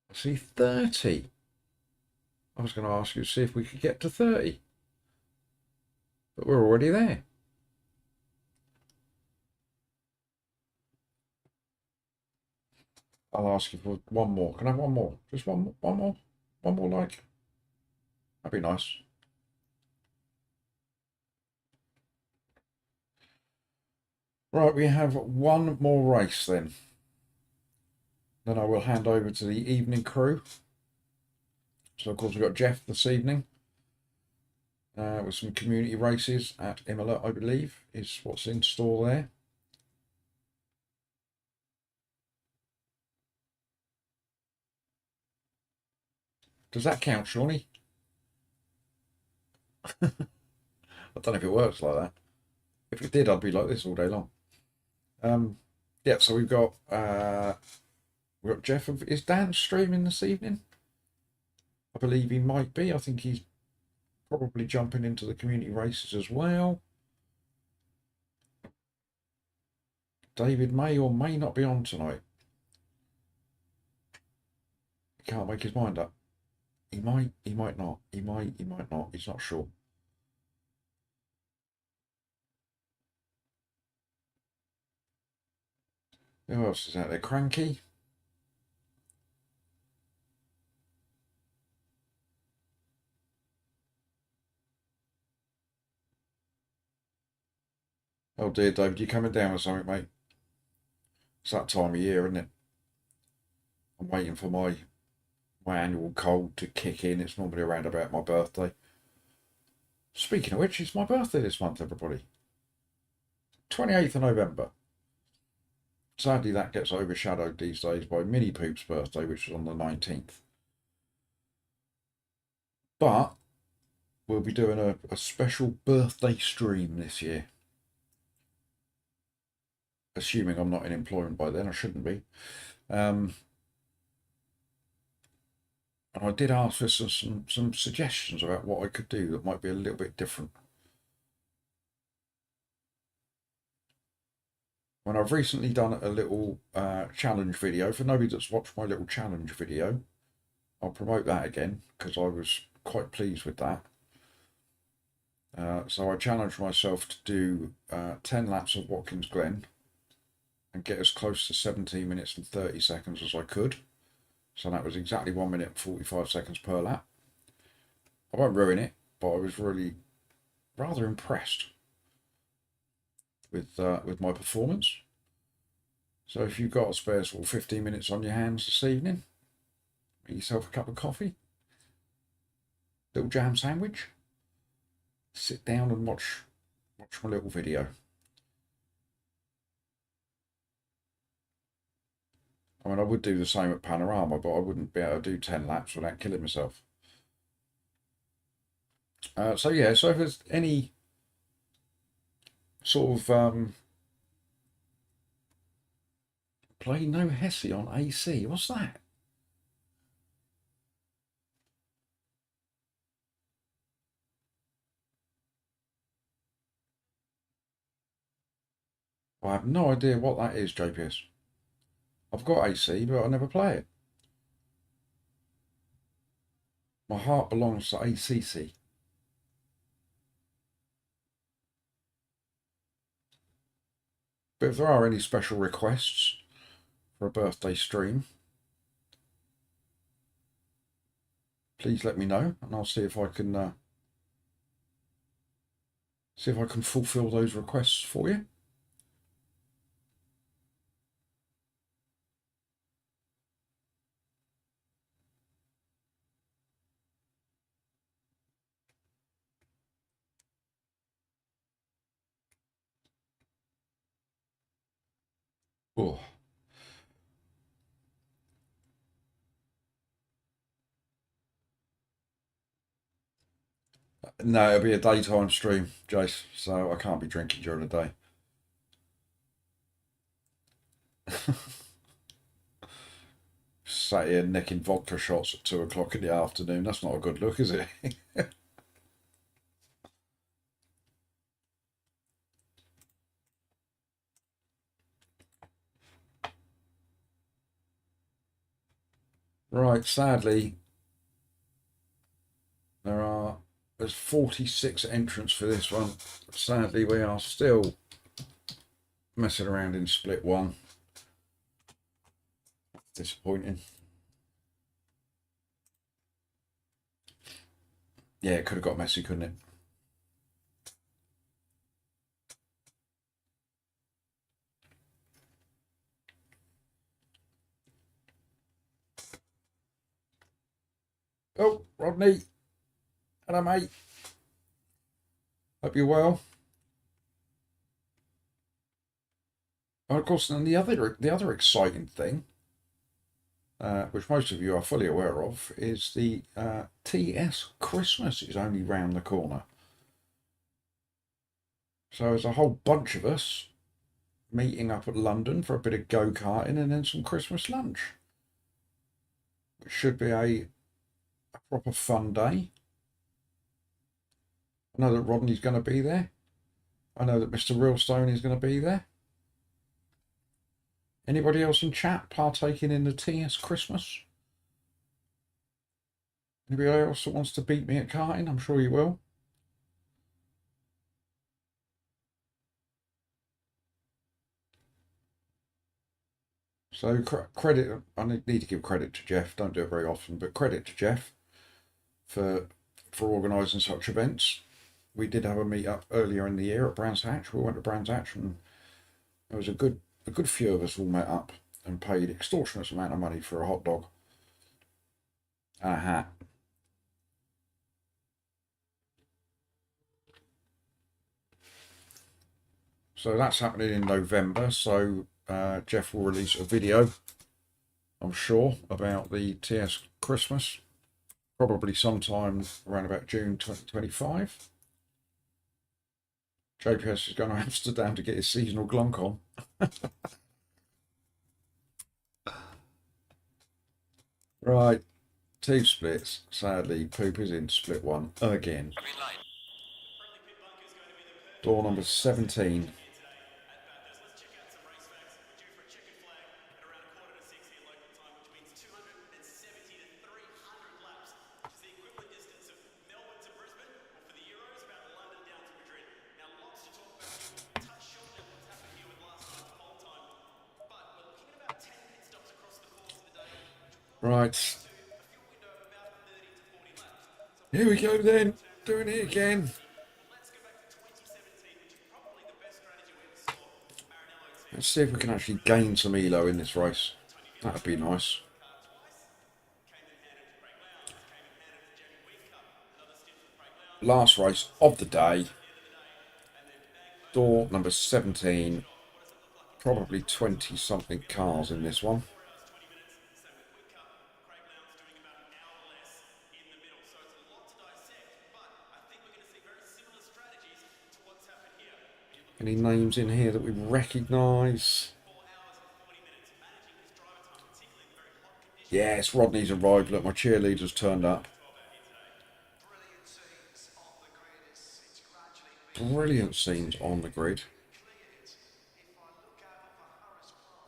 I see 30. I was going to ask you to see if we could get to 30. But we're already there. I'll ask you for one more. Can I have one more? Just one more? One more like? That'd be nice. Right, we have one more race then. Then I will hand over to the evening crew. So, of course, we've got Jeff this evening with some community races at Imola, I believe, is what's in store there. Does that count, Shawnee? I don't know if it works like that. If it did, I'd be like this all day long. Yeah, so we've got Jeff. Is Dan streaming this evening? I believe he might be. I think he's probably jumping into the community races as well. David may or may not be on tonight. He can't make his mind up. He might not. He might not. He's not sure. Who else is out there? Cranky. Oh dear, David, you coming down with something, mate? It's that time of year, isn't it? I'm waiting for my annual cold to kick in. It's normally around about my birthday. Speaking of which, it's my birthday this month, everybody. 28th of November. Sadly, that gets overshadowed these days by Minnie Poop's birthday, which is on the 19th. But we'll be doing a special birthday stream this year. Assuming I'm not in employment by then, I shouldn't be. And I did ask for some suggestions about what I could do that might be a little bit different. When I've recently done a little challenge video, for nobody that's watched my little challenge video, I'll promote that again because I was quite pleased with that. So I challenged myself to do 10 laps of Watkins Glen and get as close to 17 minutes and 30 seconds as I could. So that was exactly 1 minute and 45 seconds per lap. I won't ruin it, but I was really rather impressed with my performance. So if you've got a spare sort of 15 minutes on your hands this evening, make yourself a cup of coffee, little jam sandwich, sit down and watch my little video. I mean, I would do the same at Panorama, but I wouldn't be able to do 10 laps without killing myself. So yeah, so if there's any sort of play no Hesse on AC, what's that? I have no idea what that is, JPS. I've got AC, but I never play it. My heart belongs to ACC. But if there are any special requests for a birthday stream, please let me know, and I'll see if I can fulfil those requests for you. Oh. No, it'll be a daytime stream, Jace, so I can't be drinking during the day. Sat here necking vodka shots at 2 o'clock in the afternoon. That's not a good look, is it? Right, sadly, there's 46 entrants for this one. Sadly, we are still messing around in split one. Disappointing. Yeah, it could have got messy, couldn't it? Oh, Rodney. Hello, mate. Hope you're well. And of course, and the other exciting thing, which most of you are fully aware of, is the TS Christmas is only round the corner. So there's a whole bunch of us meeting up at London for a bit of go-karting and then some Christmas lunch. It should be a proper fun day. I know that Rodney's going to be there. I know that Mr. Realstone is going to be there. Anybody else in chat partaking in the TS Christmas? Anybody else that wants to beat me at karting? I'm sure you will. So credit, I need to give credit to Jeff. Don't do it very often, but credit to Jeff for organising such events. We did have a meet up earlier in the year at Brands Hatch. We went to Brands Hatch and there was a good few of us all met up and paid extortionate amount of money for a hot dog and a hat. So that's happening in November. So Jeff will release a video, I'm sure, about the TS Christmas, probably sometime around about June 2025. JPS is going to Amsterdam to get his seasonal glonk on. Right, team splits. Sadly, Poop is in split one again. Door number 17. Right. Here we go then. Doing it again. Let's see if we can actually gain some elo in this race. That'd be nice. Last race of the day. Door number 17. Probably 20 something cars in this one. Any names in here that we recognise? Yes, Rodney's arrived. Look, my cheerleader's turned up. Brilliant scenes on the grid.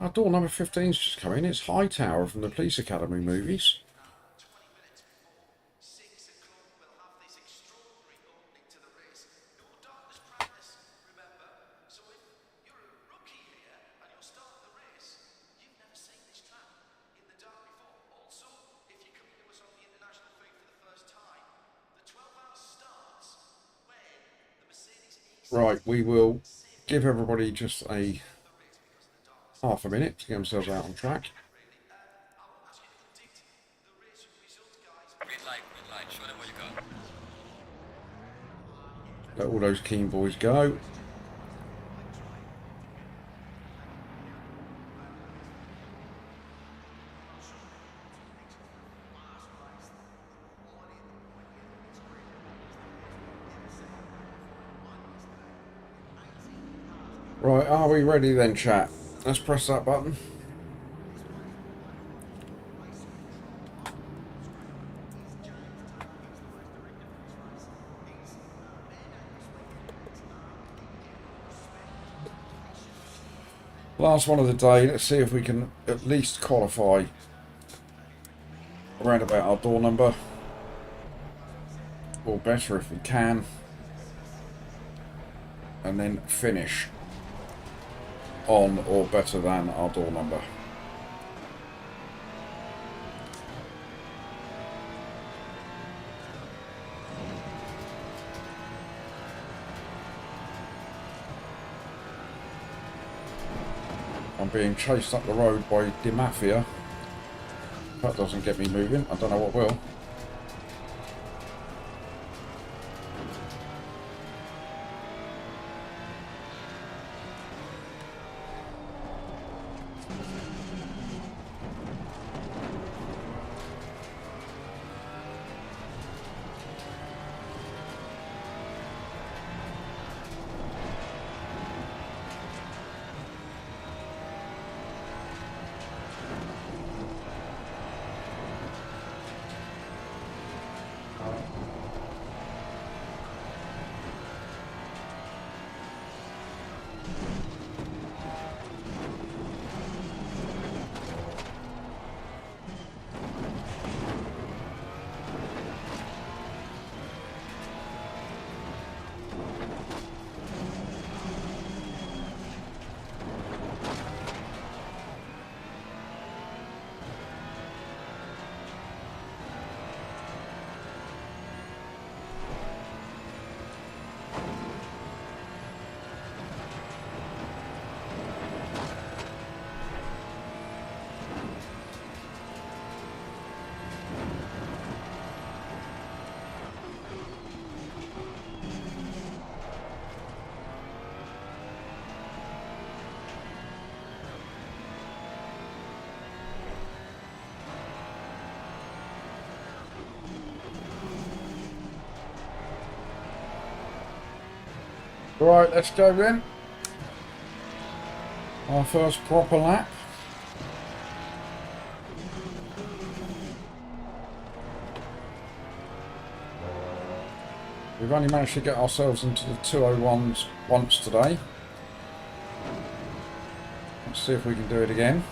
Our door number 15's just come in. It's Hightower from the Police Academy movies. Right, we will give everybody just a half a minute to get themselves out on track. Green light, show them what you got. Let all those keen boys go. Right, are we ready then, chat? Let's press that button. Last one of the day. Let's see if we can at least qualify around about our door number. Or better if we can. And then finish on or better than our door number. I'm being chased up the road by the Mafia. If that doesn't get me moving, I don't know what will. Right, let's go then. Our first proper lap. We've only managed to get ourselves into the 201s once today. Let's see if we can do it again.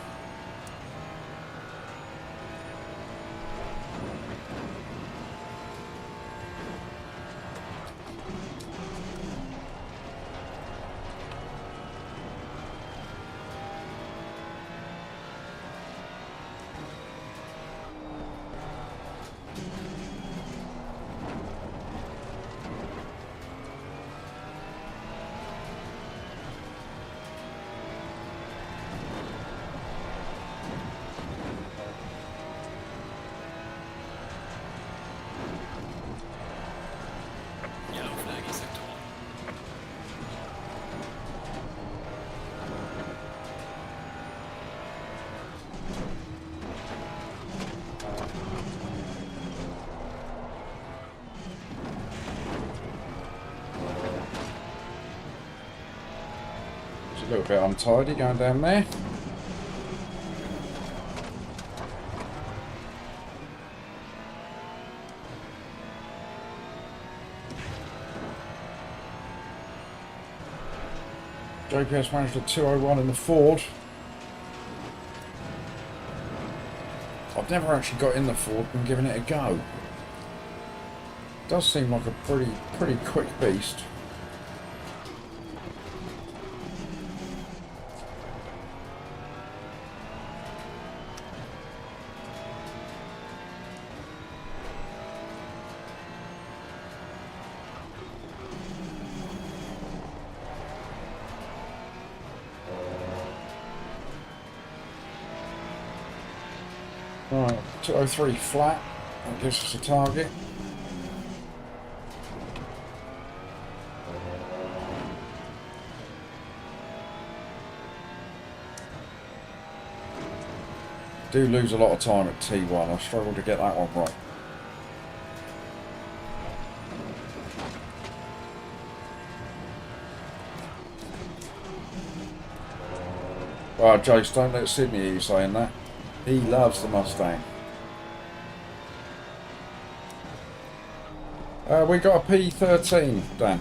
A little bit untidy going down there. JPS managed a 201 in the Ford. I've never actually got in the Ford and given it a go. It does seem like a pretty quick beast. Right, 203 flat. That gives us a target. Do lose a lot of time at T1. I struggle to get that one right. Well, Jace, don't let Sydney hear you saying that. He loves the Mustang. We got a P13, Dan.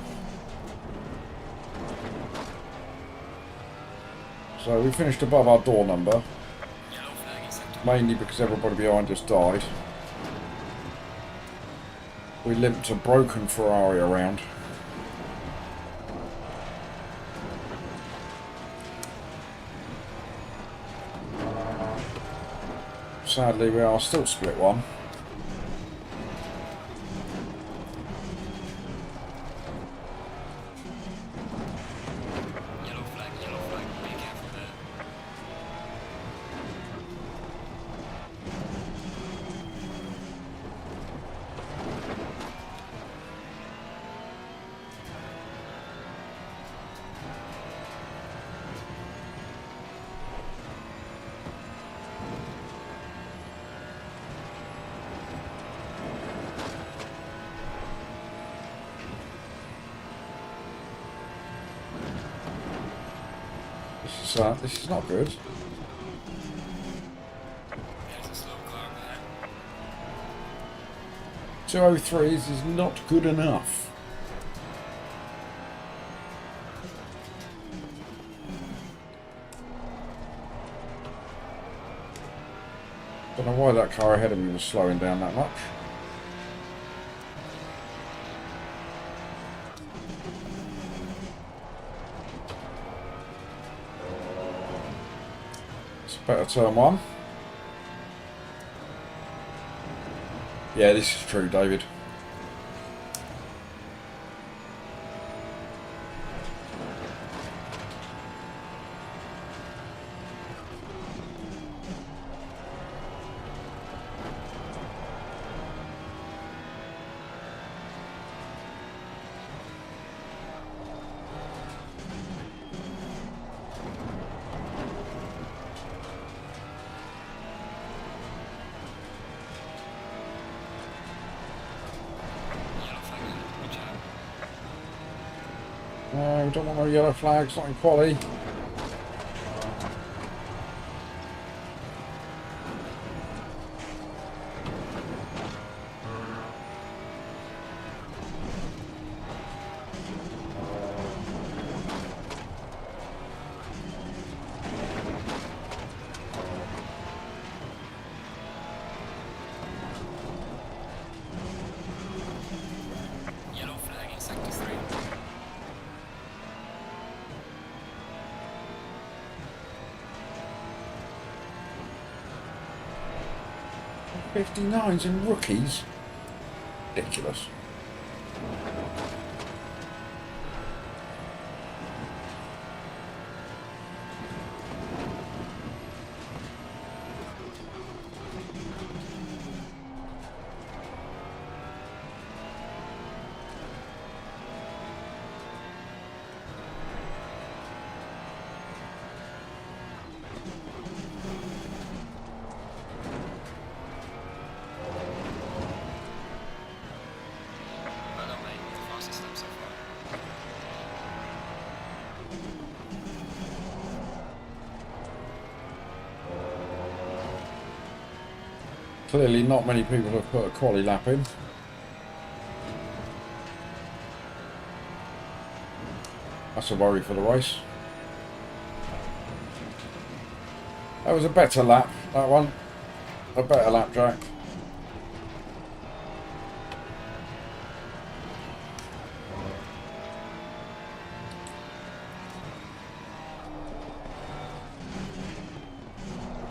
So we finished above our door number. Mainly because everybody behind us died. We limped a broken Ferrari around. Sadly, we are still split one. Yellow flag, be careful there. This is not good. There's a slow car behind. 203s is not good enough. Don't know why that car ahead of me was slowing down that much. It's better turn one. Yeah, this is true, David. No, we don't want no yellow flags, not in quali. Yellow flag in sector 3. '59s and rookies. Ridiculous. Clearly not many people have put a quali lap in. That's a worry for the race. That was a better lap, that one. A better lap, Jack.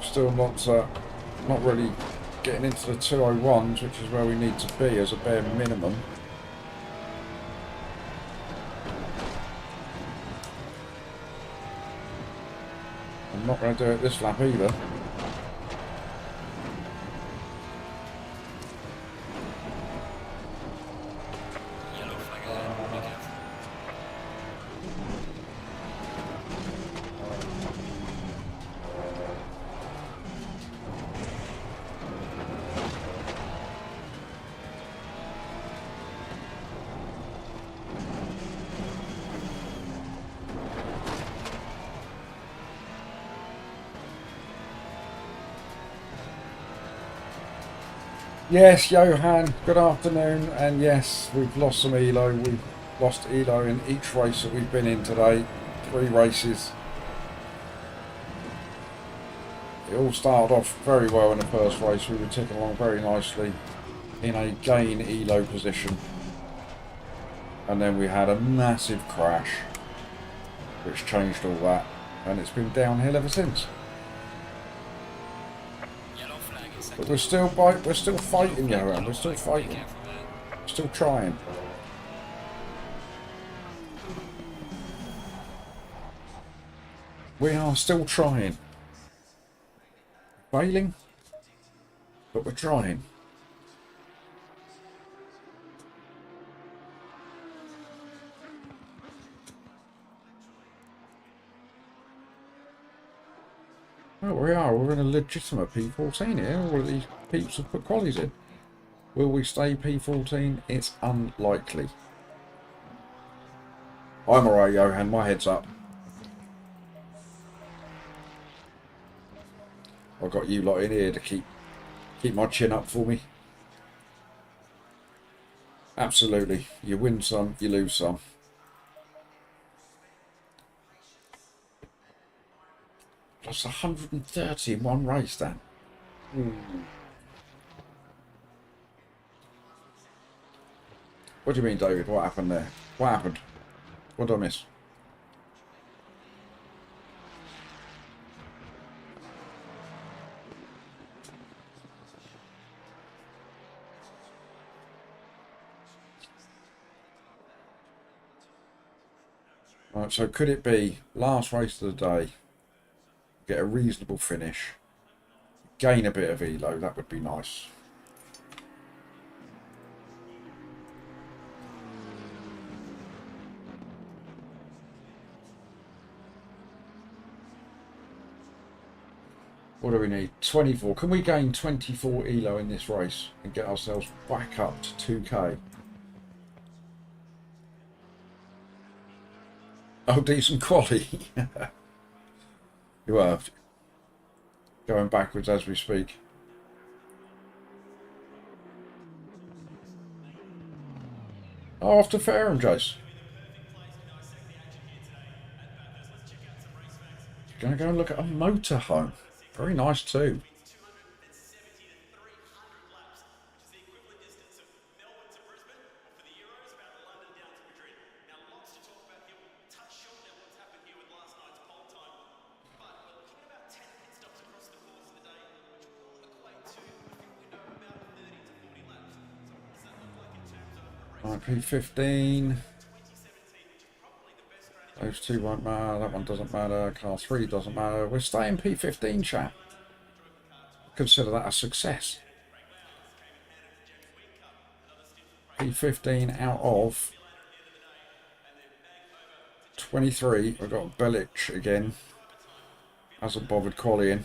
Still not really getting into the 201s, which is where we need to be as a bare minimum. I'm not going to do it this lap either. Yellow flag ahead, be careful. Yes, Johan, good afternoon. And yes, we've lost some elo. We've lost elo in each race that we've been in today. 3 races. It all started off very well in the first race. We were ticking along very nicely in a gain elo position. And then we had a massive crash, which changed all that. And it's been downhill ever since. Yellow flag in But second. we're still fighting, Johan. We're still Be fighting. careful there. Still trying. We are still trying. Failing, but we're trying. Well, we are. We're in a legitimate P14 here. All of these peeps have put qualies in. Will we stay P14? It's unlikely. I'm alright, Johan. My head's up. I've got you lot in here to keep my chin up for me. Absolutely. You win some, you lose some. Plus 130 in one race, Dan. What do you mean, David? What happened there? What happened? What did I miss? Right, so could it be last race of the day, get a reasonable finish, gain a bit of elo? That would be nice. What do we need? 24. Can we gain 24 elo in this race and get ourselves back up to 2k? Oh, decent quality. You are going backwards as we speak. Oh, off to Fareham, Jace. Gonna go and look at a motorhome. Very nice too. Right, P15. Those two won't matter. That one doesn't matter. Car 3 doesn't matter. We're staying P15, chat. Consider that a success. P15 out of 23. We've got Belic again. Hasn't bothered qualifying.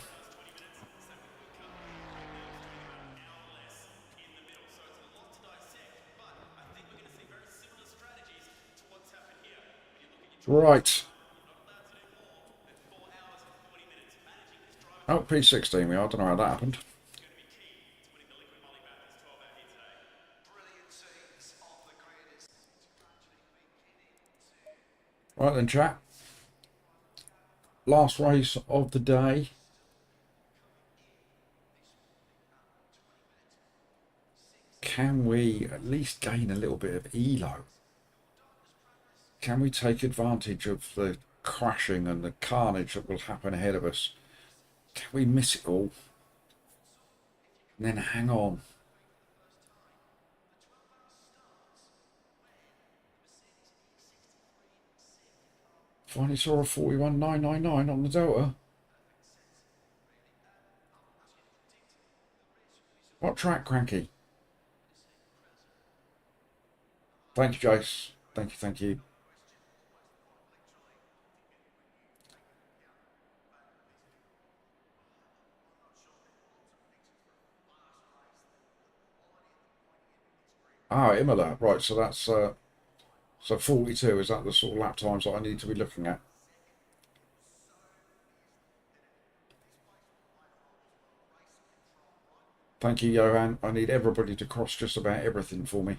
Right. Oh, P16 we are. I don't know how that happened. Right then, chat. Last race of the day. Can we at least gain a little bit of elo? Can we take advantage of the crashing and the carnage that will happen ahead of us? Can we miss it all and then hang on? Finally saw a 41.999 on the Delta. What track, Cranky? Thank you, Jace. Thank you, thank you. Ah, Imola. Right, so that's so 42. Is that the sort of lap times that I need to be looking at? Thank you, Johan. I need everybody to cross just about everything for me.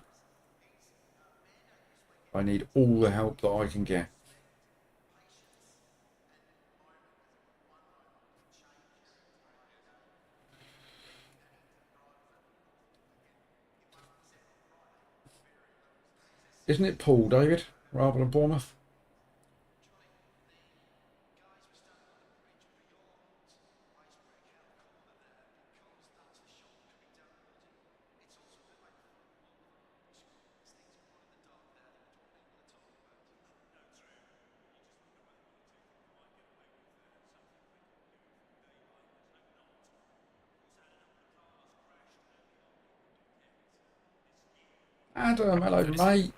I need all the help that I can get. Isn't it Paul, David, rather than Bournemouth? Adam, hello, mate.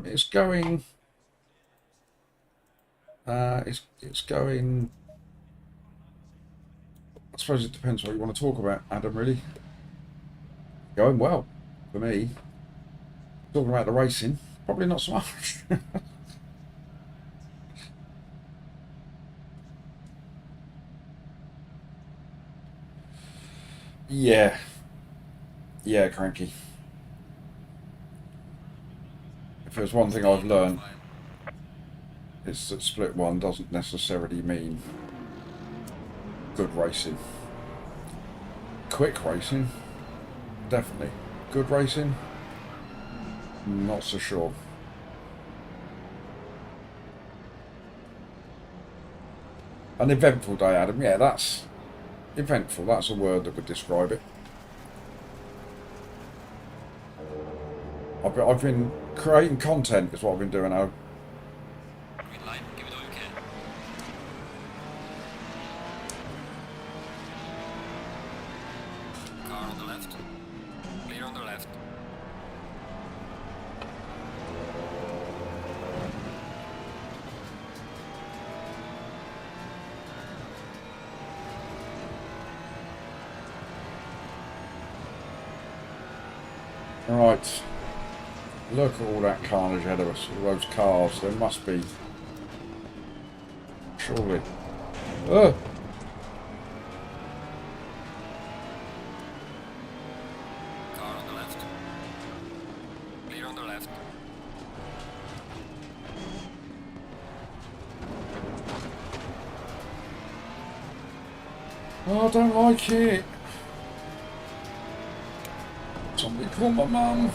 It's going. It's going. I suppose it depends what you want to talk about, Adam. Really, going well for me. Talking about the racing, probably not so much. Yeah, yeah, Cranky. If there's one thing I've learned, it's that split one doesn't necessarily mean good racing. Quick racing, definitely. Good racing, not so sure. An eventful day, Adam. Yeah, that's eventful. That's a word that would describe it. I've been creating content, is what I've been doing now. Green line, give it all you can. Car on the left. Clear on the left. Right. Look at all that carnage ahead of us. All those cars. There must be. Surely. Ugh. Car on the left. Clear on the left. Oh, I don't like it. Somebody call my mum.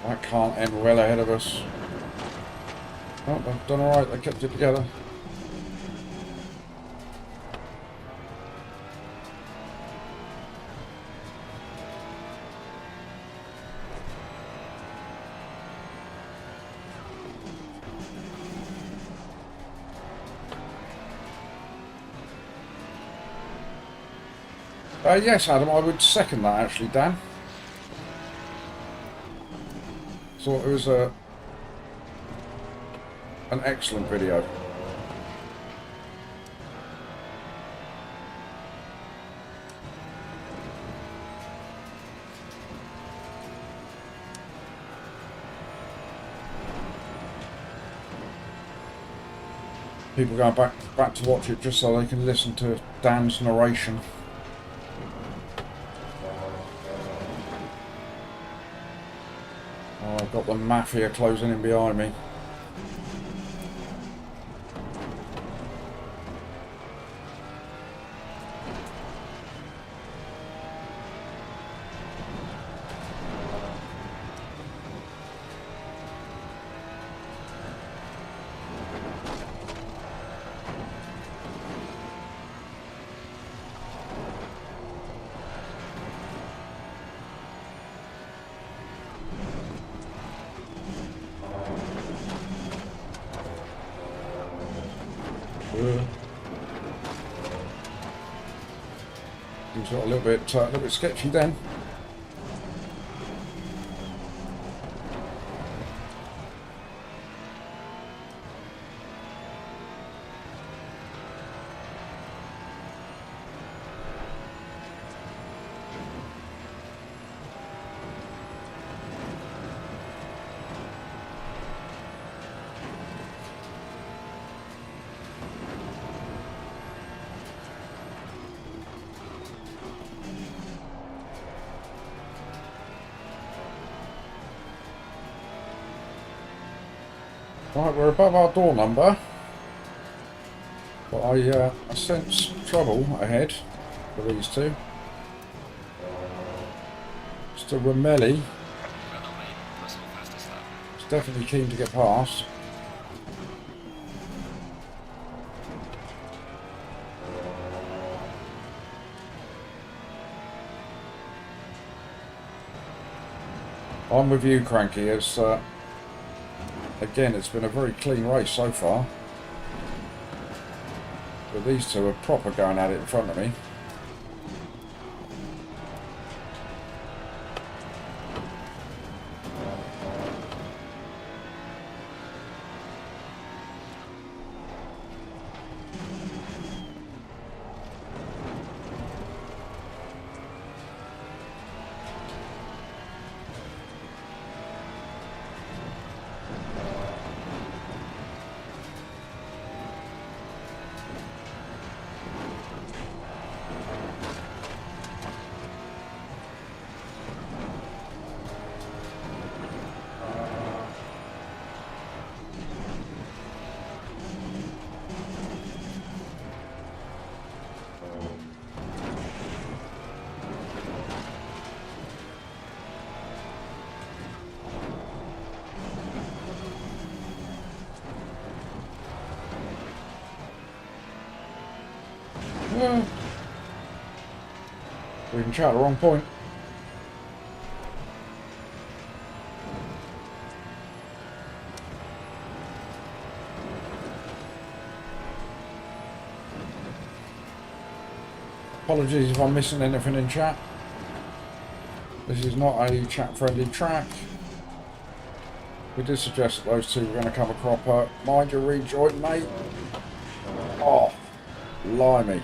That can't end well ahead of us. Oh, they've done alright, they kept it together. Yes, Adam, I would second that actually, Dan. Thought it was an excellent video. People going back to watch it just so they can listen to Dan's narration. Oh, I've got the mafia closing in behind me. Things got a little bit sketchy then. Right, we're above our door number, but I sense trouble ahead for these two. Mr. Romelli is definitely keen to get past. I'm with you, Cranky, as again, it's been a very clean race so far. But these two are proper going at it in front of me. We can chat the wrong point. Apologies if I'm missing anything in chat. This is not a chat-friendly track. We did suggest that those two were going to come a cropper. Mind your rejoin, mate. Oh, blimey.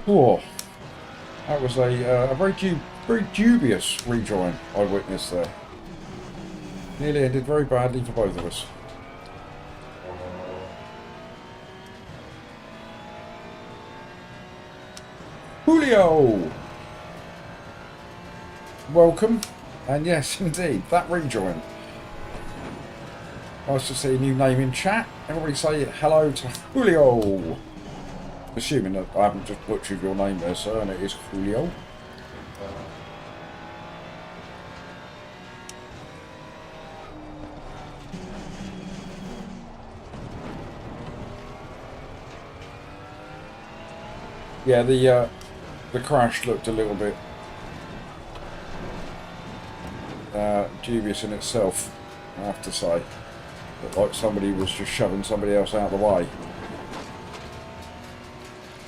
Oh, that was a very dubious rejoin I witnessed there. Nearly ended very badly for both of us. Julio! Welcome. And yes, indeed, that rejoin. Nice to see a new name in chat. Everybody say hello to Julio. Assuming that I haven't just butchered your name there, sir, and it is Julio. Yeah, the crash looked a little bit dubious in itself. I have to say. Looked like somebody was just shoving somebody else out of the way.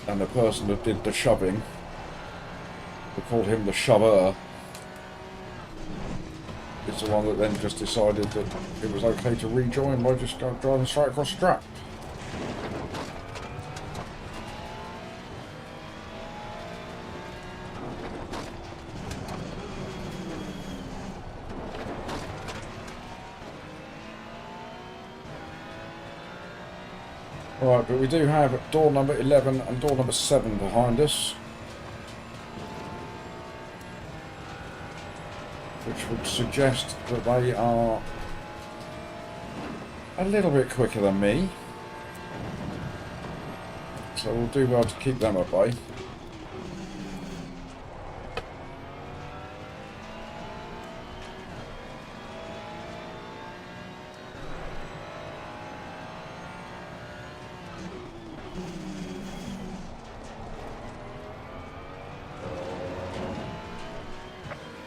And the person that did the shoving, we called him the shover, is the one that then just decided that it was okay to rejoin by just driving straight across the track. Right, but we do have door number 11 and door number 7 behind us, which would suggest that they are a little bit quicker than me. So we'll do well to keep them at bay.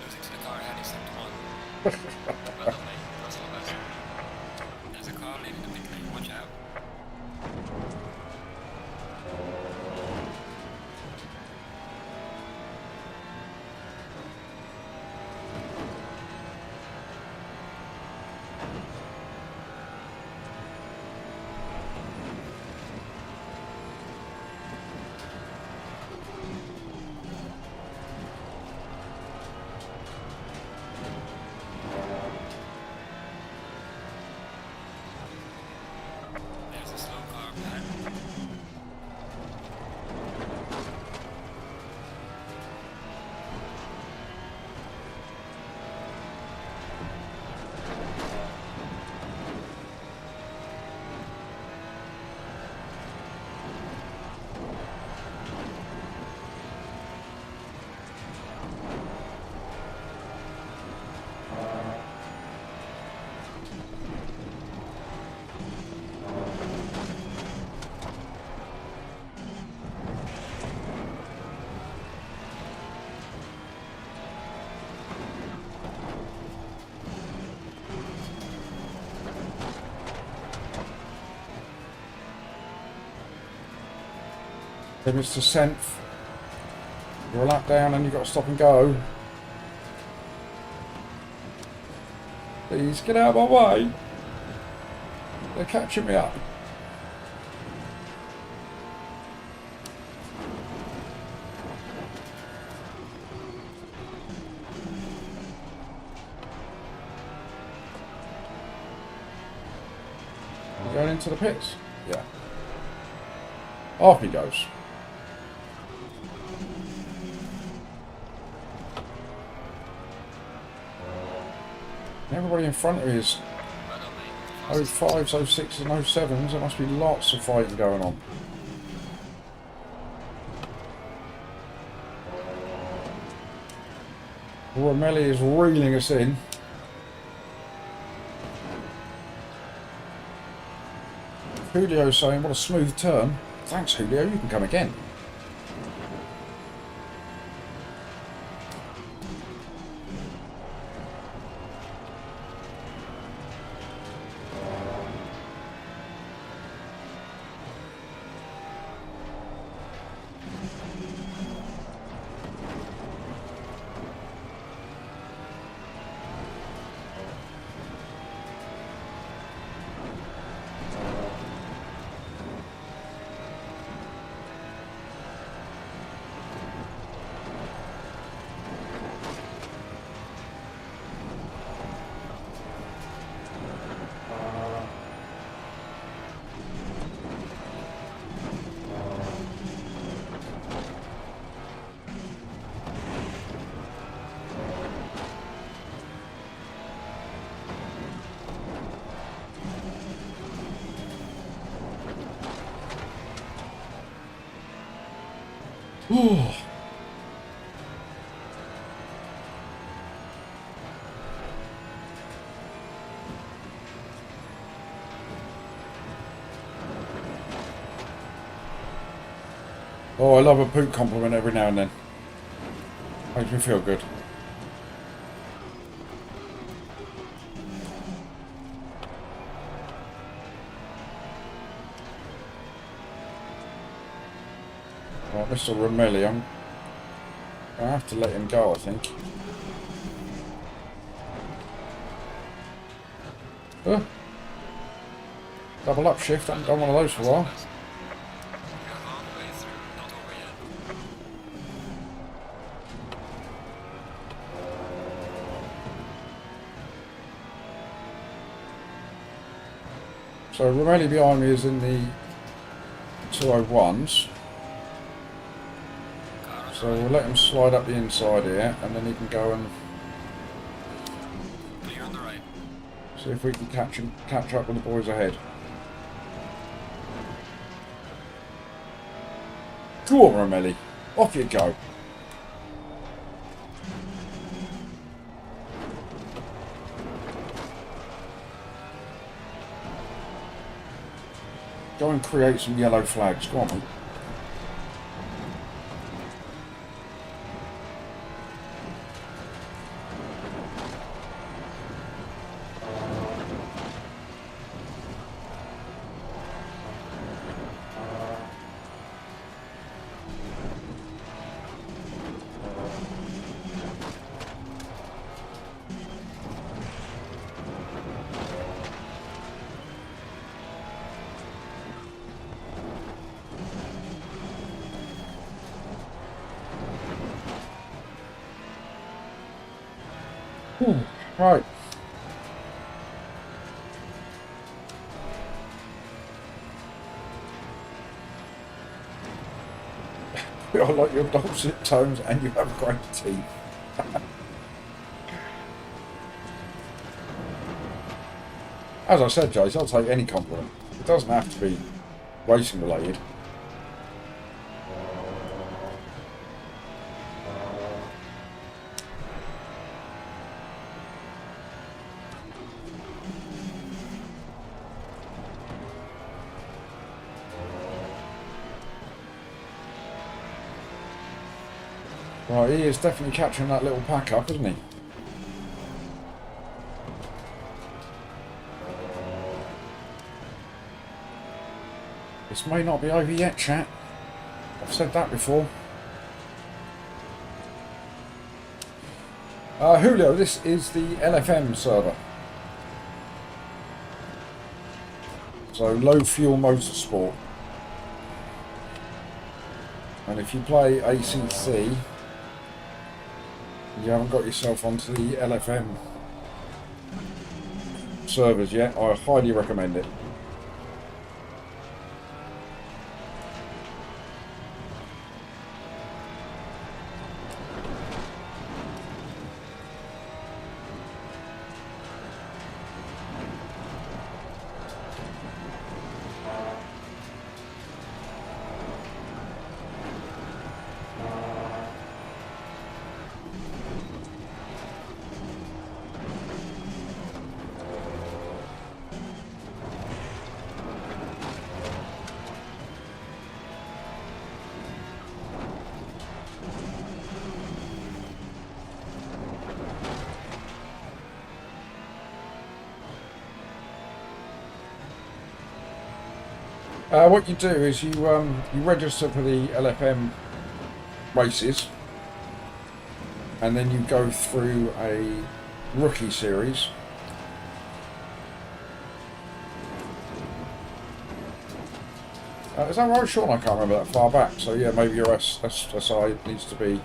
Losing to the car heading sector 1. Well done, mate. That's all that. There's a car leaving the pit lane. Watch out. There's a slow car behind. Then it's the 10th. You're a lap down and you've got to stop and go. Please get out of my way. They're catching me up. You going into the pits? Yeah. Off he goes. Everybody in front of me is Well done, mate. 05s, 06s and 07s. There must be lots of fighting going on. Romelli is reeling us in. Julio's saying, what a smooth turn. Thanks, Julio, you can come again. Ooh. Oh, I love a boot compliment every now and then. Makes me feel good. Mr. Romelli, I'm going to have to let him go, I think. Double up shift, I haven't done one of those for a while. You're halfway through, not over yet. So Romelli behind me is in the 201s. So we'll let him slide up the inside here, and then he can go and Clear on the right. see if we can catch up with the boys ahead. Go on, Romelli. Off you go. Go and create some yellow flags. Go on, mate. Right. I like your dulcet tones and you have great teeth. As I said, Jace, I'll take any compliment. It doesn't have to be racing related. Right, he is definitely capturing that little pack up, isn't he? This may not be over yet, chat. I've said that before. Julio, this is the LFM server. So, low fuel motorsport. And if you play ACC, you haven't got yourself onto the LFM servers yet, I highly recommend it. What you do is you register for the LFM races, and then you go through a rookie series. Is that right, Sean? I can't remember that far back. So yeah, maybe your SI needs to be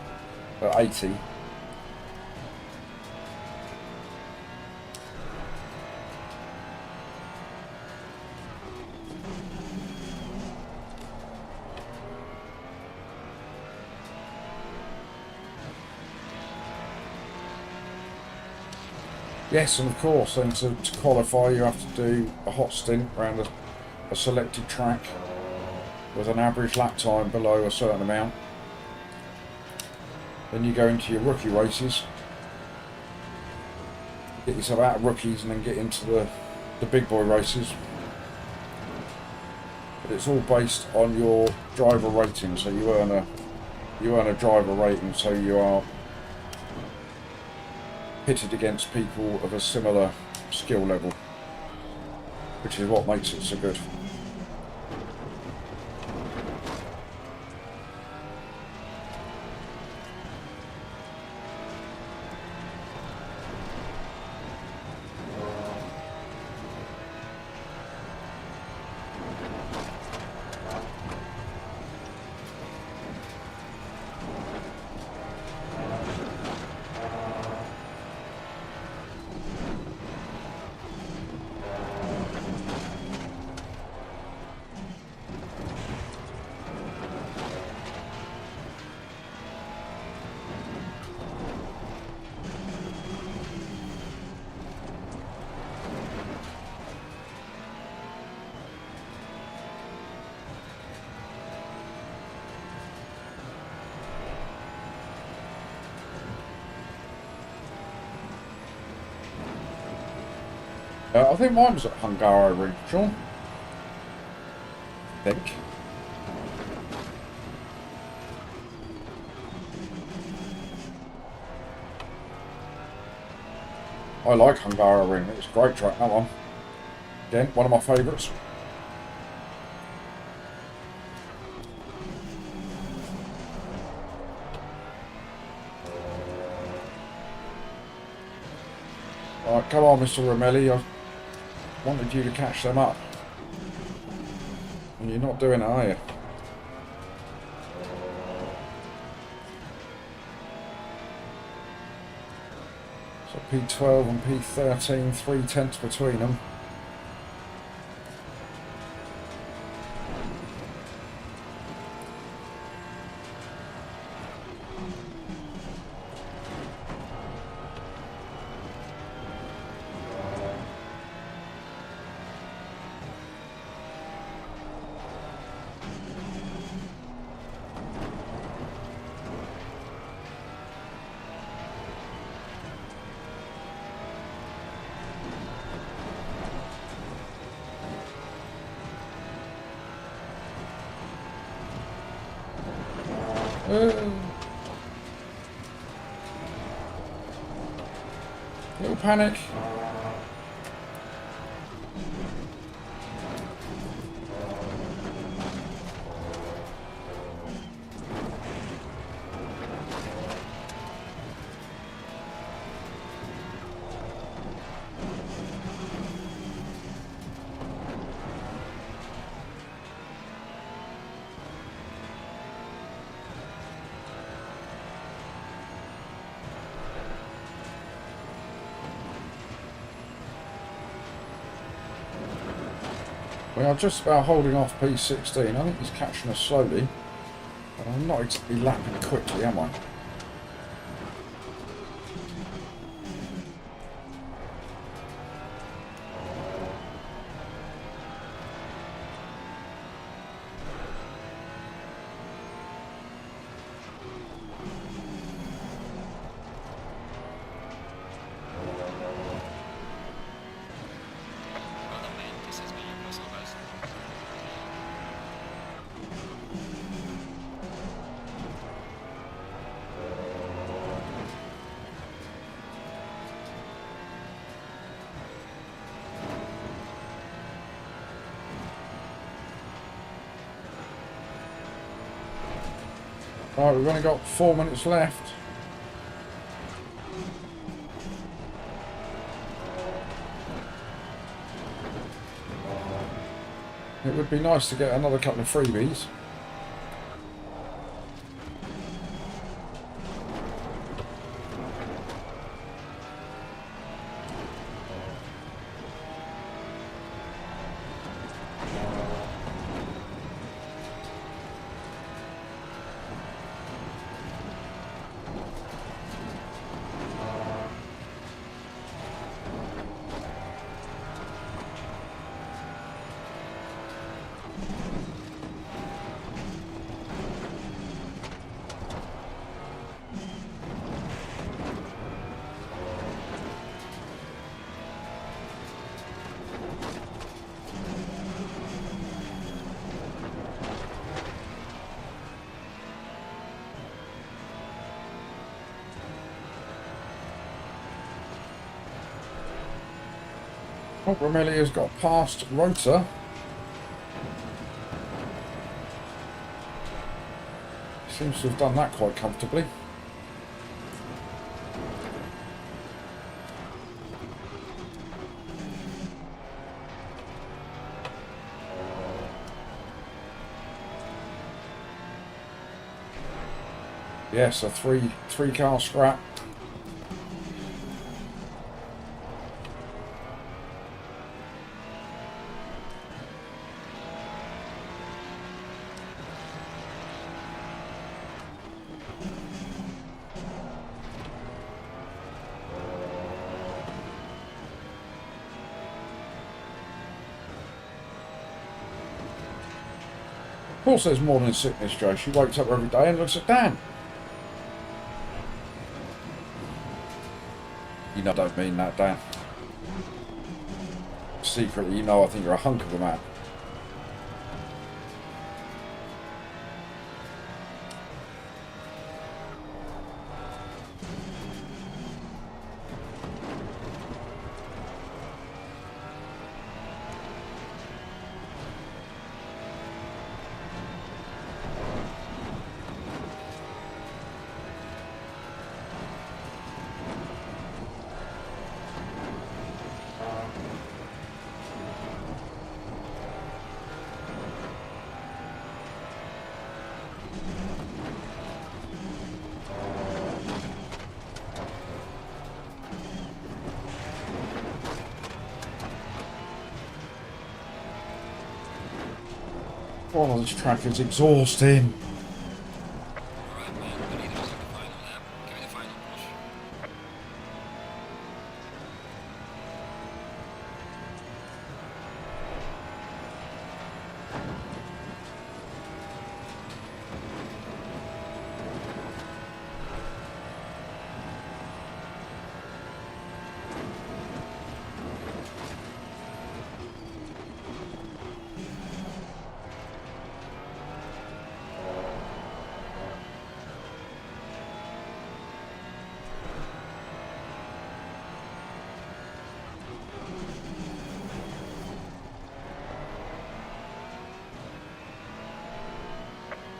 at 80. Yes, and of course, then to qualify you have to do a hot stint around a selected track with an average lap time below a certain amount. Then you go into your rookie races, get yourself out of rookies and then get into the big boy races. But it's all based on your driver rating, so you earn a driver rating, so you are pitted against people of a similar skill level, which is what makes it so good. I think mine was at Hungaroring, Sean. I think. I like Hungaroring. It's a great track, that one. Again, one of my favourites. Right, come on, Mr. Romelli. I wanted you to catch them up. And you're not doing it, are you? So P12 and P13, 3/10 between them. Little panic. We are just about holding off P16. I think he's catching us slowly. But I'm not exactly lapping quickly, am I? Well done, mate. This has been your personal best. Right, we've only got 4 minutes left. It would be nice to get another couple of freebies. Oh, Romelli has got past Rota. Seems to have done that quite comfortably. Yes, a three car scrap. Of course there's morning sickness, Joe. She wakes up every day and looks at Dan. You know I don't mean that, Dan. secretly, you know, I think you're a hunk of a man. Oh, this track is exhausting. Alright, man, we need to take the final lap. Give me the final push.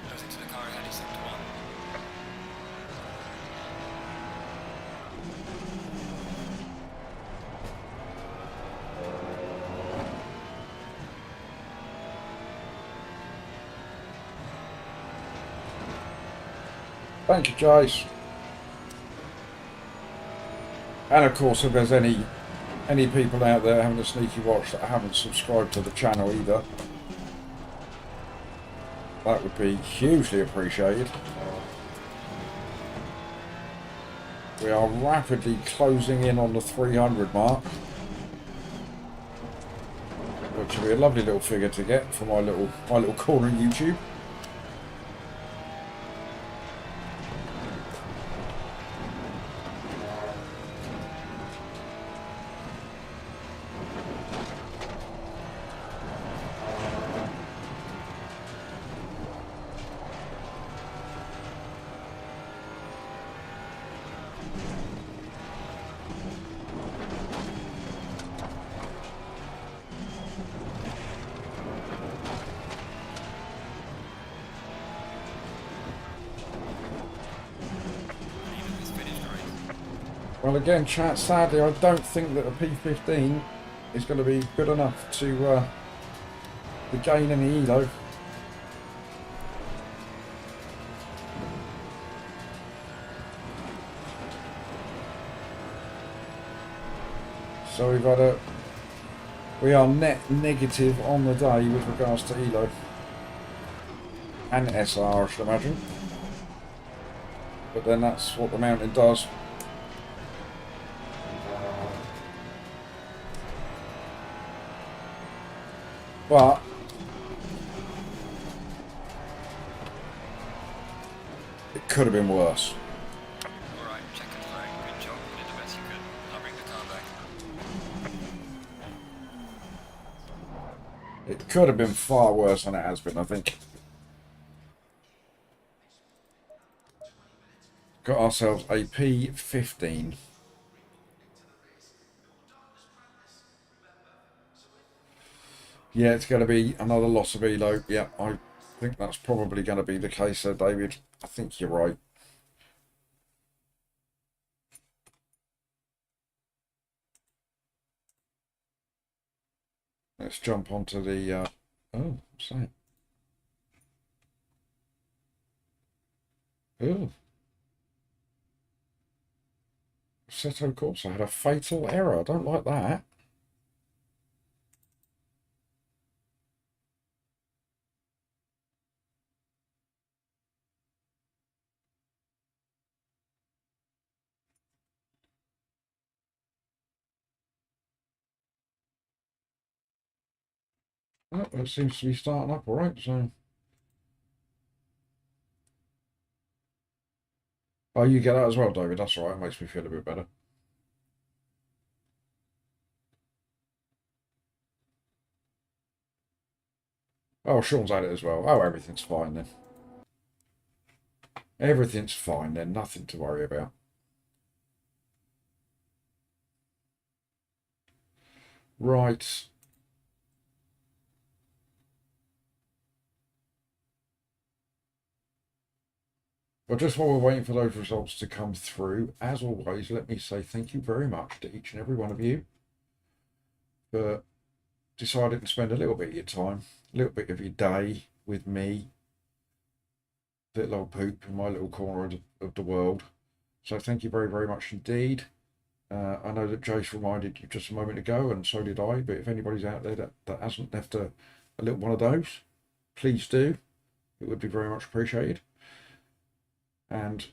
Goes into the car ahead, he's sector 1. Thank you, guys. And of course, if there's any people out there having a sneaky watch that haven't subscribed to the channel either, that would be hugely appreciated. We are rapidly closing in on the 300 mark, which will be a lovely little figure to get for my little corner of YouTube. He's finished the race. Well, again, chat, sadly, I don't think that a P15 is going to be good enough to gain any elo. So we are net negative on the day with regards to elo and SR, I should imagine. But then that's what the mountain does. But it could have been worse. Alright, check and flag. Good job. You did the best you could. I'll bring the car back. It could have been far worse than it has been, I think. Got ourselves a P15. Yeah, it's going to be another loss of elo. Yeah, I think that's probably going to be the case there, David. I think you're right. Let's jump onto the... oh, what's that? Oh. Seto Corsa had a fatal error. I don't like that. Oh, it seems to be starting up all right, so... Oh, you get that as well, David. That's all right. It makes me feel a bit better. Oh, Sean's had it as well. Oh, everything's fine then. Everything's fine then. Nothing to worry about. Right. Well, just while we're waiting for those results to come through, as always, let me say thank you very much to each and every one of you for deciding to spend a little bit of your time, a little bit of your day with me, little old poop in my little corner of the world. So thank you very, very much indeed. I know that Jace reminded you just a moment ago, and so did I, but if anybody's out there that hasn't left a little one of those, please do. It would be very much appreciated. And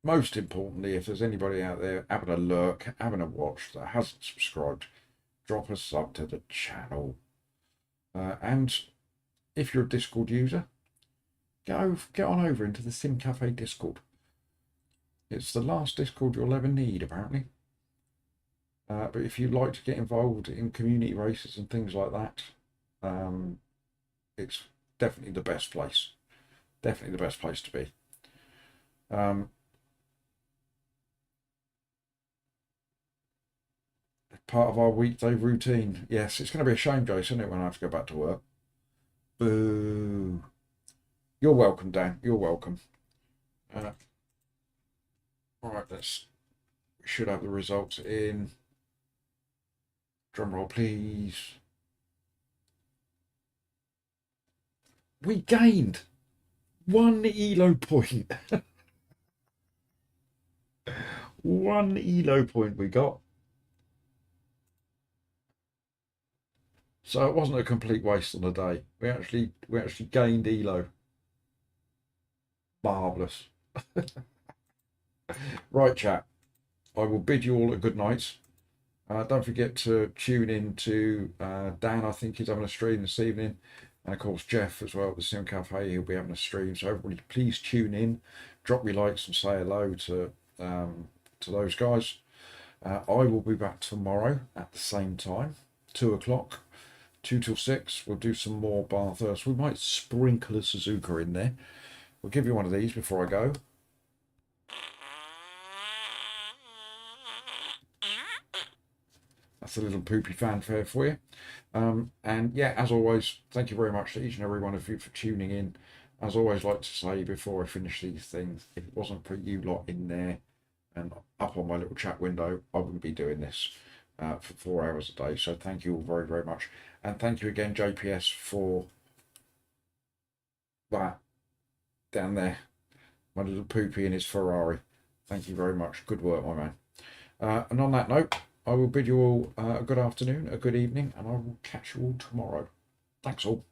most importantly, if there's anybody out there having a lurk, having a watch that hasn't subscribed, drop a sub to the channel. And if you're a Discord user, get on over into the Sim Cafe Discord. It's the last Discord you'll ever need, apparently. But if you'd like to get involved in community races and things like that, it's definitely the best place. Definitely the best place to be. Part of our weekday routine. Yes, it's going to be a shame, Jason, isn't it, when I have to go back to work? Boo. You're welcome, Dan. You're welcome. All right, we should have the results in. Drum roll, please. We gained 1 elo point. 1 elo point we got. So it wasn't a complete waste on the day. We actually gained elo. Marvellous. Right, chat. I will bid you all a good night. Don't forget to tune in to Dan. I think he's having a stream this evening. And of course, Jeff as well at the Sim Cafe. He'll be having a stream. So everybody, please tune in. Drop me likes and say hello to those guys. I will be back tomorrow at the same time, 2 o'clock. 2 till 6, we'll do some more Bathurst. We might sprinkle a Suzuka in there. We'll give you one of these before I go. That's a little poopy fanfare for you. And yeah, as always, thank you very much to each and every one of you for tuning in. As always, like to say before I finish these things, if it wasn't for you lot in there and up on my little chat window, I wouldn't be doing this for 4 hours a day. So thank you all very, very much. And thank you again, JPS, for that down there. My little poopy in his Ferrari. Thank you very much. Good work, my man. And on that note, I will bid you all a good afternoon, a good evening, and I will catch you all tomorrow. Thanks all.